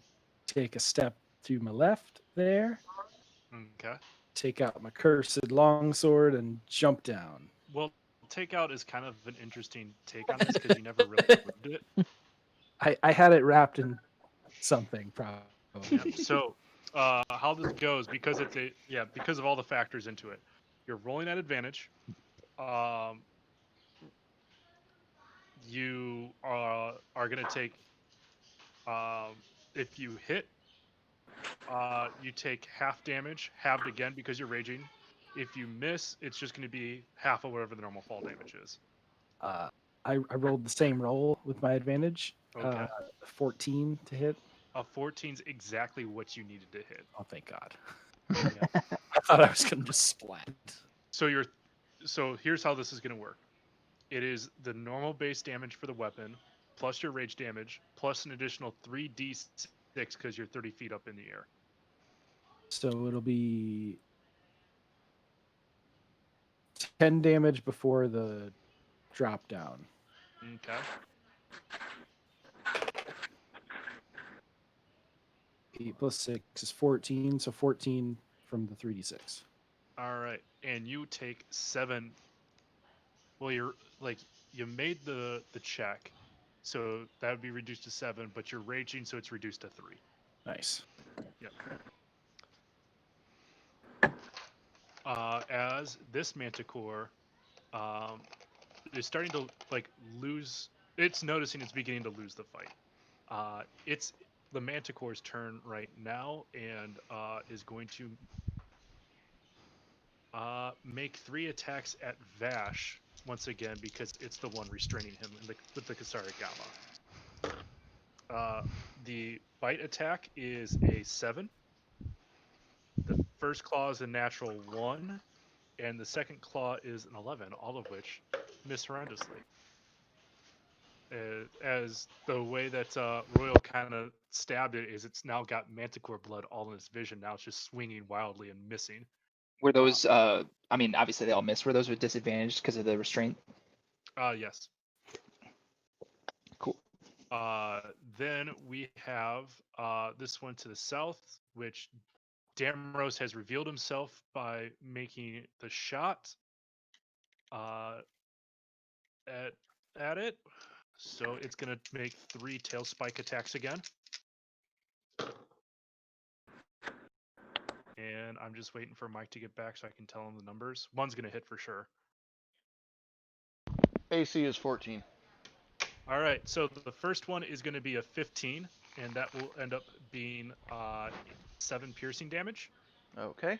take a step to my left there, Okay. take out my cursed longsword, and jump down. Well, takeout is kind of an interesting take on this because you never really proved it. I had it wrapped in something, probably. Yeah. So, how this goes, because because of all the factors into it, you're rolling at advantage. You are going to take, if you hit, you take half damage, halved again because you're raging. If you miss, it's just going to be half of whatever the normal fall damage is. I rolled the same roll with my advantage. Okay. 14 to hit. A 14's exactly what you needed to hit. Oh, thank God. Yeah. I thought I was going to just splat. So here's how this is going to work. It is the normal base damage for the weapon plus your rage damage, plus an additional 3d6 because you're 30 feet up in the air. So it'll be 10 damage before the drop down. Okay. 8 plus 6 is 14, so 14 from the 3d6. All right. And you take 7. Well, you're like you made the check, so that would be reduced to 7, but you're raging, so it's reduced to 3. Nice. Yep. As this manticore is starting to like lose, it's noticing it's beginning to lose the fight. It's the manticore's turn right now, and is going to make 3 attacks at Vash once again because it's the one restraining him with the Kasari Gamma. The bite attack is a 7. The first claw is a natural 1, and the second claw is an 11, all of which miss horrendously. As the way that Royal kind of stabbed it is it's now got manticore blood all in its vision. Now it's just swinging wildly and missing. Were those? I mean, obviously they all missed. Were those with disadvantage because of the restraint? Yes. Cool. Then we have this one to the south, which Damrose has revealed himself by making the shot at it. So it's going to make 3 tail spike attacks again. And I'm just waiting for Mike to get back so I can tell him the numbers. One's going to hit for sure. AC is 14. All right, so the first one is going to be a 15, and that will end up being 7 piercing damage. Okay.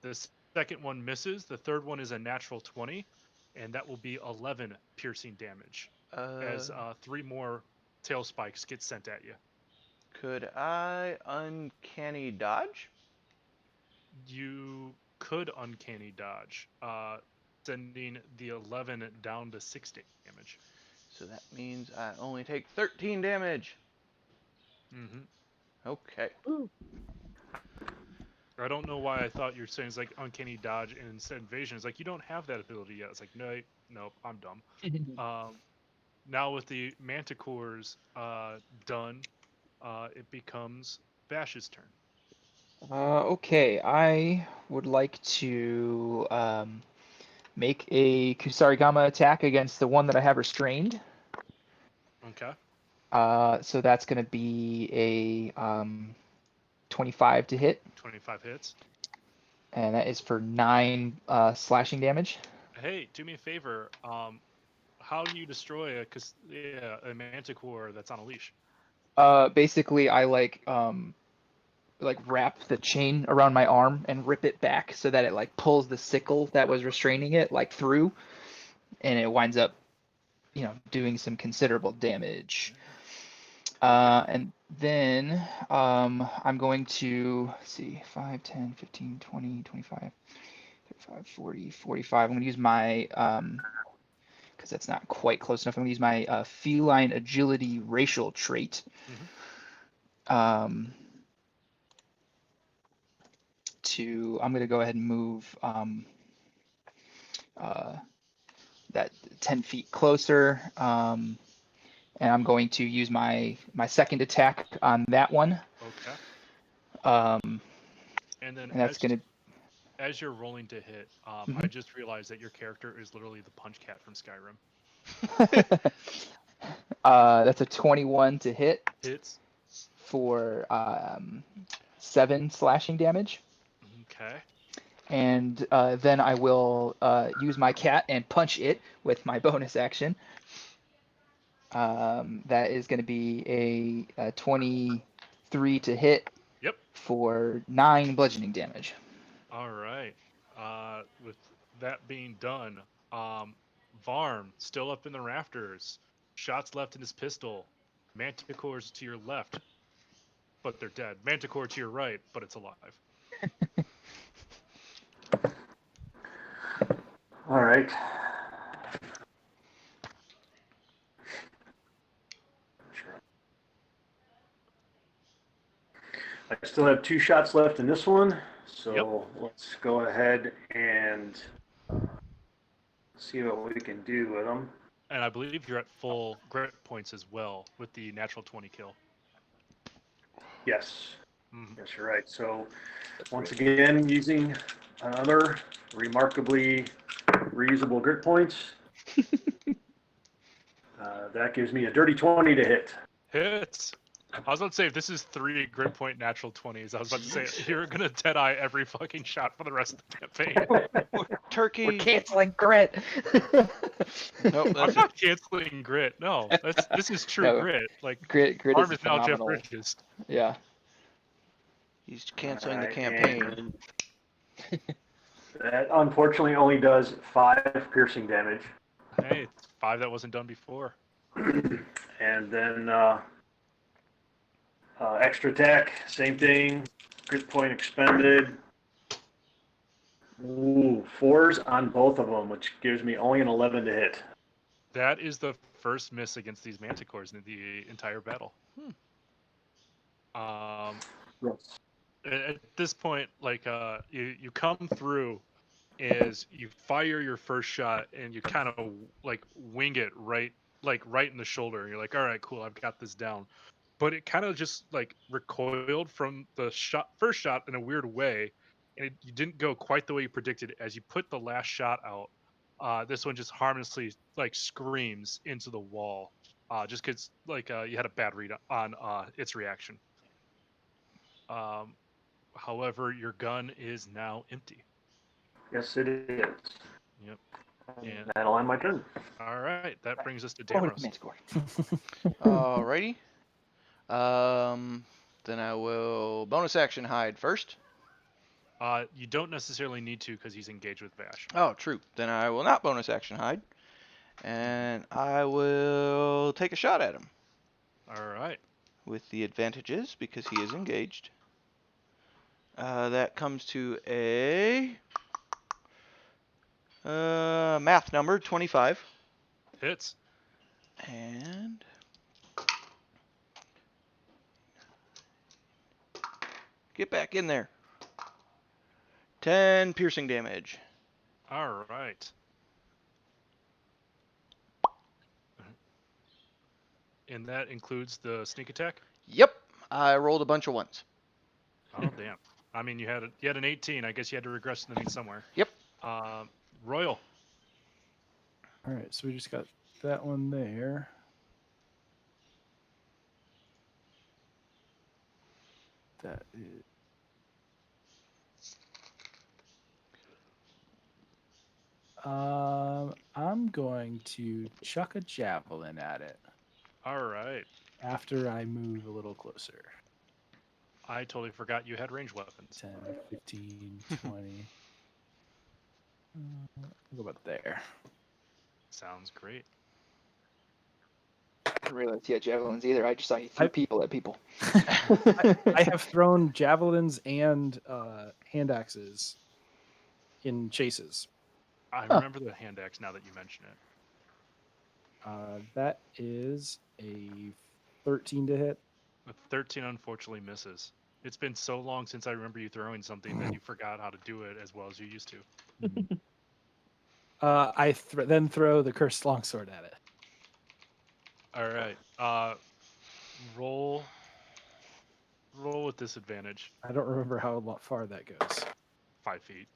The second one misses. The third one is a natural 20, and that will be 11 piercing damage as 3 more tail spikes get sent at you. Could I uncanny dodge? You could uncanny dodge, sending the 11 down to 6 damage. So that means I only take 13 damage. Mm-hmm. Okay. I don't know why I thought you were saying it's like uncanny dodge and instead invasion. It's like you don't have that ability yet. It's like nope, I'm dumb. Now with the manticores done, it becomes Vash's turn. Okay, I would like to make a Kusarigama attack against the one that I have restrained. Okay. So that's going to be a 25 to hit, 25 hits. and that is for 9 slashing damage. Hey, do me a favor. How do you destroy a manticore that's on a leash? Basically, I like wrap the chain around my arm and rip it back so that it like pulls the sickle that was restraining it like through, and it winds up, doing some considerable damage. And then I'm going to see 5, 10, 15, 20, 25, 35, 40, 45. I'm going to use my because that's not quite close enough. I'm going to use my feline agility racial trait. I'm going to go ahead and move that 10 feet closer. And I'm going to use my second attack on that one. Okay. And then And that's going to. As you're rolling to hit, Mhm. I just realized that your character is literally the punch cat from Skyrim. That's a 21 to hit. Hits. For 7 slashing damage. Okay. And then I will use my cat and punch it with my bonus action. That is going to be a 23 to hit. Yep. For 9 bludgeoning damage. All right. With that being done, Varm still up in the rafters. Shots left in his pistol. Manticores to your left, but they're dead. Manticore to your right, but it's alive. All right. I still have 2 shots left in this one, so let's go ahead and see what we can do with them. And I believe you're at full grit points as well with the natural 20 kill. Yes, Mhm. yes, you're right. So once again, using another remarkably reusable grit points. That gives me a dirty 20 to hit. Hits. I was about to say, if this is 3 grit point natural 20s, I was about to say, you're going to dead-eye every fucking shot for the rest of the campaign. Turkey. We're canceling grit. Nope, I'm that's it. not canceling grit. No, this is true No, grit. Like, grit Arm is is now Jeff phenomenal. Bridges. Yeah. He's canceling the Alright, campaign. and that unfortunately only does 5 piercing damage. Hey, it's 5 that wasn't done before. And then extra attack, same thing. Grit point expended. Ooh, 4s on both of them, which gives me only an 11 to hit. That is the first miss against these manticores in the entire battle. Yes. At this point, like you come through is you fire your first shot and you kind of like wing it right in the shoulder, and you're like, all right, cool, I've got this down. But it kind of just like recoiled from the first shot in a weird way, and you didn't go quite the way you predicted. As you put the last shot out, this one just harmlessly like screams into the wall, just because like you had a bad read on its reaction. Um, However, your gun is now empty. Yes, it is. Yep. And And that'll end my turn. all right, that brings us to Oh, Damros. Manticore. Alrighty. Then I will bonus action hide first. You don't necessarily need to because he's engaged with Vash. Oh, true. Then I will not bonus action hide. And I will take a shot at him All right. with the advantages because he is engaged. That comes to a math number 25. Hits. And get back in there. 10 piercing damage. All right. And that includes the sneak attack. Yep, I rolled a bunch of ones. Oh damn. I mean, you had an 18. I guess you had to regress to the mean somewhere. Yep. Royal. All right, so we just got that one there. That is. I'm going to chuck a javelin at it All right. after I move a little closer. I totally forgot you had ranged weapons. 10, 15, 20. I'll go about there. Sounds great. I didn't realize he had javelins either. I just saw he threw people at people. I have thrown javelins and hand axes in chases. I remember the hand axe now that you mention it. That is a 13 to hit. A 13 unfortunately misses. It's been so long since I remember you throwing something that you forgot how to do it as well as you used to. I then throw the cursed longsword at it. All right. Roll with disadvantage. I don't remember how far that goes. 5 feet.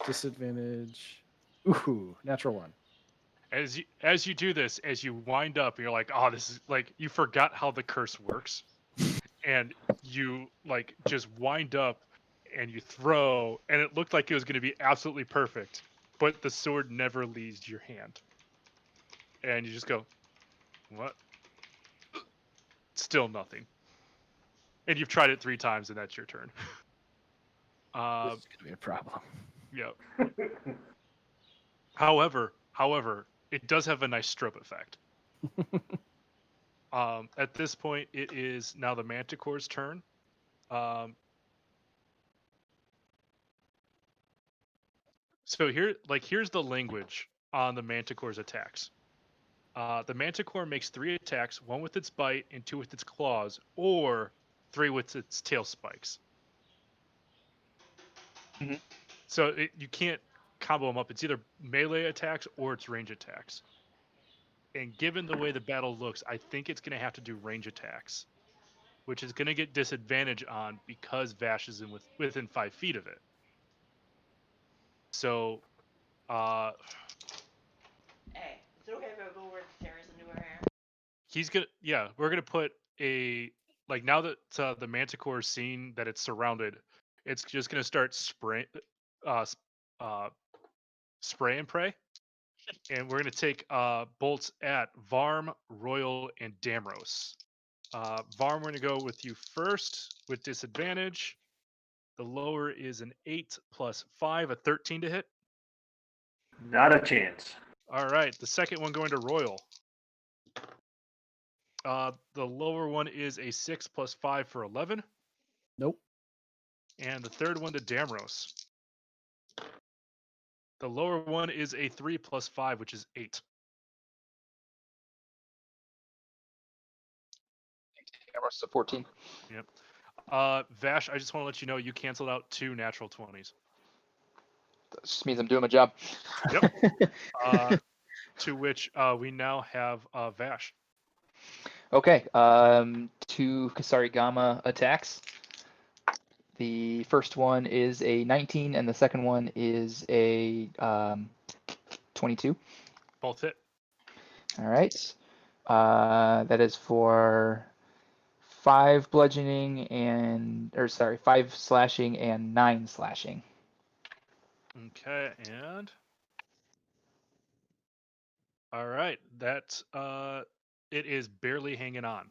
Disadvantage. Ooh, natural 1. As you do this, as you wind up, you're like, oh, this is like you forgot how the curse works, and you like just wind up and you throw, and it looked like it was going to be absolutely perfect, but the sword never leaves your hand, and you just go, what? Still nothing. And you've tried it 3 times, and that's your turn. This is going to be a problem. Yep. However, it does have a nice strobe effect. At this point, it is now the Manticore's turn. So here's the language on the Manticore's attacks. The Manticore makes 3 attacks, 1 with its bite and 2 with its claws, or 3 with its tail spikes. Mhm. So you can't combo them up. It's either melee attacks or it's range attacks. And given the way the battle looks, I think it's going to have to do range attacks, which is going to get disadvantage on because Vash is within 5 feet of it. So, Hey, is it okay if I go over the terrace and do her hair? we're gonna put now that the Manticore is seeing that it's surrounded, it's just gonna start uh, s- uh, spray and pray, and we're gonna take bolts at Varm, Royal, and Damros. Varm, we're gonna go with you first with disadvantage. The lower is an 8 plus 5, a 13 to hit. Not a chance. All right, the second one going to Royal. The lower one is a 6 plus 5 for 11. Nope. And the third one to Damros. The lower one is a 3 plus 5, which is 8. Camera's a 14. Yep. Vash, I just want to let you know you canceled out 2 natural 20s. That just means I'm doing my job. Yep. To which we now have Vash. Okay. 2 Kasarigama attacks. The first one is a 19, and the second one is a 22. Both hit. All right. That is for 5 bludgeoning 5 slashing and 9 slashing. Okay, and all right, that it is barely hanging on.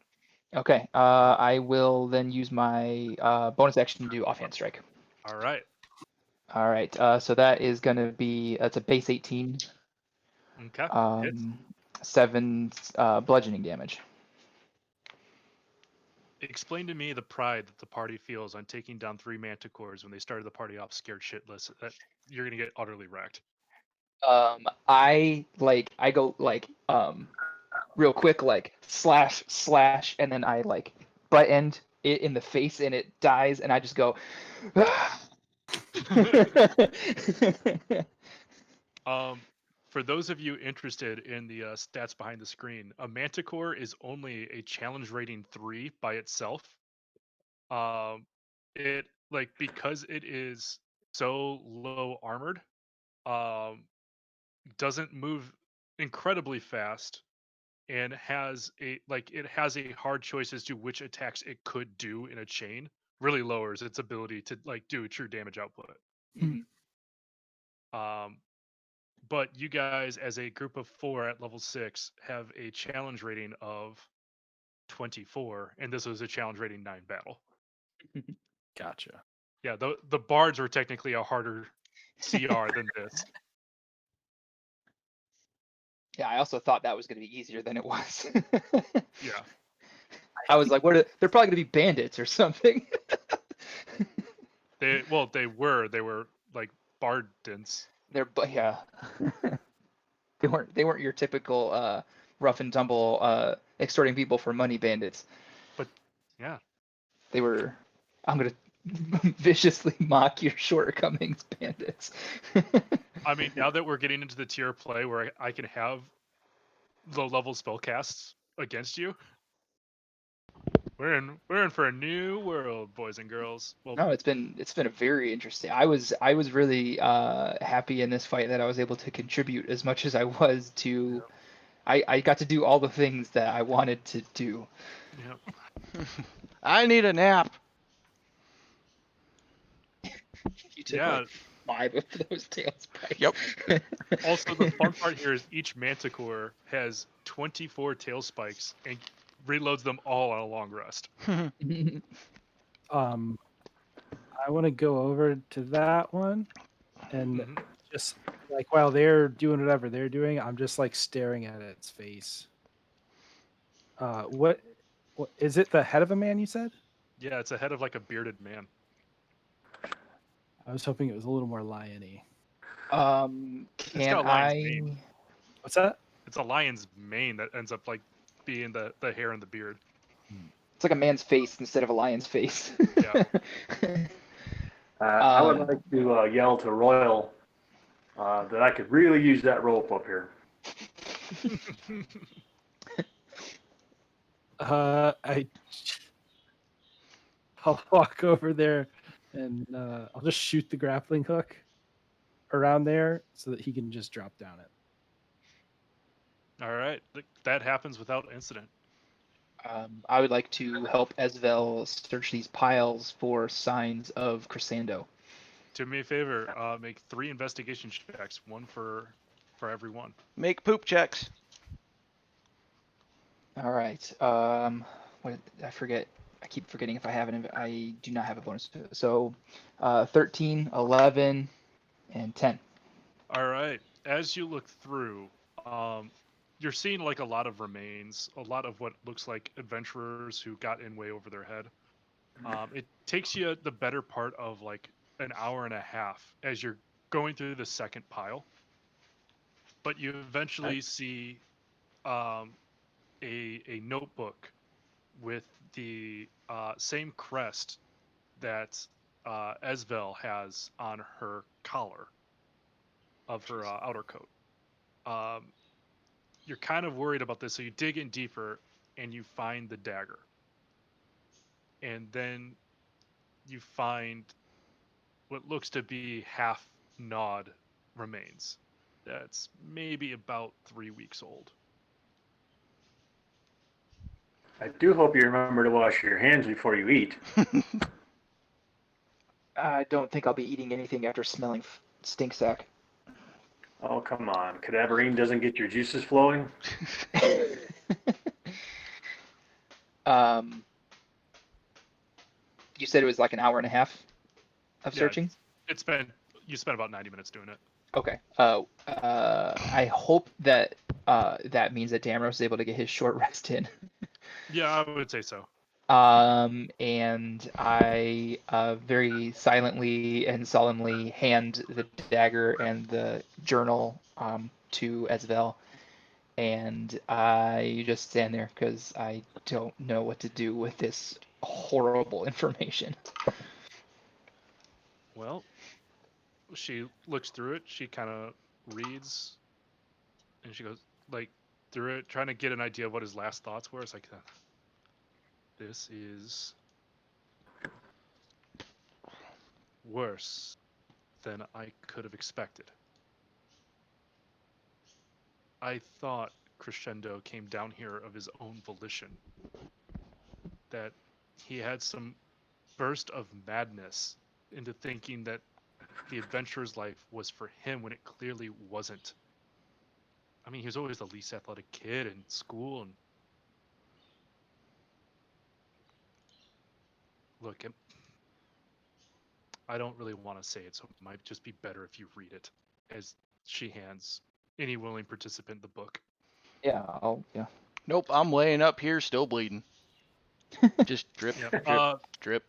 Okay. I will then use my bonus action to do offhand strike. All right. All right. So that is going to be it's a base 18. Okay. Hits. 7 bludgeoning damage. Explain to me the pride that the party feels on taking down 3 manticores when they started the party off scared shitless. That you're gonna get utterly wrecked. I go real quick slash, and then I butt end it in the face and it dies, and I just go. For those of you interested in the stats behind the screen, a manticore is only a challenge rating 3 by itself. It because it is so low armored, doesn't move incredibly fast, and has a hard choice as to which attacks it could do in a chain. Really lowers its ability to do a true damage output. But you guys, as a group of 4 at level 6, have a challenge rating of 24, and this was a challenge rating 9 battle. Gotcha. Yeah, the bards were technically a harder CR than this. Yeah, I also thought that was going to be easier than it was. Yeah. I was like, they're probably going to be bandits or something. They were like bardents. Yeah. They weren't your typical rough and tumble extorting people for money bandits. But yeah. They were, I'm going to viciously mock your shortcomings bandits. I mean, now that we're getting into the tier play where I can have low level spellcasts against you, we're in for a new world, boys and girls. Well, No, it's been a very interesting. I was really happy in this fight that I was able to contribute as much as I was to. I got to do all the things that I wanted to do. yeah. I need a nap. You took Yeah. 5 of those tail spikes. Yep. Also, the fun part here is each manticore has 24 tail spikes and reloads them all on a long rest. I want to go over to that one, and Mhm. just while they're doing whatever they're doing, I'm just staring at its face. What is it? The head of a man, you said? Yeah, it's a head of a bearded man. I was hoping it was a little more lion-y. It's got a lion's mane. What's that? It's a lion's mane that ends up being the hair and the beard. It's like a man's face instead of a lion's face. Yeah. I would like to yell to Royal that I could really use that rope up here. I'll walk over there and I'll just shoot the grappling hook around there so that he can just drop down it. All right. That happens without incident. I would like to help Esvel search these piles for signs of Crescendo. Do me a favor. Make 3 investigation checks, one for every one. Make poop checks. All right. What I forget. I keep forgetting if I have an. I do not have a bonus. So, 13, 11, and 10. All right. As you look through, you're seeing like a lot of remains, a lot of what looks like adventurers who got in way over their head. It takes you the better part of like an hour and a half as you're going through the second pile, but you eventually see a notebook with the same crest that Esvel has on her collar of her outer coat. Um, you're kind of worried about this, so you dig in deeper and you find the dagger. And then you find what looks to be half gnawed remains. That's maybe about 3 weeks old. I do hope you remember to wash your hands before you eat. I don't think I'll be eating anything after smelling stink sack. Oh, come on. Cadaverine doesn't get your juices flowing? You said it was like an hour and a half of Yeah, searching? You spent about 90 minutes doing it. Okay. I hope that that means that Damros is able to get his short rest in. Yeah, I would say so. And I very silently and solemnly hand the dagger and the journal to Esvel, and I just stand there because I don't know what to do with this horrible information. Well, she looks through it. She kind of reads, and she goes like through it, trying to get an idea of what his last thoughts were. It's like, this is worse than I could have expected. I thought Crescendo came down here of his own volition. That he had some burst of madness into thinking that the adventurer's life was for him when it clearly wasn't. I mean, he was always the least athletic kid in school, and look, I don't really want to say it, so it might just be better if you read it, as she hands any willing participant the book. Yeah. Nope, I'm laying up here still bleeding. Just drip, Yep. drip.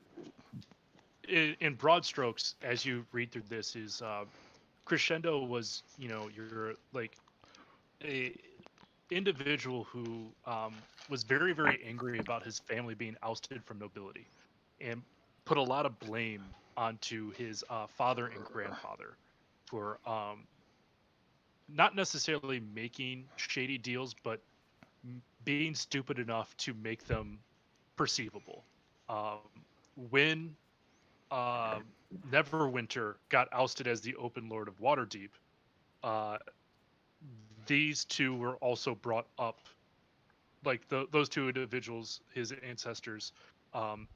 In broad strokes, as you read through this, is Crescendo was, you're like a individual who was very, very angry about his family being ousted from nobility, and put a lot of blame onto his father and grandfather for not necessarily making shady deals, but being stupid enough to make them perceivable. Um, when uh, Neverwinter got ousted as the Open Lord of Waterdeep, uh, these two were also brought up. Like those two individuals, his ancestors, um,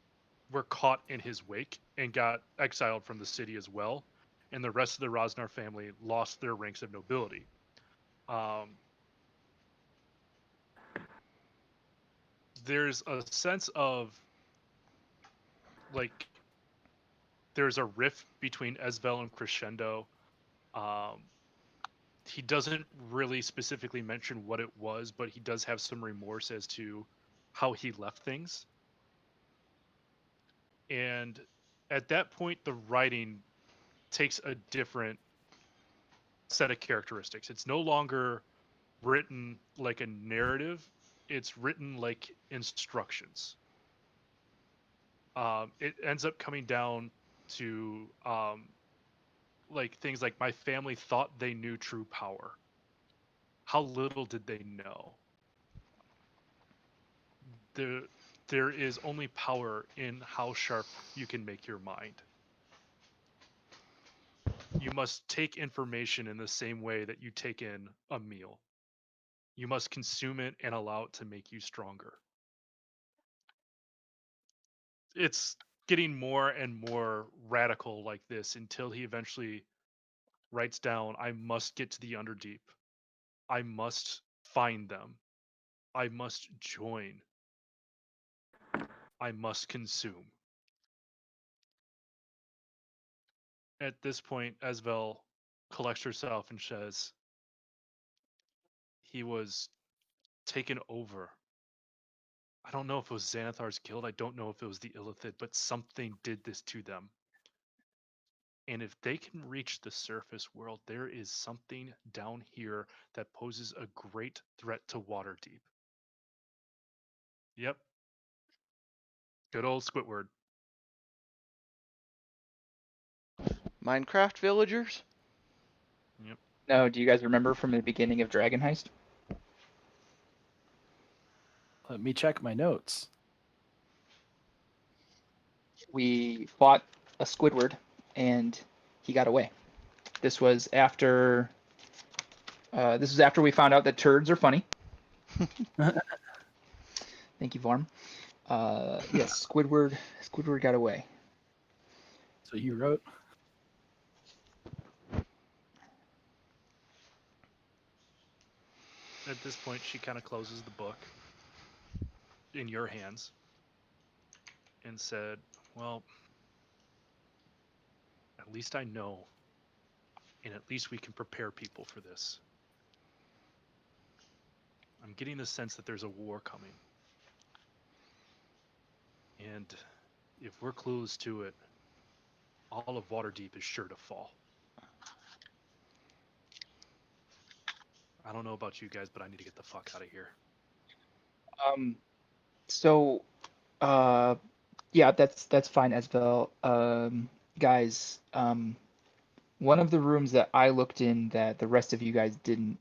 were caught in his wake and got exiled from the city as well. And the rest of the Rosnar family lost their ranks of nobility. Um, there's a sense of like there's a rift between Esvel and Crescendo. Um, he doesn't really specifically mention what it was, but he does have some remorse as to how he left things. And at that point, the writing takes a different set of characteristics. It's no longer written like a narrative, it's written like instructions. it ends up coming down to like things like my family thought they knew true power. How little did they know? There is only power in how sharp you can make your mind. You must take information in the same way that you take in a meal. You must consume it and allow it to make you stronger. It's getting more and more radical like this until he eventually writes down, I must get to the Underdeep. I must find them. I must join. I must consume. At this point, Esvel collects herself and says, he was taken over. I don't know if it was Xanathar's guild. I don't know if it was the Illithid, but something did this to them. And if they can reach the surface world, there is something down here that poses a great threat to Waterdeep. Yep. Good old Squidward. Minecraft villagers? Yep. No, do you guys remember from the beginning of Dragon Heist? Let me check my notes. We fought a Squidward, and he got away. This was after. This was after we found out that turds are funny. Thank you, Vorm. Yes, Squidward got away. So you wrote? At this point, she kind of closes the book in your hands and said, well, at least I know, and at least we can prepare people for this. I'm getting the sense that there's a war coming. And if we're clueless to it, all of Waterdeep is sure to fall. I don't know about you guys, but I need to get the fuck out of here. So, yeah, that's fine, Esbel. Guys, one of the rooms that I looked in that the rest of you guys didn't,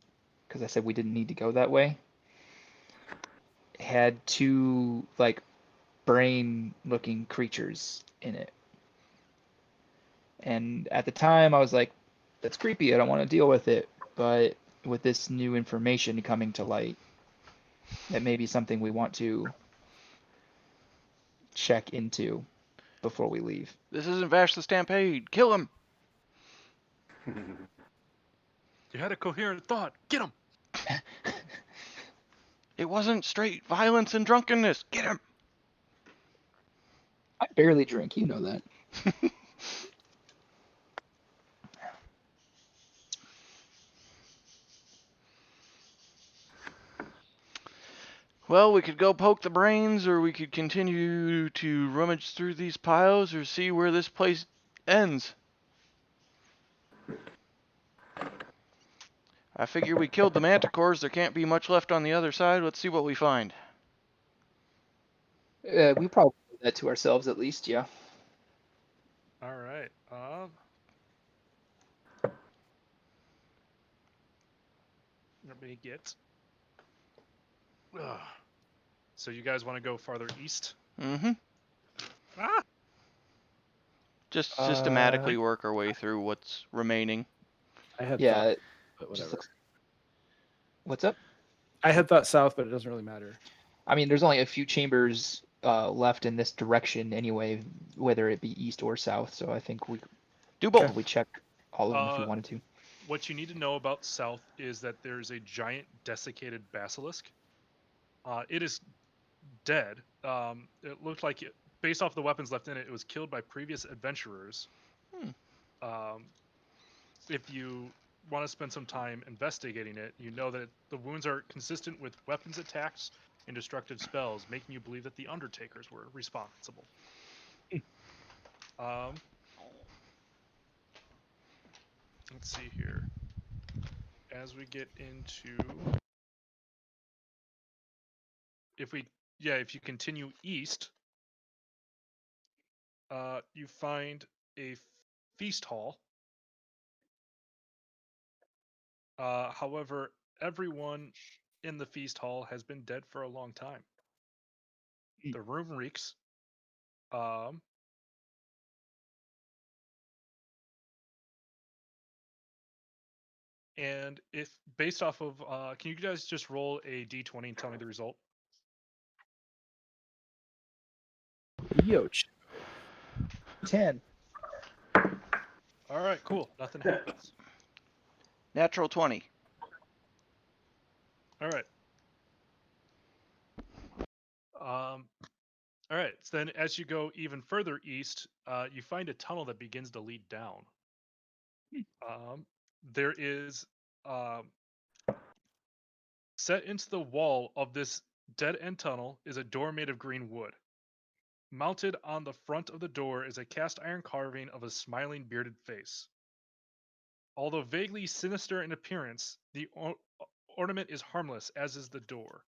because I said we didn't need to go that way, had two like brain-looking creatures in it. And at the time, I was like, "That's creepy. I don't want to deal with it." But with this new information coming to light, that may be something we want to check into before we leave. This isn't Vash the Stampede. Kill him! You had a coherent thought. Get him! It wasn't straight violence and drunkenness. Get him! I barely drink, you know that. Well, we could go poke the brains, or we could continue to rummage through these piles, or see where this place ends. I figure we killed the manticores. There can't be much left on the other side. Let's see what we find. We probably do that to ourselves at least, yeah. All right. Let me get. So you guys want to go farther east? Mm-hmm. Ah! Just systematically work our way through what's remaining. I had Yeah, thought, but whatever. looks... What's up? I had thought south, but it doesn't really matter. I mean, there's only a few chambers left in this direction anyway, whether it be east or south. So I think we Do both. probably check all of them if we wanted to. What you need to know about south is that there's a giant desiccated basilisk. It is dead. It looked like it, based off the weapons left in it, it was killed by previous adventurers. If you want to spend some time investigating it, you know that the wounds are consistent with weapons attacks and destructive spells, making you believe that the Undertakers were responsible. Let's see here. As we get into, if you continue east, you find a feast hall. However, everyone in the feast hall has been dead for a long time. The room reeks. And if based off of, can you guys just roll a d20 and tell me the result? Yoch. 10. All right, cool. Nothing happens. Natural 20. All right. All right. So then, as you go even further east, you find a tunnel that begins to lead down. There is set into the wall of this dead end tunnel is a door made of green wood. Mounted on the front of the door is a cast iron carving of a smiling bearded face. Although vaguely sinister in appearance, the ornament is harmless, as is the door.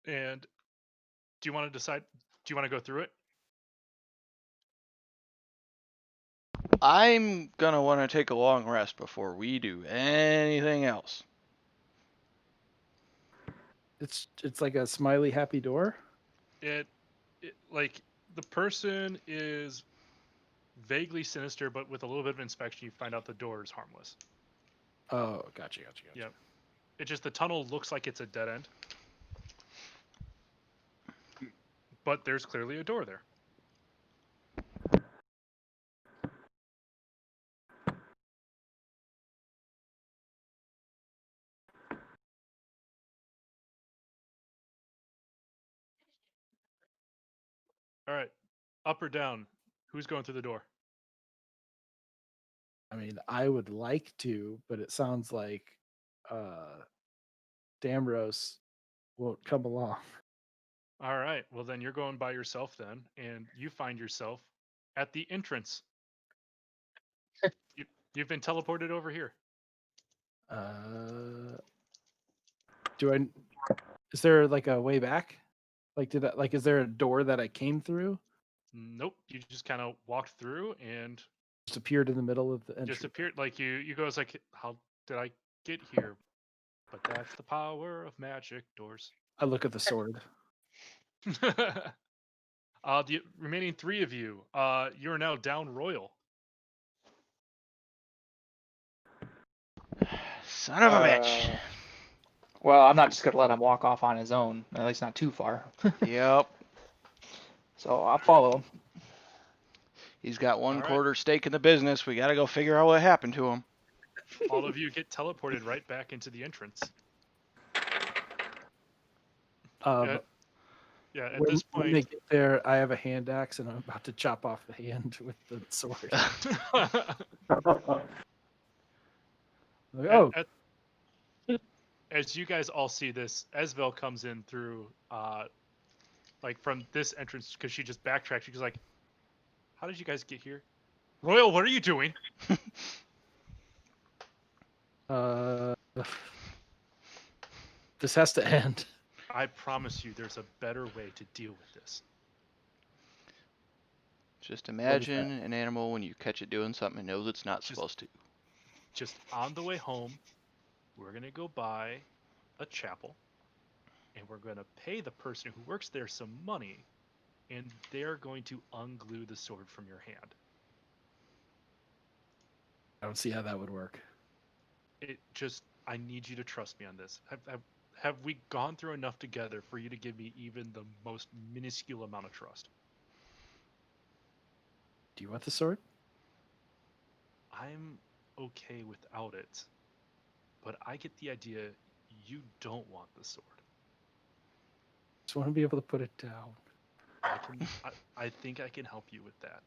And do you want to decide? Do you want to go through it? I'm gonna want to take a long rest before we do anything else. It's like a smiley happy door. It like the person is vaguely sinister, but with a little bit of inspection, you find out the door is harmless. Oh, gotcha. Yep. It just the tunnel looks like it's a dead end, but there's clearly a door there. All right, up or down? Who's going through the door? I mean, I would like to, but it sounds like Damros won't come along. All right, well then you're going by yourself then, and you find yourself at the entrance. You've been teleported over here. Do I? Is there like a way back? Like, is there a door that I came through? Nope, you just kind of walked through and Just appeared in the middle of the entrance. just appeared. Like you go, it's like, how did I get here? But that's the power of magic doors. I look at the sword. The remaining three of you, you're now down royal. Son of a bitch. Well, I'm not just gonna let him walk off on his own. At least not too far. Yep. So I'll follow him. He's got one All right. quarter stake in the business. We gotta go figure out what happened to him. All of you get teleported right back into the entrance. Yeah, at this When they point, get there, I have a hand axe and I'm about to chop off the hand with the sword. Like, oh, as you guys all see this, Esvel comes in through, like from this entrance because she just backtracked. She was like, "How did you guys get here, Royal? What are you doing?" This has to end. I promise you, there's a better way to deal with this. Just imagine an animal when you catch it doing something it knows it's not supposed to. Just on the way home, we're gonna go by a chapel, and we're gonna pay the person who works there some money, and they're going to unglue the sword from your hand. I don't see how that would work. I need you to trust me on this. Have we gone through enough together for you to give me even the most minuscule amount of trust? Do you want the sword? I'm okay without it, but I get the idea you don't want the sword. Just want to be able to put it down. I think I can help you with that.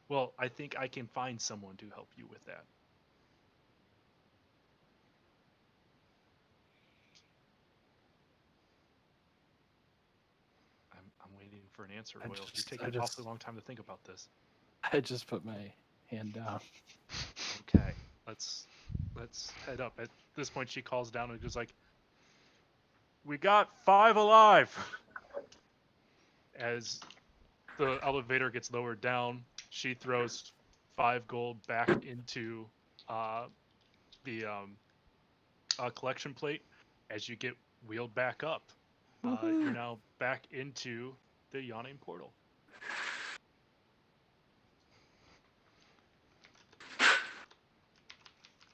Well, I think I can find someone to help you with that. I'm waiting for an answer, Royal. You're taking an awfully long time to think about this. I just put my hand down. Okay, let's head up. At this point, she calls down and goes like, "We got 5 alive." As the elevator gets lowered down, she throws 5 gold back into the collection plate. As you get wheeled back up, you're now back into the yawning portal.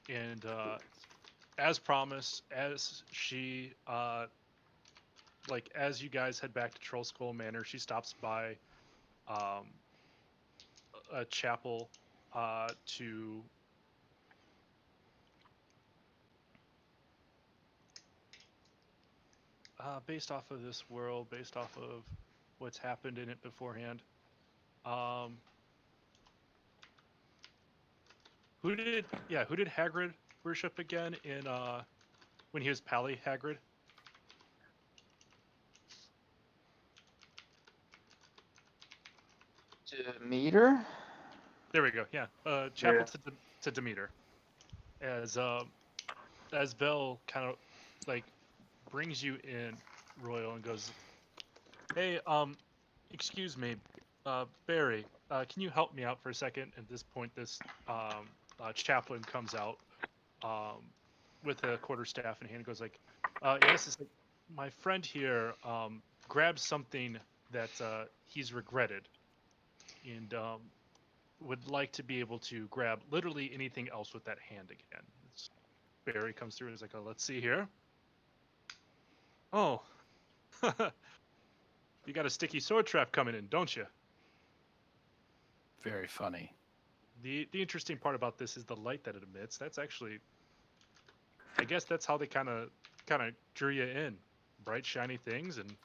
And as promised, as she as you guys head back to Troll Skull Manor, she stops by um, a chapel to based off of this world, based off of what's happened in it beforehand. Um, who did Hagrid worship again in when he was Pally Hagrid? Demeter? There we go. Yeah, chapel to Demeter. As Vel kind of like brings you in, Royal, and goes, "Hey, excuse me, Barry, can you help me out for a second?" At this point, this chaplain comes out with a quarterstaff in hand and goes like, "Yes, it's like my friend here grabbed something that he's regretted, and would like to be able to grab literally anything else with that hand again." Barry comes through and is like, "Oh, let's see here. Oh, you got a sticky sword trap coming in, don't you?" Very funny. The interesting part about this is the light that it emits. That's actually, I guess that's how they kind of drew you in. Bright, shiny things. And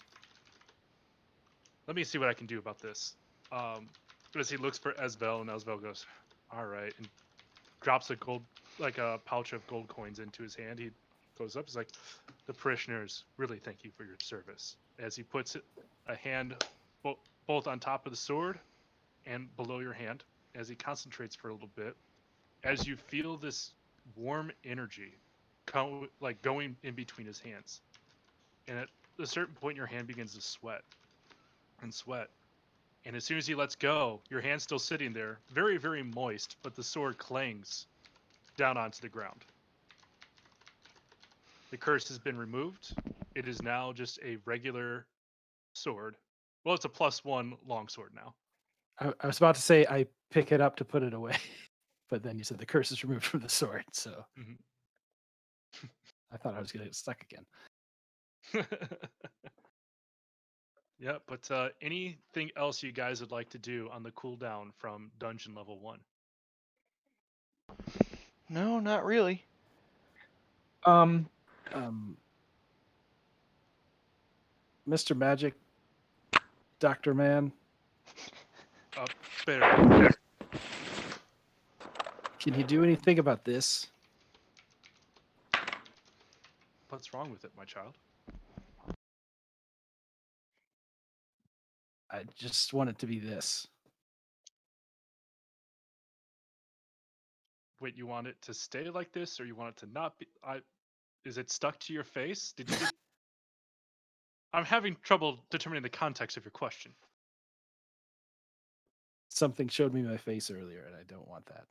let me see what I can do about this. As he looks for Esvel, and Esvel goes, "All right," and drops a pouch of gold coins into his hand. He goes up. He's like, "The parishioners really thank you for your service." As he puts a hand both on top of the sword and below your hand, as he concentrates for a little bit, as you feel this warm energy going in between his hands, and at a certain point your hand begins to sweat and sweat, and as soon as he lets go, your hand's still sitting there, very, very moist, but the sword clangs down onto the ground. The curse has been removed. It is now just a regular sword. Well, it's a +1 longsword now. I was about to say I pick it up to put it away, but then you said the curse is removed from the sword, so I thought I was going to get stuck again. Yeah, but anything else you guys would like to do on the cooldown from dungeon level 1? No, not really. Mr. Magic, Dr. Man, Barry. can you do anything about this? What's wrong with it, my child? I just want it to be this. Wait, you want it to stay like this, or you want it to not be? Is it stuck to your face? Did you get? I'm having trouble determining the context of your question. Something showed me my face earlier, and I don't want that.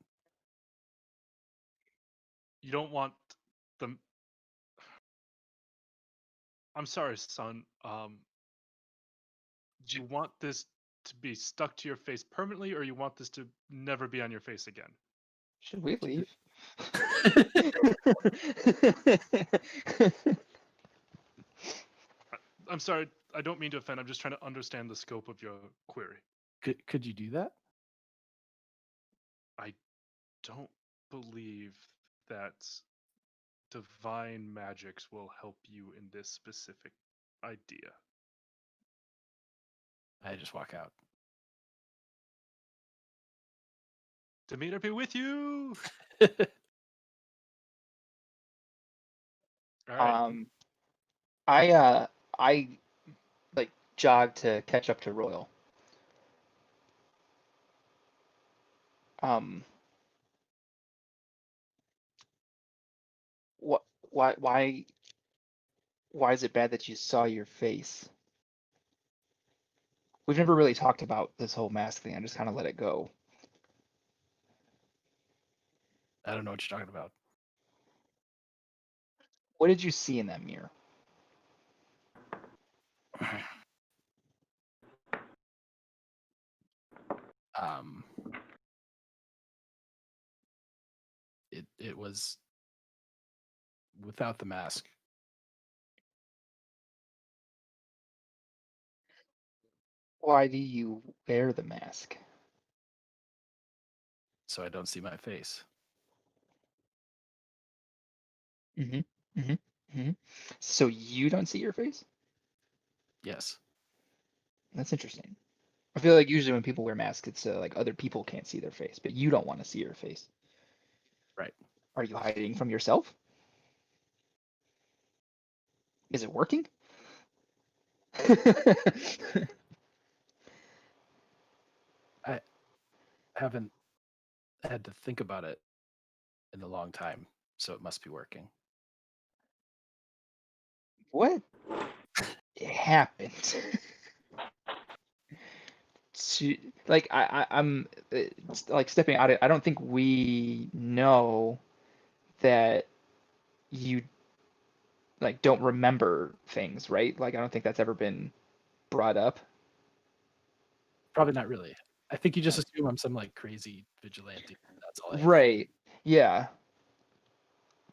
You don't want the. I'm sorry, son. Do you want this to be stuck to your face permanently, or you want this to never be on your face again? Should we leave? I'm sorry. I don't mean to offend. I'm just trying to understand the scope of your query. Could you do that? I don't believe that divine magics will help you in this specific idea. I just walk out. Demeter be with you. All right. I like jog to catch up to Royal. What? Why is it bad that you saw your face? We've never really talked about this whole mask thing. I just kind of let it go. I don't know what you're talking about. What did you see in that mirror? um, it was without the mask, Why do you wear the mask? so I don't see my face. Mm-hmm. Mm-hmm. Mm-hmm. So you don't see your face? Yes. That's interesting. I feel like usually when people wear masks, it's like other people can't see their face, but you don't want to see your face. Right. Are you hiding from yourself? Is it working? I haven't had to think about it in a long time, so it must be working. What happened? Like I'm like stepping out. I don't think we know that you like don't remember things, right? Like I don't think that's ever been brought up. Probably not really. I think you just assume I'm some like crazy vigilante. That's all I have. Right. Yeah.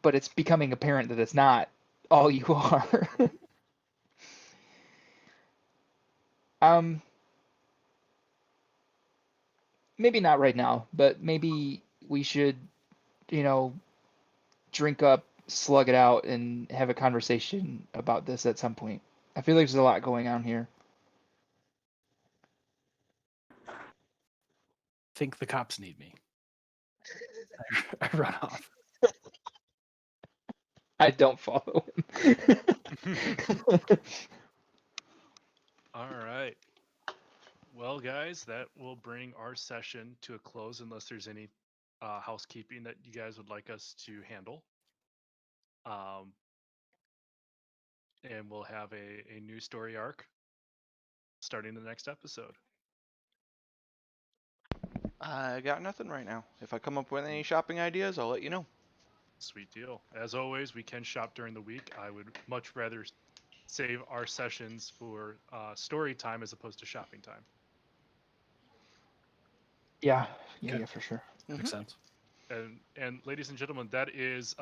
But it's becoming apparent that it's not all you are. um, maybe not right now, but maybe we should, you know, drink up, slug it out, and have a conversation about this at some point. I feel like there's a lot going on here. Think the cops need me. I run off. I don't follow him. All right. Well, guys, that will bring our session to a close unless there's any housekeeping that you guys would like us to handle. Um, and we'll have a new story arc starting the next episode. I got nothing right now. If I come up with any shopping ideas, I'll let you know. Sweet deal. As always, we can shop during the week. I would much rather save our sessions for story time as opposed to shopping time. Yeah, Okay. yeah, for sure. Makes sense. And ladies and gentlemen, that is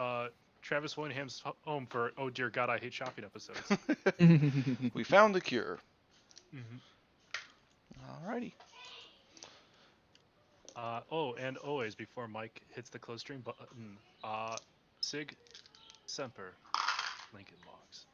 Travis William's home for Oh Dear God, I Hate Shopping episodes. We found the cure. Mm-hmm. Alrighty. Oh, and always before Mike hits the close string button, Sig Semper, Lincoln Logs.